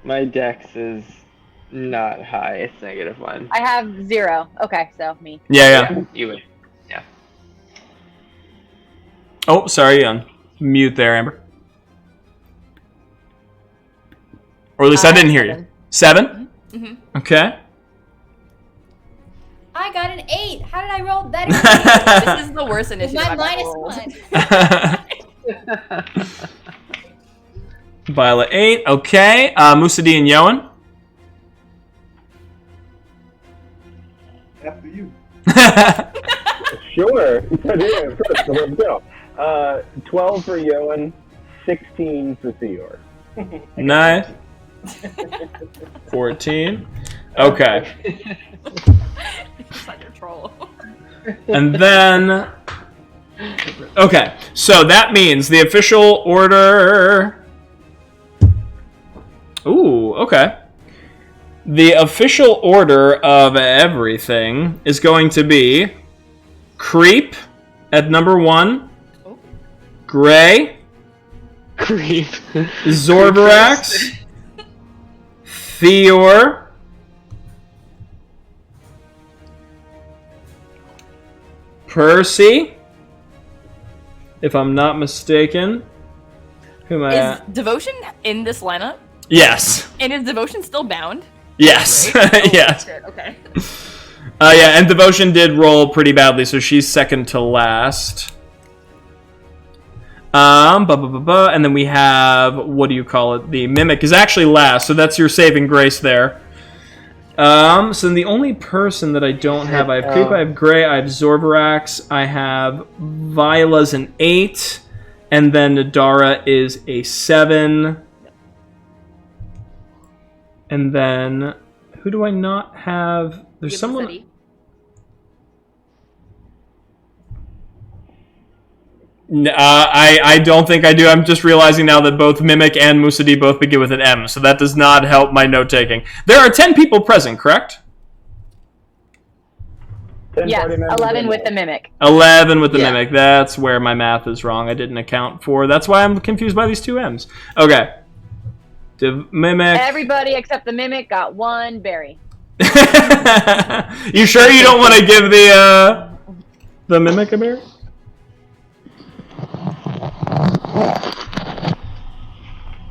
My dex is Not high. It's -1. I have 0. Okay, so me. Yeah. You win. Yeah. Oh, sorry, on mute there, Amber. Or at least I didn't hear you. 7? Mm-hmm. Okay. I got an 8. How did I roll better? This is the worst With initiative my I've ever rolled. -1. Violet 8. Okay. Musadi and Yoan. After you. Sure. Yeah, of course. So let's go. 12 for Yoan, 16 for Theor. Nice. 14. Okay. It's like a troll. And then... Okay, so that means the official order... Ooh, okay. The official order of everything is going to be Creep at number 1, Gray, Creep. Zorvarax, Theor, Percy, if I'm not mistaken. Who am I Is at? Devotion in this lineup? Yes. And is Devotion still bound? Yes. Right? Oh, yes. shit, okay. Yeah, and Devotion did roll pretty badly, so she's second to last. And then we have, what do you call it? The Mimic is actually last, so that's your saving grace there. So then the only person that I don't have, I have Creep, I have Gray, I have Zorvarax, I have Viola's an 8, and then Nadara is a 7. And then, who do I not have? There's someone... City. I don't think I do. I'm just realizing now that both Mimic and Musadi both begin with an M, so that does not help my note-taking. There are 10 people present, correct? 10 Yes, party members 11 and with the mimic. 11 with the Yeah. Mimic. That's where my math is wrong. I didn't account for. That's why I'm confused by these two M's. Okay. Mimic. Everybody except the mimic got 1 berry. You sure you don't want to give the Mimic a berry?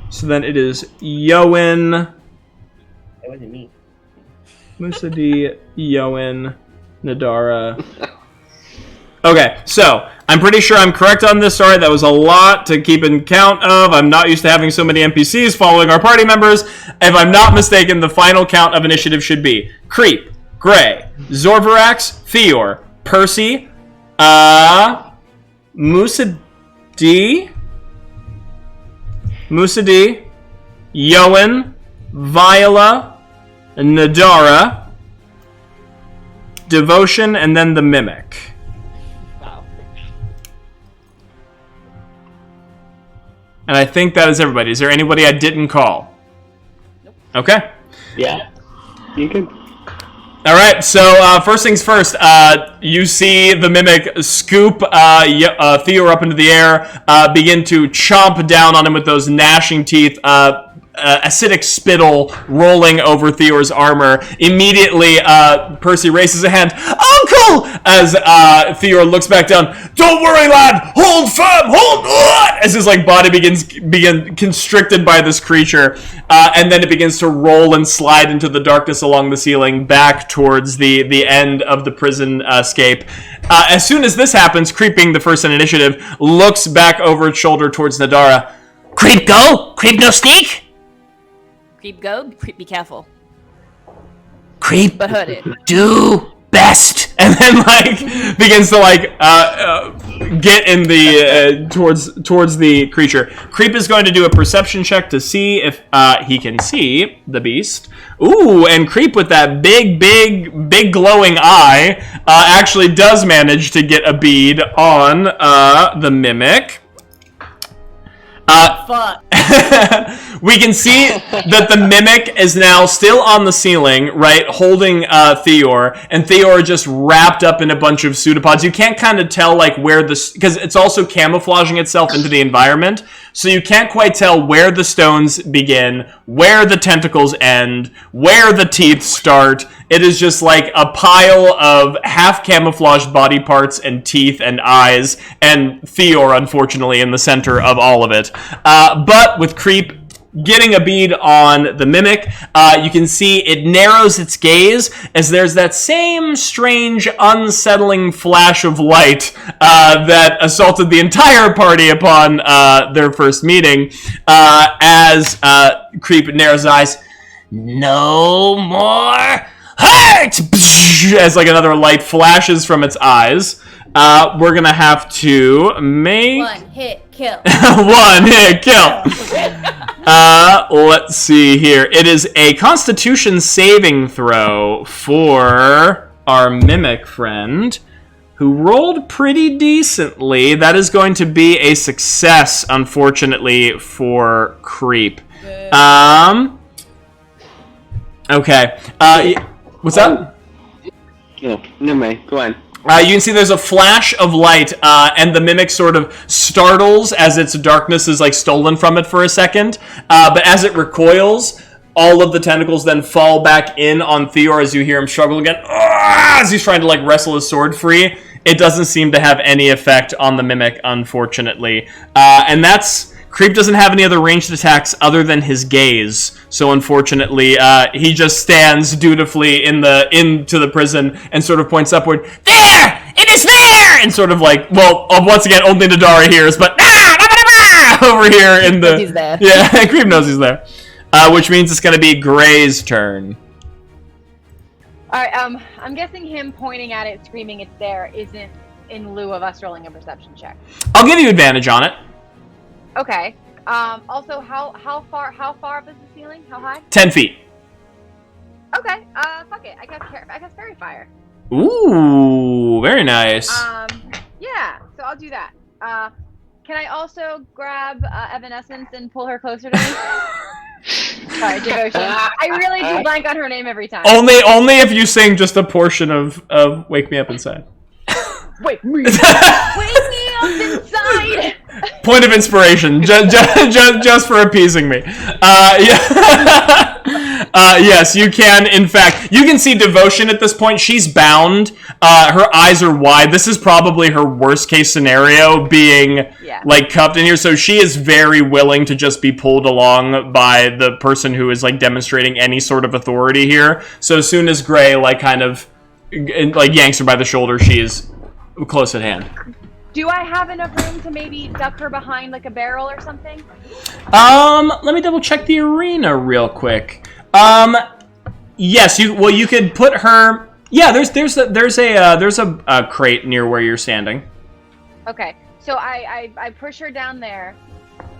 So then it is Yoan, That wasn't me. Musadi, Yoan, Nadara. Okay, so I'm pretty sure I'm correct on this. Sorry, that was a lot to keep in count of. I'm not used to having so many NPCs following our party members. If I'm not mistaken, the final count of initiative should be Creep, Gray, Zorvarax, Theor, Percy, Musadi, Yoan, Viola, Nadara, Devotion, and then the Mimic. Wow. And I think that is everybody. Is there anybody I didn't call? Nope. Okay. Yeah. You can. All right, so first things first, you see the Mimic scoop Theor up into the air, begin to chomp down on him with those gnashing teeth, acidic spittle rolling over Theor's armor. Immediately, Percy raises a hand, "Uncle!" as Theor looks back down. "Don't worry, lad! Hold firm! Hold on!" As his body begins constricted by this creature, and then it begins to roll and slide into the darkness along the ceiling, back towards the end of the prison escape. As soon as this happens, Creep, being the first in initiative, looks back over its shoulder towards Nadara. Creep go, creep no sneak. Creep go, creep be careful. Creep But hooded. do best. And then begins to get in the towards the creature. Creep is going to do a perception check to see if he can see the beast. Ooh, and Creep with that big glowing eye actually does manage to get a bead on the Mimic. Fuck. We can see that the Mimic is now still on the ceiling, right, holding Theor, and Theor just wrapped up in a bunch of pseudopods. You can't kind of tell where this, because it's also camouflaging itself into the environment, So you can't quite tell where the stones begin, where the tentacles end, where the teeth start. It is just like a pile of half-camouflaged body parts and teeth and eyes, and Theor, unfortunately, in the center of all of it. But with Creep getting a bead on the Mimic, you can see it narrows its gaze as there's that same strange, unsettling flash of light that assaulted the entire party upon their first meeting, as Creep narrows his eyes. No more hurt! As like another light flashes from its eyes. We're gonna have to make... One hit kill. One hit kill. Let's see here. It is a Constitution saving throw for our Mimic friend, who rolled pretty decently. That is going to be a success, unfortunately, for Creep. Okay. What's up? No, never mind. Go on. You can see there's a flash of light, and the Mimic sort of startles as its darkness is like stolen from it for a second. But as it recoils, all of the tentacles then fall back in on Theor as you hear him struggle again, as he's trying to like wrestle his sword free. It doesn't seem to have any effect on the Mimic, unfortunately. And that's... Creep doesn't have any other ranged attacks other than his gaze, so unfortunately, he just stands dutifully into the prison and sort of points upward. There! It is there! And sort of like, well, once again, only Nadara hears, but over here in the... He's there. Yeah, Creep knows he's there. Which means it's going to be Gray's turn. Alright, I'm guessing him pointing at it, screaming it's there, isn't in lieu of us rolling a perception check. I'll give you advantage on it. Okay. Also, how far up is the ceiling? How high? 10 feet. Okay. Fuck it. I guess Fairy Fire. Ooh, very nice. Yeah. So I'll do that. Can I also grab Evanescence and pull her closer to me? Sorry, Devotion. I really do blank on her name every time. Only if you sing just a portion of "Wake Me Up Inside." Wake me up inside. Point of inspiration, just for appeasing me. Yes, you can. In fact, you can see Devotion at this point. She's bound. Her eyes are wide. This is probably her worst case scenario, being like cupped in here. So she is very willing to just be pulled along by the person who is like demonstrating any sort of authority here. So as soon as Gray like kind of like yanks her by the shoulder, she is close at hand. Do I have enough room to maybe duck her behind like a barrel or something? Let me double check the arena real quick. Yes, you could put her. Yeah, there's a crate near where you're standing. Okay, so I push her down there,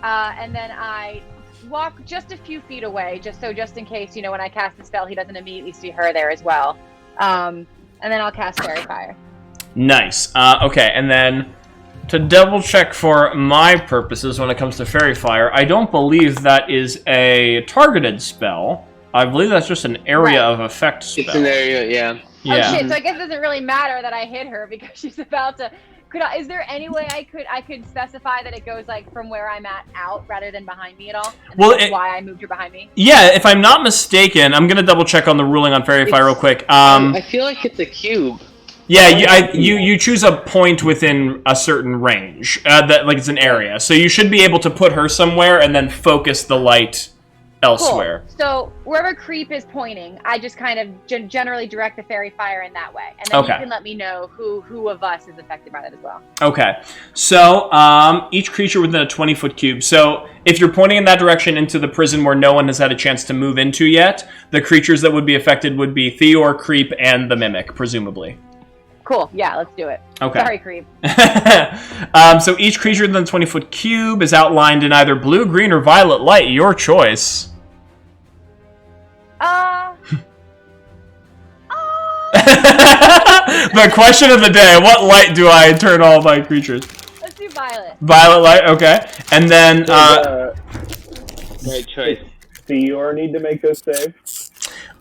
and then I walk just a few feet away, just in case, you know, when I cast the spell, he doesn't immediately see her there as well. And then I'll cast Fairy Fire. Nice. Okay, and then to double check for my purposes when it comes to Fairy Fire, I don't believe that is a targeted spell. I believe that's just an area of effect spell. It's an area, yeah. Yeah. Oh shit! So I guess it doesn't really matter that I hit her because she's about to. Is there any way I could specify that it goes like from where I'm at out rather than behind me at all? And well, that's why I moved her behind me. Yeah, if I'm not mistaken, I'm gonna double check on the ruling on Fairy Fire real quick. I feel like it's a cube. Yeah, you choose a point within a certain range, that like it's an area. So you should be able to put her somewhere and then focus the light elsewhere. Cool. So wherever Creep is pointing, I just kind of generally direct the Fairy Fire in that way, and then you can let me know who of us is affected by that as well. Okay. So each creature within a 20-foot cube. So if you're pointing in that direction into the prison where no one has had a chance to move into yet, the creatures that would be affected would be Theor, Creep, and the Mimic, presumably. Cool. Yeah, let's do it. Okay. Sorry, Creep. So each creature within the 20-foot cube is outlined in either blue, green, or violet light. Your choice. The question of the day: what light do I turn all my creatures? Let's do violet. Violet light. Okay. And then. Great choice. Theor need to make this save.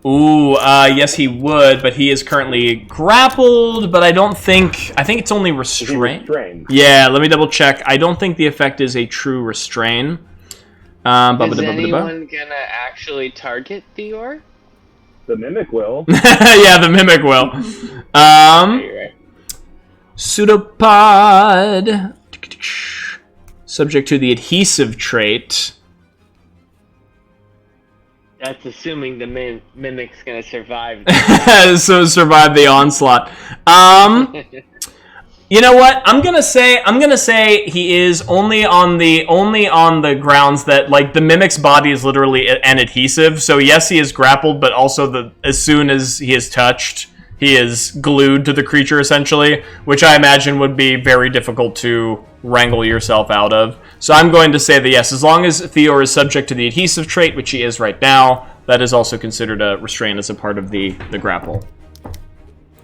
Ooh, yes he would, but he is currently grappled, but I think it's only restrain. Yeah, let me double check. I don't think the effect is a true restrain. Is anyone gonna actually target Theor? The Mimic will. Yeah, the Mimic will. Right. Pseudopod. Subject to the adhesive trait. That's assuming the Mimic's gonna survive. So survive the onslaught. You know what? I'm gonna say he is only on the grounds that like the Mimic's body is literally an adhesive. So yes, he is grappled, but also as soon as he is touched, he is glued to the creature essentially, which I imagine would be very difficult to wrangle yourself out of. So I'm going to say that yes, as long as Theor is subject to the adhesive trait, which he is right now, that is also considered a restraint as a part of the grapple.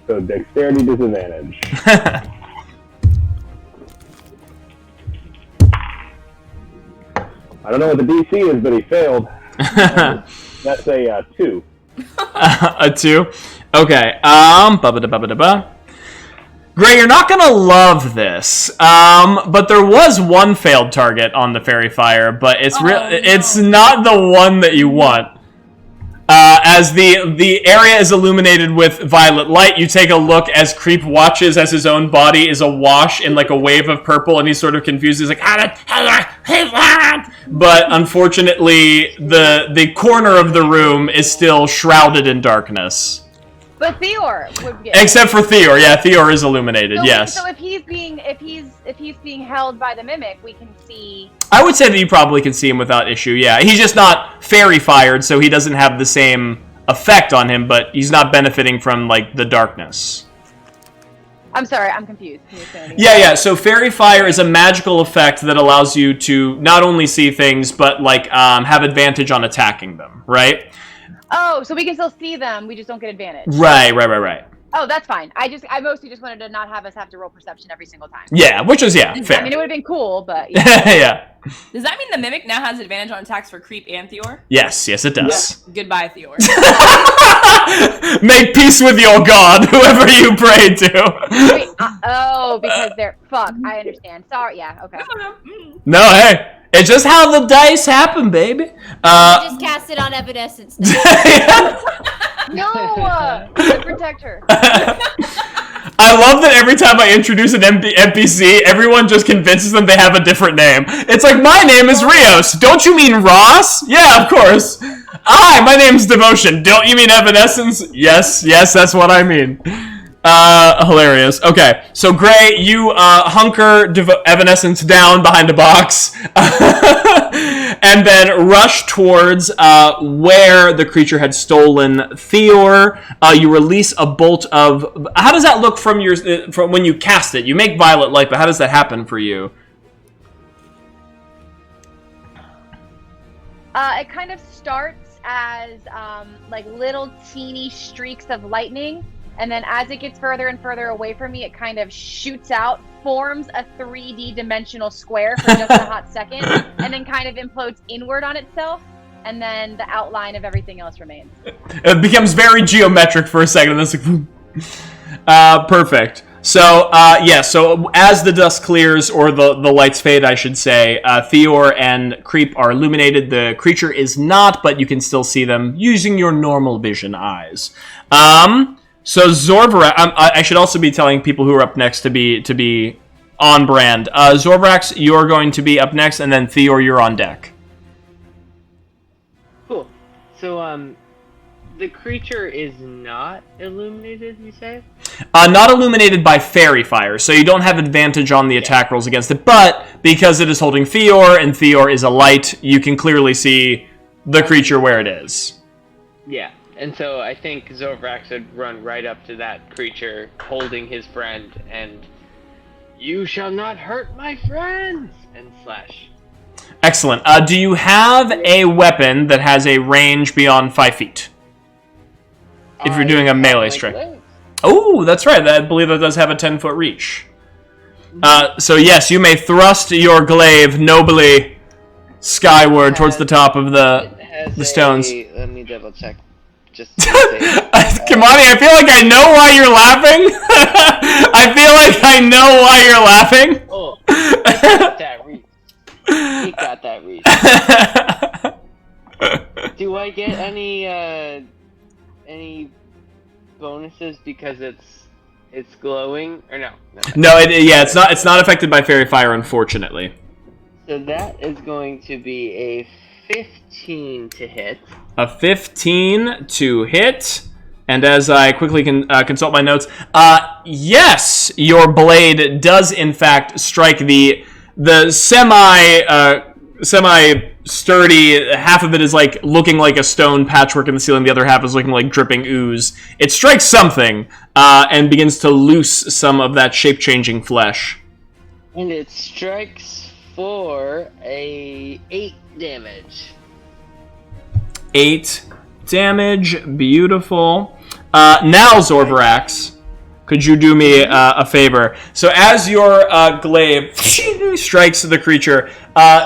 So dexterity disadvantage. I don't know what the DC is, but he failed. That's a 2. A 2? Okay. Gray, you're not gonna love this. But there was one failed target on the fairy fire, but it's not the one that you want. As the area is illuminated with violet light, you take a look as Creep watches as his own body is awash in like a wave of purple, and he's sort of confused. He's like, but unfortunately, the corner of the room is still shrouded in darkness. But Theor would get. Except for Theor, yeah, Theor is illuminated. Yes. So if he's being held by the Mimic, we can see. I would say that you probably can see him without issue. Yeah, he's just not fairy fired, so he doesn't have the same effect on him. But he's not benefiting from like the darkness. I'm sorry, I'm confused. Can you say Yeah. So fairy fire is a magical effect that allows you to not only see things, but like have advantage on attacking them. Right. Oh, so we can still see them, we just don't get advantage. Right. Oh, that's fine. I mostly just wanted to not have us have to roll perception every single time. Yeah, which is fair. I mean, it would have been cool, but yeah. Does that mean the Mimic now has advantage on attacks for Creep and Theor? Yes, it does. Yeah. Goodbye, Theor. Make peace with your god, whoever you pray to. Wait, because they're I understand. Sorry, yeah, okay. No, hey. It's just how the dice happen, baby. Just cast it on Evanescence. No, protect her. I love that every time I introduce an NPC, everyone just convinces them they have a different name. It's like, my name is Rios. Don't you mean Ross? Yeah, of course. Hi, my name's Devotion. Don't you mean Evanescence? Yes, that's what I mean. Hilarious. Okay, so Gray, you hunker Evanescence down behind a box, and then rush towards where the creature had stolen Theor. You release a bolt of. How does that look from when you cast it? You make violet light, but how does that happen for you? It kind of starts as like little teeny streaks of lightning. And then as it gets further and further away from me, it kind of shoots out, forms a 3D dimensional square for just a hot second, and then kind of implodes inward on itself, and then the outline of everything else remains. It becomes very geometric for a second, and then it's like, perfect. So, so as the dust clears, or the lights fade, I should say, Theor and Creep are illuminated. The creature is not, but you can still see them using your normal vision eyes. So Zorvarax, I should also be telling people who are up next to be on brand. Zorvarax, you're going to be up next, and then Theor, you're on deck. Cool. So, the creature is not illuminated, you say? Not illuminated by fairy fire, so you don't have advantage on the attack rolls against it, but because it is holding Theor, and Theor is a light, you can clearly see the creature where it is. Yeah. And so I think Zorvarax would run right up to that creature, holding his friend, and "You shall not hurt my friends!" and slash. Excellent. Do you have a weapon that has a range beyond 5 feet? If you're doing a melee strike. Oh, that's right. I believe that does have a 10-foot reach. So yes, you may thrust your glaive nobly skyward towards the top of the stones. Let me double check. just to be safe. Kimani, I feel like I know why you're laughing. I feel like I know why you're laughing. Oh, he got that reach. He got that reach. Do I get any bonuses because it's glowing or no? No, it's not affected by fairy fire, unfortunately. So that is going to be a 15 to hit. A 15 to hit. And as I quickly consult my notes, yes, your blade does in fact strike the semi sturdy. Half of it is like looking like a stone patchwork in the ceiling. The other half is looking like dripping ooze. It strikes something and begins to loose some of that shape-changing flesh. And it strikes for a 8 damage. 8 damage, beautiful. Now, Zorvarax, could you do me a favor? So as your glaive strikes the creature,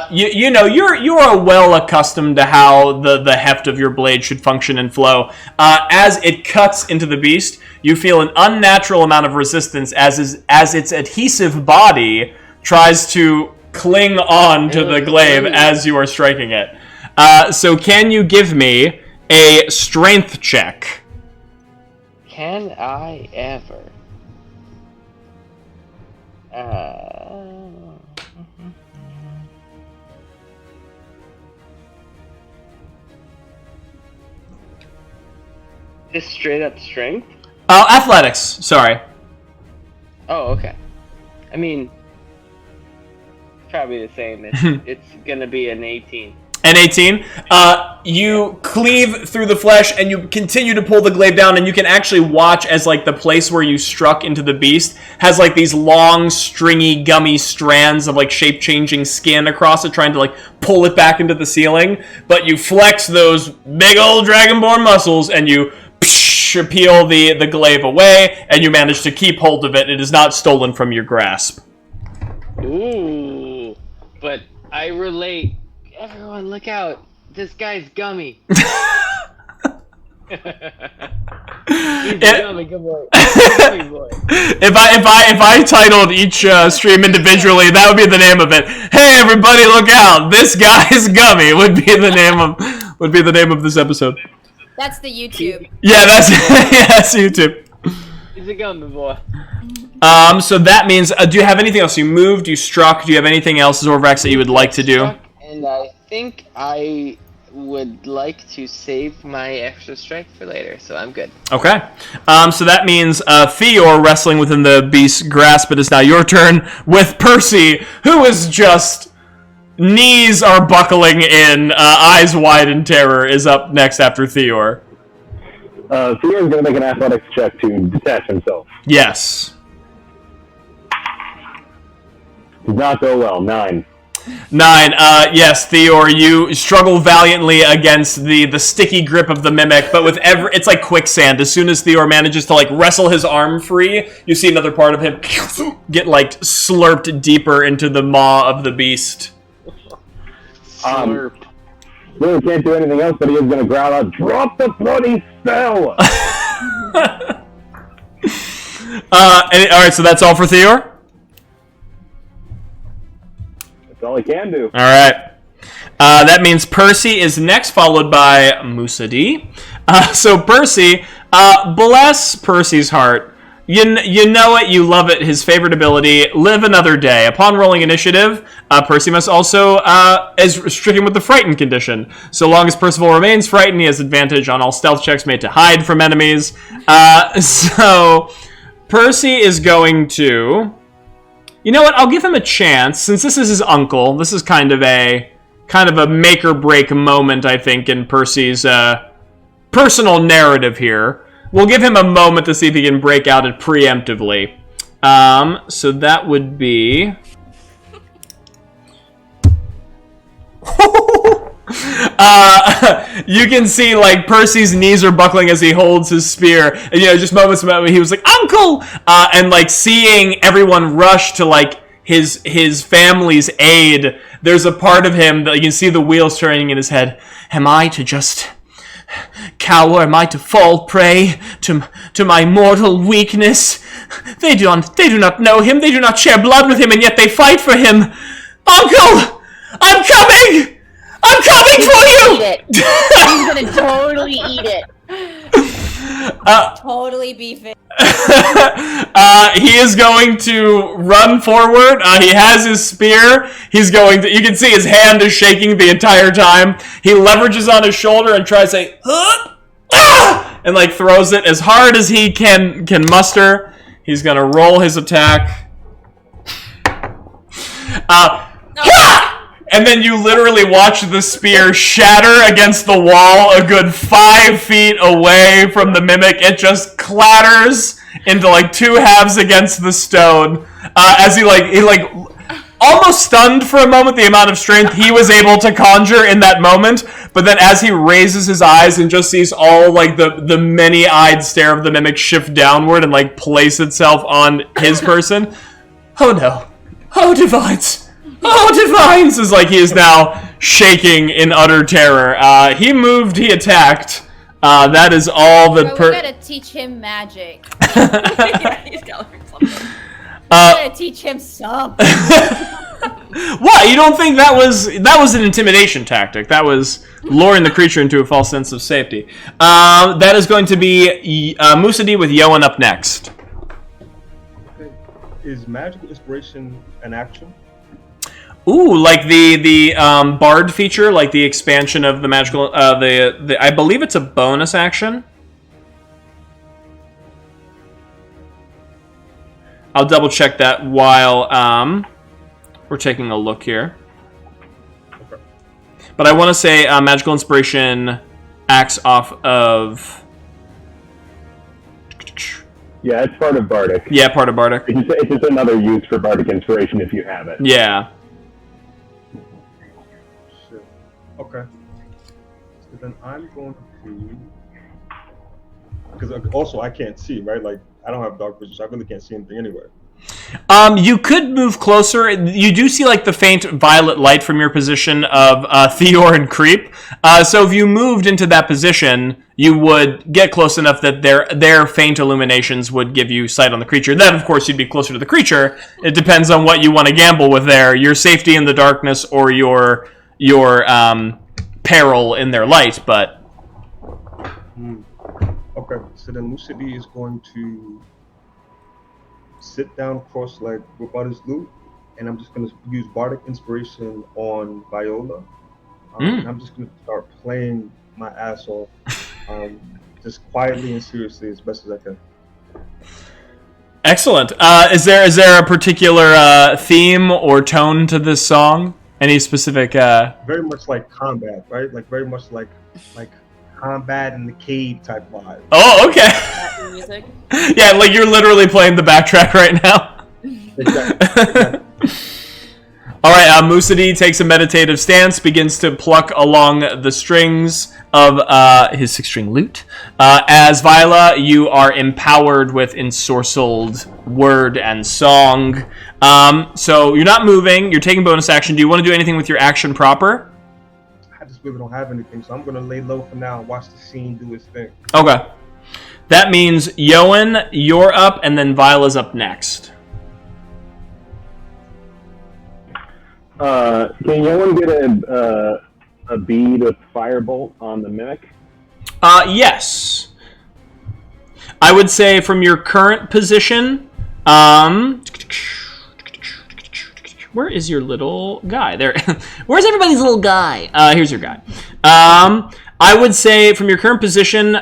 you know you are well accustomed to how the heft of your blade should function and flow. As it cuts into the beast, you feel an unnatural amount of resistance as its adhesive body tries to cling on to the glaive as you are striking it. So can you give me a strength check? Can I ever? Just straight up strength? Athletics, sorry. Oh, okay. I mean, probably the same. It's gonna be an 18. An 18. You cleave through the flesh and you continue to pull the glaive down, and you can actually watch as like the place where you struck into the beast has like these long, stringy, gummy strands of like shape-changing skin across it, trying to like pull it back into the ceiling. But you flex those big old dragonborn muscles and you peel the glaive away, and you manage to keep hold of it. It is not stolen from your grasp. Ooh, but I relate. Everyone, look out! This guy's gummy. He's a gummy, good boy. Gummy boy. If I titled each stream individually, that would be the name of it. Hey, everybody, look out! This guy's gummy would be the name of this episode. That's the YouTube. Yeah, that's YouTube. He's a gummy boy. So that means, do you have anything else? You moved, you struck. Do you have anything else, Zorvax, that you would like to do? And I think I would like to save my extra strength for later, so I'm good. Okay. So that means Theor wrestling within the beast's grasp. It is now your turn with Percy, who is just knees are buckling in, eyes wide in terror, is up next after Theor. Theor is going to make an athletics check to detach himself. Yes. Does not go well. 9. 9. Yes, Theor, you struggle valiantly against the sticky grip of the mimic, but with it's like quicksand. As soon as Theor manages to like wrestle his arm free, you see another part of him get like slurped deeper into the maw of the beast. Slurped. Really can't do anything else, but he is going to growl out, "Drop the bloody spell!" Alright, so that's all for Theor? That's all he can do. Alright. That means Percy is next, followed by Musadi. So Percy, bless Percy's heart. You know it, you love it, his favorite ability, live another day. Upon rolling initiative, Percy must also, is stricken with the frightened condition. So long as Percival remains frightened, he has advantage on all stealth checks made to hide from enemies. So Percy is going to... You know what, I'll give him a chance, since this is his uncle. This is kind of a make-or-break moment, I think, in Percy's personal narrative here. We'll give him a moment to see if he can break out it preemptively. So that would be... you can see, like, Percy's knees are buckling as he holds his spear. And, you know, just moments about when he was like, "Uncle!" And, like, seeing everyone rush to, like, his family's aid, there's a part of him that you can see the wheels turning in his head. Am I to just cower am I to fall prey to my mortal weakness? They do not know him, they do not share blood with him, and yet they fight for him. Uncle! I'm coming! I'm coming for you! Eat it. He's gonna totally eat it. Totally beef it. He is going to run forward. He has his spear. He's going to. You can see his hand is shaking the entire time. He leverages on his shoulder and tries to say, huh? Ah! And like throws it as hard as he can muster. He's gonna roll his attack. And then you literally watch the spear shatter against the wall a good 5 feet away from the mimic. It just clatters into like 2 halves against the stone. As he almost stunned for a moment the amount of strength he was able to conjure in that moment. But then as he raises his eyes and just sees all like the many-eyed stare of the mimic shift downward and like place itself on his person. Oh no. Oh divines. Oh, divines! Is like he is now shaking in utter terror. He moved, he attacked. That is all that Bro, we gotta teach him magic. Yeah, he's gotta learn something. We gotta teach him something. What? You don't think that was an intimidation tactic? That was luring the creature into a false sense of safety. That is going to be Musadi with Yoan up next. Okay. Is magical inspiration an action? Ooh, like the Bard feature, like the expansion of the magical, I believe it's a bonus action. I'll double check that while we're taking a look here. Okay. But I want to say magical inspiration acts off of. Yeah, it's part of Bardic. Yeah, part of Bardic. It's just another use for Bardic inspiration if you have it. Yeah. Shit. Okay. So then I'm going to, because also I can't see, right? Like I don't have dark vision, so I really can't see anything anyway. You could move closer. You do see like the faint violet light from your position of Theor and Creep. So if you moved into that position, you would get close enough that their faint illuminations would give you sight on the creature. Then, of course, you'd be closer to the creature. It depends on what you want to gamble with there: your safety in the darkness or your peril in their light. But Okay, so then Musadi is going to sit down cross-legged without his lute, and I'm just going to use Bardic Inspiration on Viola. And I'm just going to start playing my ass off, just quietly and seriously as best as I can. Excellent. Is there a particular theme or tone to this song? Any specific? Very much like combat, right? Like very much like combat in the cave type vibe. Oh, okay. Latin music. Yeah, like you're literally playing the backtrack right now. Exactly. All right, Musadi takes a meditative stance, begins to pluck along the strings of his 6-string lute. As Viola, you are empowered with ensorcelled word and song. So you're not moving, you're taking bonus action. Do you want to do anything with your action proper? I just really don't have anything, so I'm going to lay low for now and watch the scene do its thing. Okay. That means, Yoan, you're up, and then Viola's up next. Can anyone get a bead of firebolt on the mimic? Yes. I would say from your current position, where is your little guy? There. Where's everybody's little guy? Here's your guy. I would say from your current position,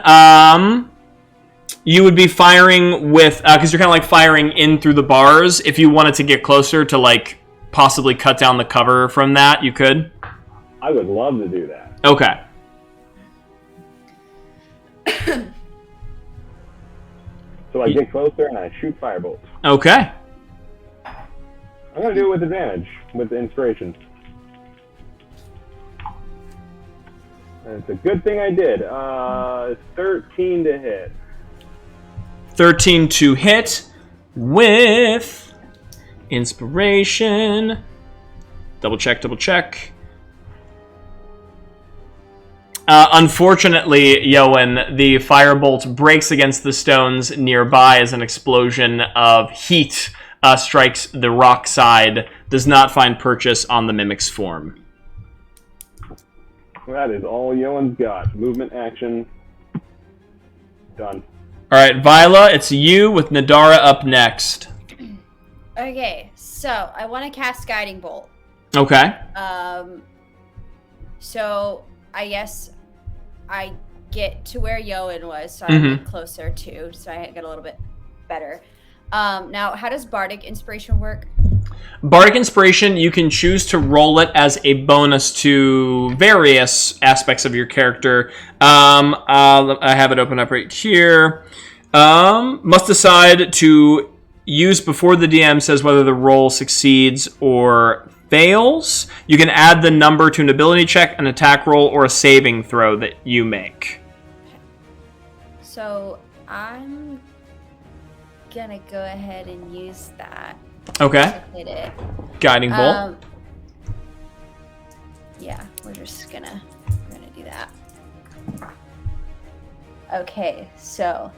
you would be firing with, because you're kind of like firing in through the bars. If you wanted to get closer to like possibly cut down the cover from that, you could. I would love to do that. Okay. So I get closer and I shoot firebolt. Okay. I'm going to do it with advantage, with inspiration. And it's a good thing I did. 13 to hit. 13 to hit with inspiration. Double check. Unfortunately, Yoan, the firebolt breaks against the stones nearby as an explosion of heat strikes the rock side. Does not find purchase on the mimic's form. That is all Yoan's got. Movement, action. Done. All right, Viola, it's you with Nadara up next. Okay, so I want to cast Guiding Bolt. Okay. So I guess I get to where Yoan was, so I get closer too, so I get a little bit better. Now, how does Bardic Inspiration work? Bardic Inspiration, you can choose to roll it as a bonus to various aspects of your character. I have it open up right here. Must decide to use before the DM says whether the roll succeeds or fails. You can add the number to an ability check, an attack roll, or a saving throw that you make. So I'm gonna go ahead and use that. Okay. To hit it. Guiding bolt. Yeah, we're gonna do that. Okay, so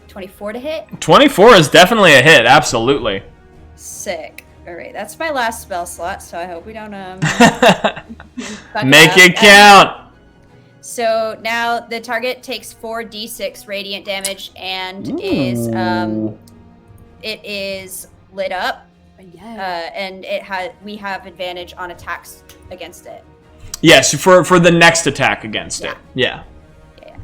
24 to hit. 24 is definitely a hit. Absolutely. Sick. All right, that's my last spell slot, so I hope we don't make it count. So now the target takes 4d6 radiant damage and it is lit up. Yeah. And we have advantage on attacks against it. Yes, for the next attack against it. Yeah. Yeah.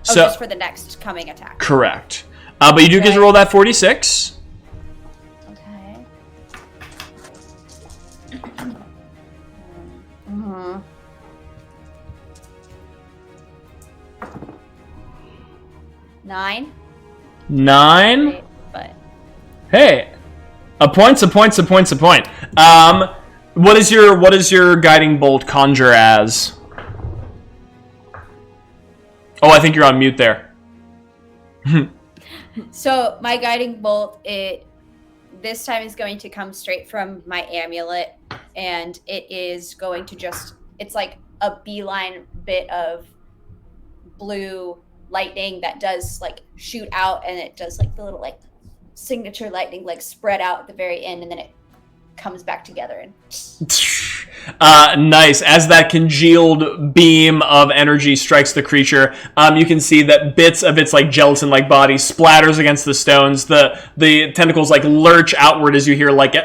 So just for the next coming attack. Correct. But you do get to roll that 46. Okay. 9. 9. Great, but Hey, a point's a point's a point's a point. What is your guiding bolt conjure as? Oh, I think you're on mute there. So my guiding bolt, this time is going to come straight from my amulet, and it is going to it's like a beeline bit of blue lightning that does like shoot out, and it does like the little like signature lightning like spread out at the very end, and then it comes back together and nice. As that congealed beam of energy strikes the creature, you can see that bits of its like gelatin-like body splatters against the stones. The tentacles like lurch outward as you hear like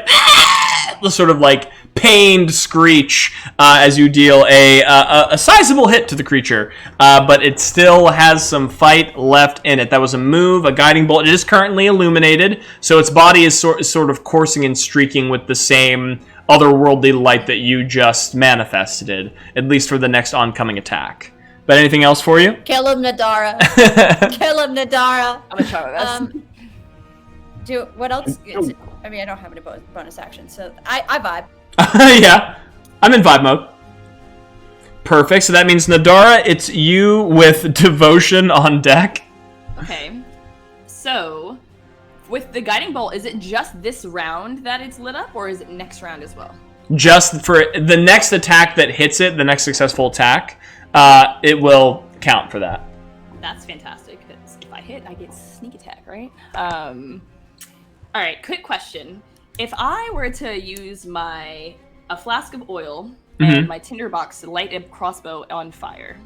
the sort of like pained screech as you deal a sizable hit to the creature, but it still has some fight left in it. That was a move, a guiding bolt. It is currently illuminated, so its body is sort of coursing and streaking with the same otherworldly light that you just manifested, at least for the next oncoming attack. But anything else for you? kill him, Nadara. Kill him, Nadara. I'm gonna try my best. What else? I mean, I don't have any bonus action, so I vibe. Yeah, I'm in vibe mode. Perfect. So that means Nadara, it's you with devotion on deck. Okay. So, with the guiding bolt, is it just this round that it's lit up, or is it next round as well? Just for the next attack that hits it, the next successful attack, it will count for that. That's fantastic. 'Cause if I hit, I get sneak attack, right? All right. Quick question. If I were to use a flask of oil and my tinderbox to light a crossbow on fire,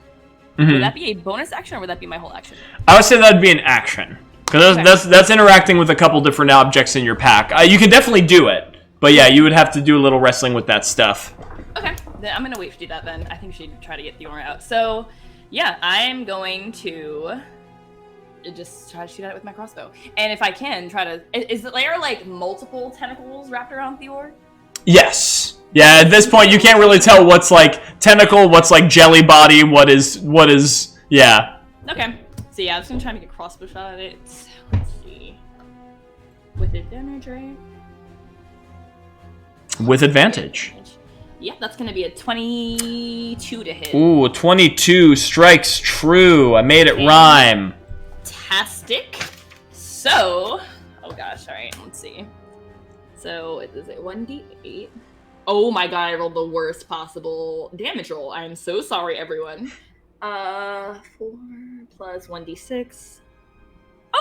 would that be a bonus action or would that be my whole action? I would say that would be an action. Because that's interacting with a couple different objects in your pack. You can definitely do it, but yeah, you would have to do a little wrestling with that stuff. Okay, then I'm going to wait to do that then. I think we should try to get the aura out. So, yeah, I'm going to just try to shoot at it with my crossbow. And if I can, try to... Is there, like, multiple tentacles wrapped around Theor? Yes. Yeah, at this point, you can't really tell what's, like, tentacle, what's, like, jelly body, what is... Yeah. Okay. So, yeah, I'm just going to try to make a crossbow shot at it. Let's see. With advantage, right? With advantage. Yeah, that's going to be a 22 to hit. Ooh, 22 strikes true. I made it rhyme. Fantastic. So, oh gosh, all right, let's see. So, is it 1d8? Oh my god, I rolled the worst possible damage roll. I am so sorry, everyone. 4 plus 1d6.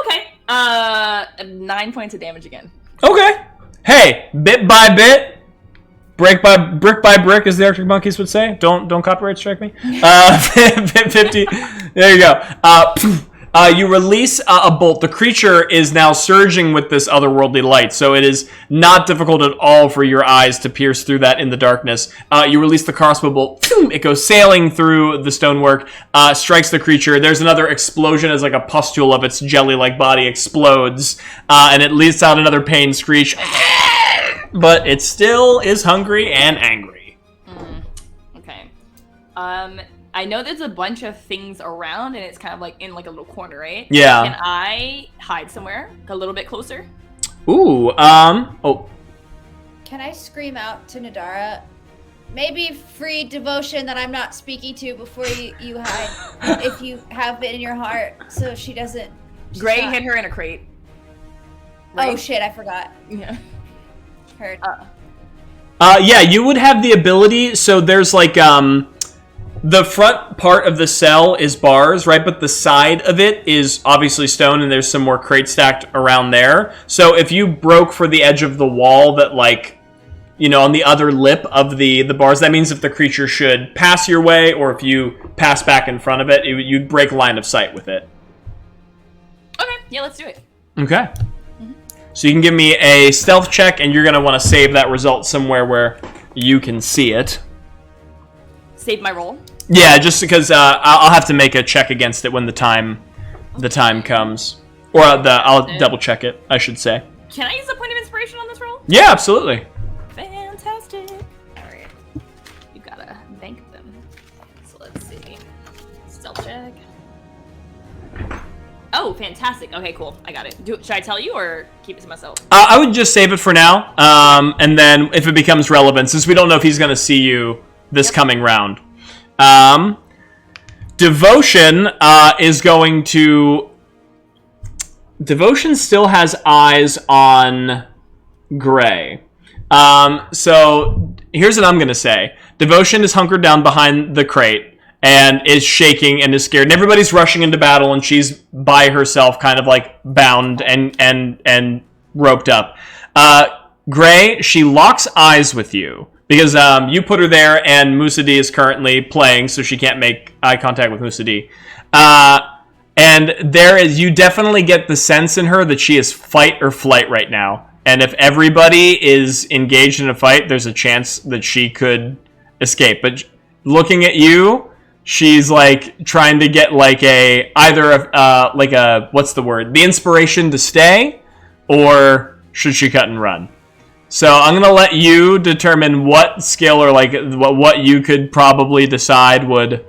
Okay. 9 points of damage again. Okay. Hey, bit by bit, brick by brick, as the Arctic Monkeys would say. Don't copyright strike me. 50. There you go. You release a bolt. The creature is now surging with this otherworldly light, so it is not difficult at all for your eyes to pierce through that in the darkness. You release the crossbow bolt. It goes sailing through the stonework, strikes the creature. There's another explosion as like a pustule of its jelly-like body explodes, and it lets out another pain screech. But it still is hungry and angry. Okay. I know there's a bunch of things around, and it's kind of like in like a little corner, right? Yeah. Can I hide somewhere a little bit closer? Ooh, oh. Can I scream out to Nadara? Maybe free devotion that I'm not speaking to before you hide, if you have it in your heart, so she doesn't... Gray hid her in a crate. Right? Oh shit, I forgot. Yeah. Heard. Yeah, you would have the ability, so there's like, the front part of the cell is bars, right? But the side of it is obviously stone, and there's some more crates stacked around there. So if you broke for the edge of the wall that, like, you know, on the other lip of the bars, that means if the creature should pass your way, or if you pass back in front of it, you'd break line of sight with it. Okay, yeah, let's do it. Okay. So you can give me a stealth check, and you're going to want to save that result somewhere where you can see it. Save my roll? Yeah, just because I'll have to make a check against it when the time comes. Or I'll double check it, I should say. Can I use a point of inspiration on this roll? Yeah, absolutely. Fantastic. Alright. You gotta bank them. So let's see. Stealth check. Oh, fantastic. Okay, cool. I got it. Should I tell you or keep it to myself? I would just save it for now. And then if it becomes relevant, since we don't know if he's going to see you this coming round. Devotion is going to... Devotion still has eyes on Gray. So here's what I'm going to say. Devotion is hunkered down behind the crate and is shaking and is scared. And everybody's rushing into battle, and she's by herself, kind of like bound and roped up. Gray, she locks eyes with you. Because you put her there, and Musadee is currently playing, so she can't make eye contact with Musadee. And you definitely get the sense in her that she is fight or flight right now. And if everybody is engaged in a fight, there's a chance that she could escape. But looking at you, she's like trying to get like what's the word? The inspiration to stay, or should she cut and run? So I'm going to let you determine what skill or like what you could probably decide would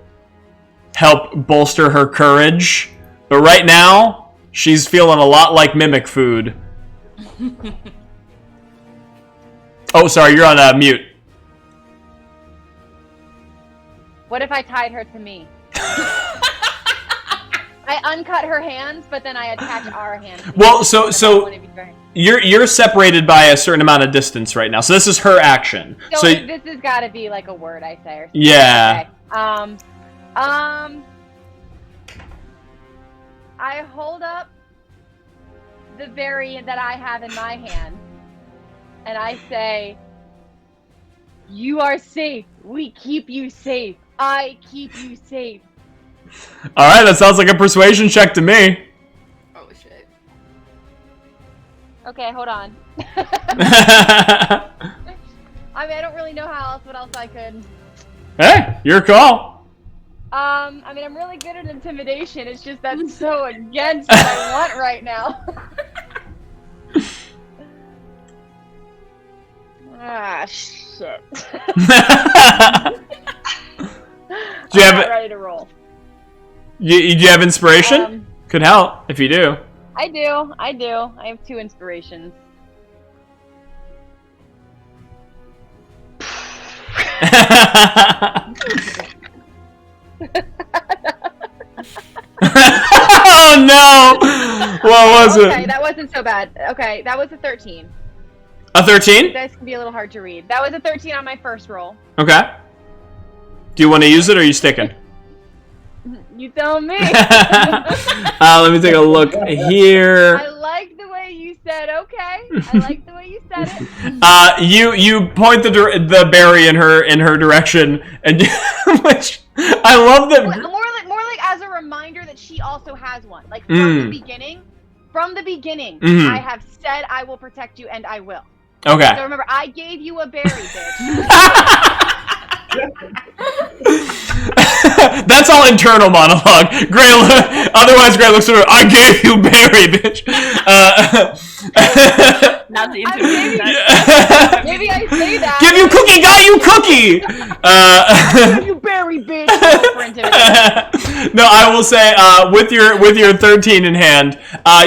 help bolster her courage. But right now, she's feeling a lot like mimic food. Oh, sorry, you're on mute. What if I tied her to me? I uncut her hands, but then I attach our hands. Well, so you're separated by a certain amount of distance right now. So this is her action. So this has got to be like a word I say. Or something. Yeah. Okay. I hold up the berry that I have in my hand, and I say, "You are safe. We keep you safe. I keep you safe." All right, that sounds like a persuasion check to me. Oh shit. Okay, hold on. I mean, I don't really know what else I could. Hey, your call. I mean, I'm really good at intimidation. It's just that's so against what I want right now. Ah, shit. Do you have I'm ready to roll. Do you have inspiration? Could help if you do. I do. I have 2 inspirations. Oh no! What was it? Okay, that wasn't so bad. Okay, that was a 13. A 13? Dice can be a little hard to read. That was a 13 on my first roll. Okay. Do you want to use it, or are you sticking? You tell me. Let me take a look here. I like the way you said okay. I like the way you said it. You point the berry in her direction, and which I love that. More like as a reminder that she also has one. Like from the beginning. From the beginning, I have said I will protect you, and I will. Okay. So remember, I gave you a berry, bitch. That's all internal monologue. Otherwise, Gray looks at her. I gave you berry, bitch. Not the Maybe I say that. Give you cookie, got you cookie. Give you berry, bitch. No, I will say, with your 13 in hand,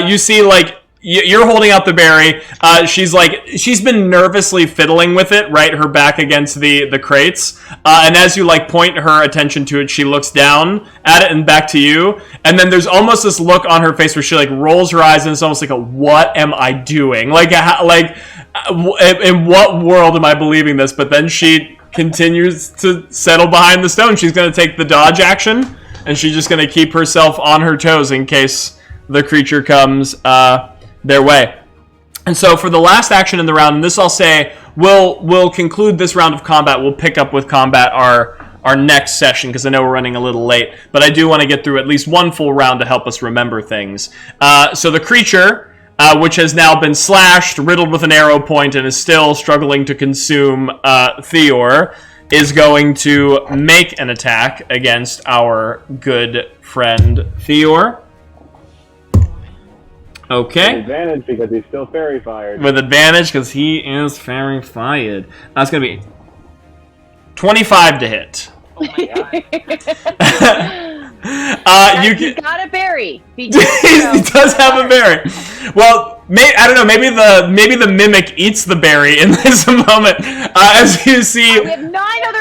you see like. You're holding out the berry. She's been nervously fiddling with it, right? Her back against the crates. And as you like point her attention to it, she looks down at it and back to you. And then there's almost this look on her face where she like rolls her eyes and it's almost like what am I doing? Like in what world am I believing this? But then she continues to settle behind the stone. She's going to take the dodge action, and she's just going to keep herself on her toes in case the creature comes their way. And so for the last action in the round, and this I'll say, we'll conclude this round of combat. We'll pick up with combat our next session, because I know we're running a little late, but I do want to get through at least one full round to help us remember things. So the creature, which has now been slashed, riddled with an arrow point, and is still struggling to consume Theor, is going to make an attack against our good friend Theor. Okay. With advantage because he's still fairy fired. With advantage because he is fairy fired. That's going to be 25 to hit. Oh my god. He's got a berry. He does have a berry. Well, I don't know. Maybe the mimic eats the berry in this moment. As you see, we have 9 other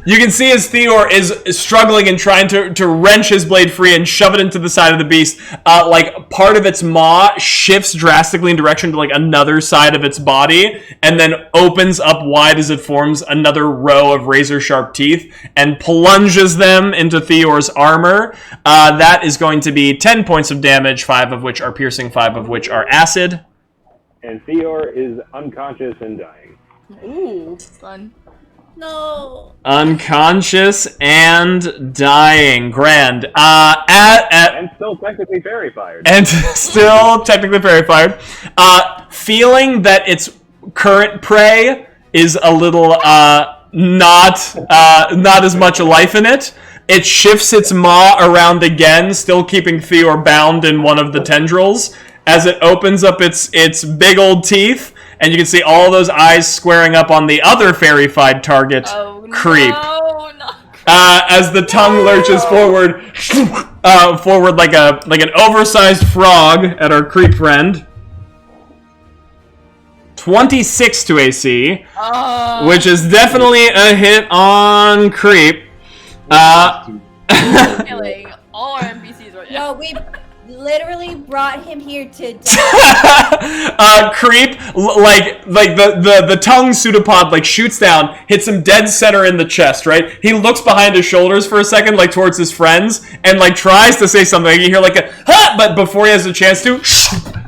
you can see as Theor is struggling and trying to wrench his blade free and shove it into the side of the beast. Like part of its maw shifts drastically in direction to like another side of its body, and then opens up wide as it forms another row of razor sharp teeth and plunges them into Theor's armor. That is going to be 10 points of damage, 5 of which are piercing, 5 of which are acid. And Theor is unconscious and dying. Ooh, fun. No. Unconscious and dying. Grand. And still technically fairy fired. Feeling that its current prey is a little not as much life in it, it shifts its maw around again, still keeping Theor bound in one of the tendrils, as it opens up its big old teeth, and you can see all those eyes squaring up on the other fairy-fied target, Creep. No, not as the tongue lurches forward like an oversized frog at our Creep friend. 26 to AC, which is definitely a hit on Creep. killing all our NPCs right now. No, we literally brought him here to die. Creep, like the tongue pseudopod like shoots down, hits him dead center in the chest, right? He looks behind his shoulders for a second, like towards his friends, and like tries to say something. You hear like a ha! But before he has a chance to,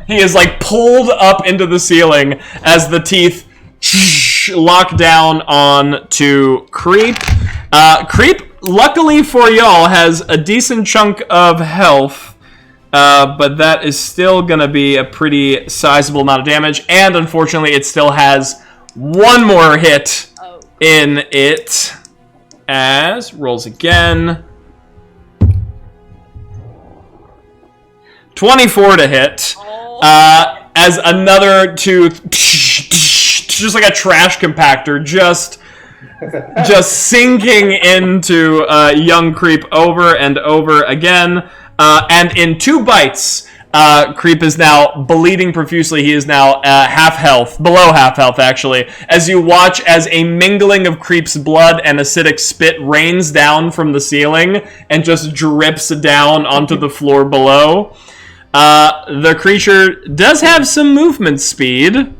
he is like pulled up into the ceiling as the teeth lock down on to Creep. Creep, luckily for y'all, has a decent chunk of health, but that is still going to be a pretty sizable amount of damage, and unfortunately it still has one more hit in it, as rolls again. 24 to hit, as another tooth, just like a trash compactor, just sinking into young Creep over and over again. And in 2 bites, Creep is now bleeding profusely. He is now half health, below half health actually, as you watch as a mingling of Creep's blood and acidic spit rains down from the ceiling and just drips down onto the floor below. The creature does have some movement speed,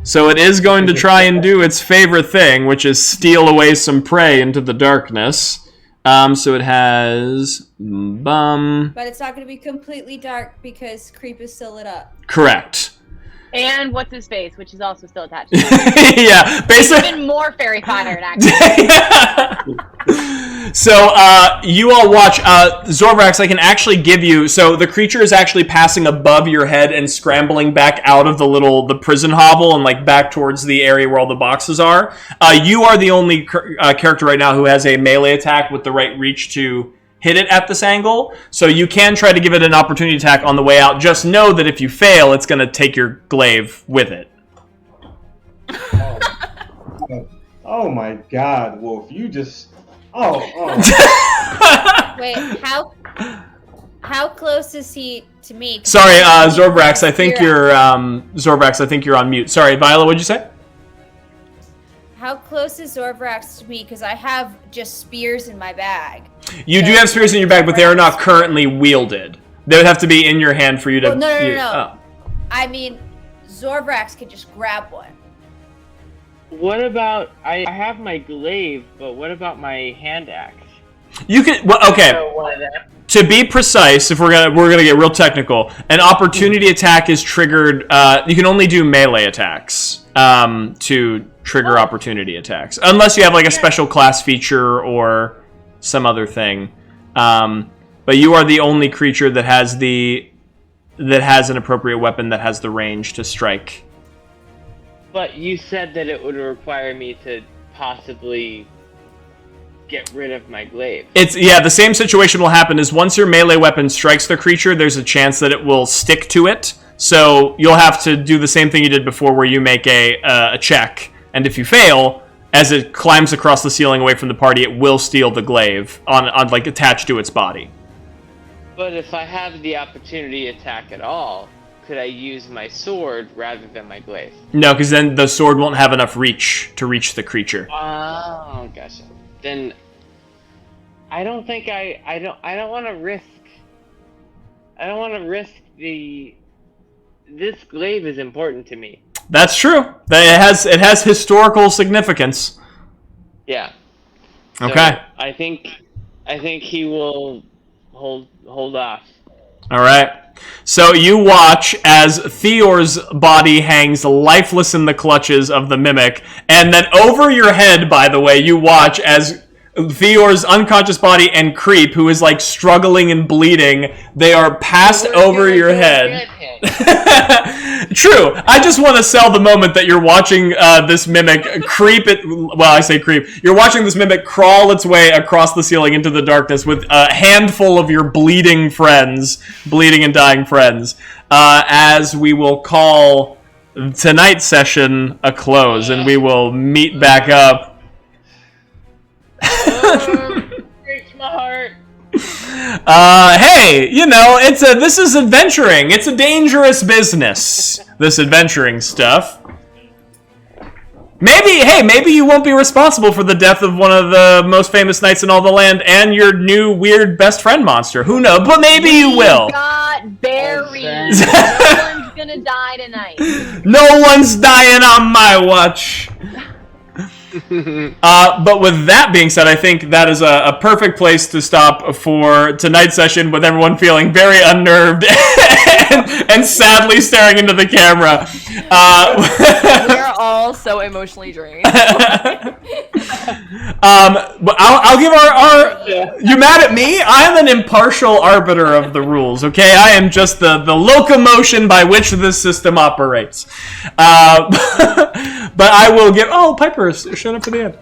so it is going to try and do its favorite thing, which is steal away some prey into the darkness. So it has bum. But it's not going to be completely dark because creep is still lit up. Correct. And what's his face, which is also still attached to it. Yeah, basically. Even more fairy fired, actually. So, you all watch. Zorvax, I can actually give you... So, the creature is actually passing above your head and scrambling back out of the prison hovel and, like, back towards the area where all the boxes are. You are the only character right now who has a melee attack with the right reach to hit it at this angle. So, you can try to give it an opportunity attack on the way out. Just know that if you fail, it's going to take your glaive with it. Oh my God, Wolf! You just oh. Wait, how close is he to me? Sorry, Zorbrax. I think you're Zorbrax. I think you're on mute. Sorry, Viola. What'd you say? How close is Zorbrax to me? Because I have just spears in my bag. You do have spears in your bag, but they are not currently wielded. They would have to be in your hand for you to. Well, no. Oh. I mean, Zorbrax could just grab one. What about... I have my glaive, but what about my hand axe? You can... Well, okay. To be precise, if we're gonna get real technical, an opportunity attack is triggered... you can only do melee attacks to trigger opportunity attacks. Unless you have, like, a special class feature or some other thing. But you are the only creature that has an appropriate weapon that has the range to strike. But you said that it would require me to possibly get rid of my glaive. The same situation will happen is once your melee weapon strikes the creature, there's a chance that it will stick to it. So you'll have to do the same thing you did before where you make a check. And if you fail, as it climbs across the ceiling away from the party, it will steal the glaive on like attached to its body. But if I have the opportunity attack at all, could I use my sword rather than my glaive? No, because then the sword won't have enough reach to reach the creature. Oh, gotcha. Then I don't think I don't want to risk. I don't want to risk this glaive is important to me. That's true. It has historical significance. Yeah. So okay. I think he will hold off. All right. So you watch as Theor's body hangs lifeless in the clutches of the mimic, and then over your head, by the way, you watch as Theor's unconscious body and Creep, who is like struggling and bleeding, they are passed over your head. True. I just want to sell the moment that you're watching this mimic I say creep. You're watching this mimic crawl its way across the ceiling into the darkness with a handful of your bleeding and dying friends, as we will call tonight's session a close, and we will meet back up. Breaks my heart. Hey, this is adventuring. It's a dangerous business, this adventuring stuff. Maybe you won't be responsible for the death of one of the most famous knights in all the land and your new weird best friend monster. Who knows? But maybe you will. Got buried. No one's gonna die tonight. No one's dying on my watch. But with that being said, I think that is a perfect place to stop for tonight's session, with everyone feeling very unnerved and sadly staring into the camera. We're all so emotionally drained. I'll give our you mad at me? I'm an impartial arbiter of the rules, okay? I am just the locomotion by which this system operates. But I will give... Oh, Piper showed up at the end.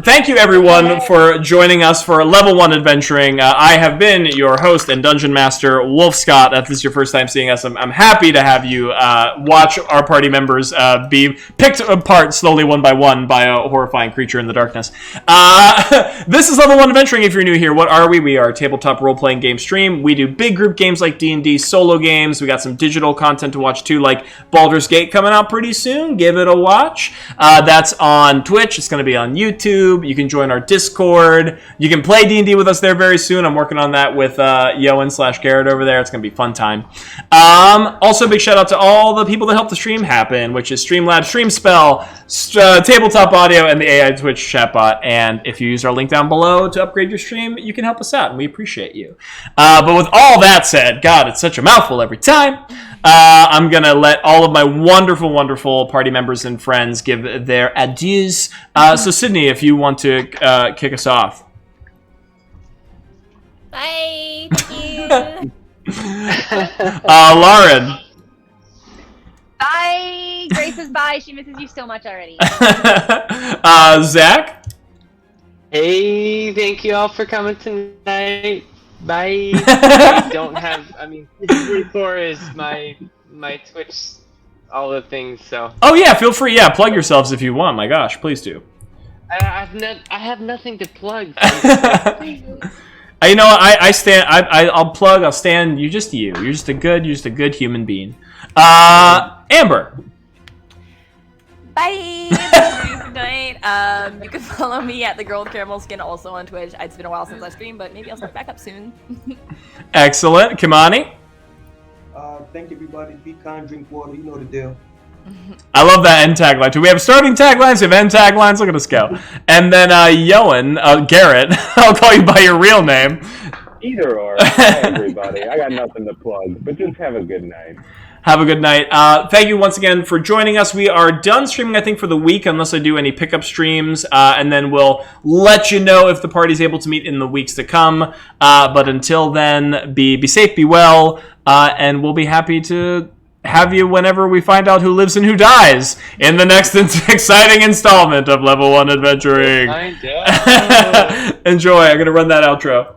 Thank you, everyone, for joining us for Level 1 Adventuring. I have been your host and Dungeon Master, Wolf Scott. If this is your first time seeing us, I'm happy to have you watch our party members be picked apart slowly one by one by a horrifying creature in the darkness. This is Level 1 Adventuring. If you're new here, what are we? We are a tabletop role-playing game stream. We do big group games like D&D, solo games. We got some digital content to watch, too, like Baldur's Gate coming out pretty soon. Give it a watch. That's on Twitch. It's going to be be on YouTube. You can join our Discord. You can play D&D with us there very soon. I'm working on that with Yoan/Garrett over there. It's going to be a fun time. Also, big shout out to all the people that helped the stream happen, which is StreamLabs, StreamSpell, Tabletop Audio, and the AI Twitch chatbot. And if you use our link down below to upgrade your stream, you can help us out, and we appreciate you. But with all that said, God, it's such a mouthful every time. I'm going to let all of my wonderful, wonderful party members and friends give their adieus. So, Sydney, if you want to kick us off. Bye. Thank you. Lauren. Bye. Grace is bye. She misses you so much already. Zach. Hey, thank you all for coming tonight. Bye. I don't have. I mean, 4 is my Twitch, all the things. So. Oh yeah, feel free. Yeah, plug yourselves if you want. My gosh, please do. I have nothing to plug. You know what? I'll plug. I'll stand. You're just you. You're just a good human being. Amber. Bye. Tonight. You can follow me at the Girl with Caramel Skin, also on Twitch. It's been a while since I streamed, but maybe I'll start back up soon. Excellent, Kimani. Thank everybody. Be kind, drink water. You know the deal. I love that end tagline too. We have starting taglines, we have end taglines. Look at us go. And then Yoan, Garrett. I'll call you by your real name. Either or. Hi, everybody. I got nothing to plug, but just have a good night. Have a good night. Thank you once again for joining us. We are done streaming, I think, for the week, unless I do any pickup streams. And then we'll let you know if the party's able to meet in the weeks to come. But until then, be safe, be well, and we'll be happy to have you whenever we find out who lives and who dies in the next exciting installment of Level 1 Adventuring. Enjoy. I'm going to run that outro.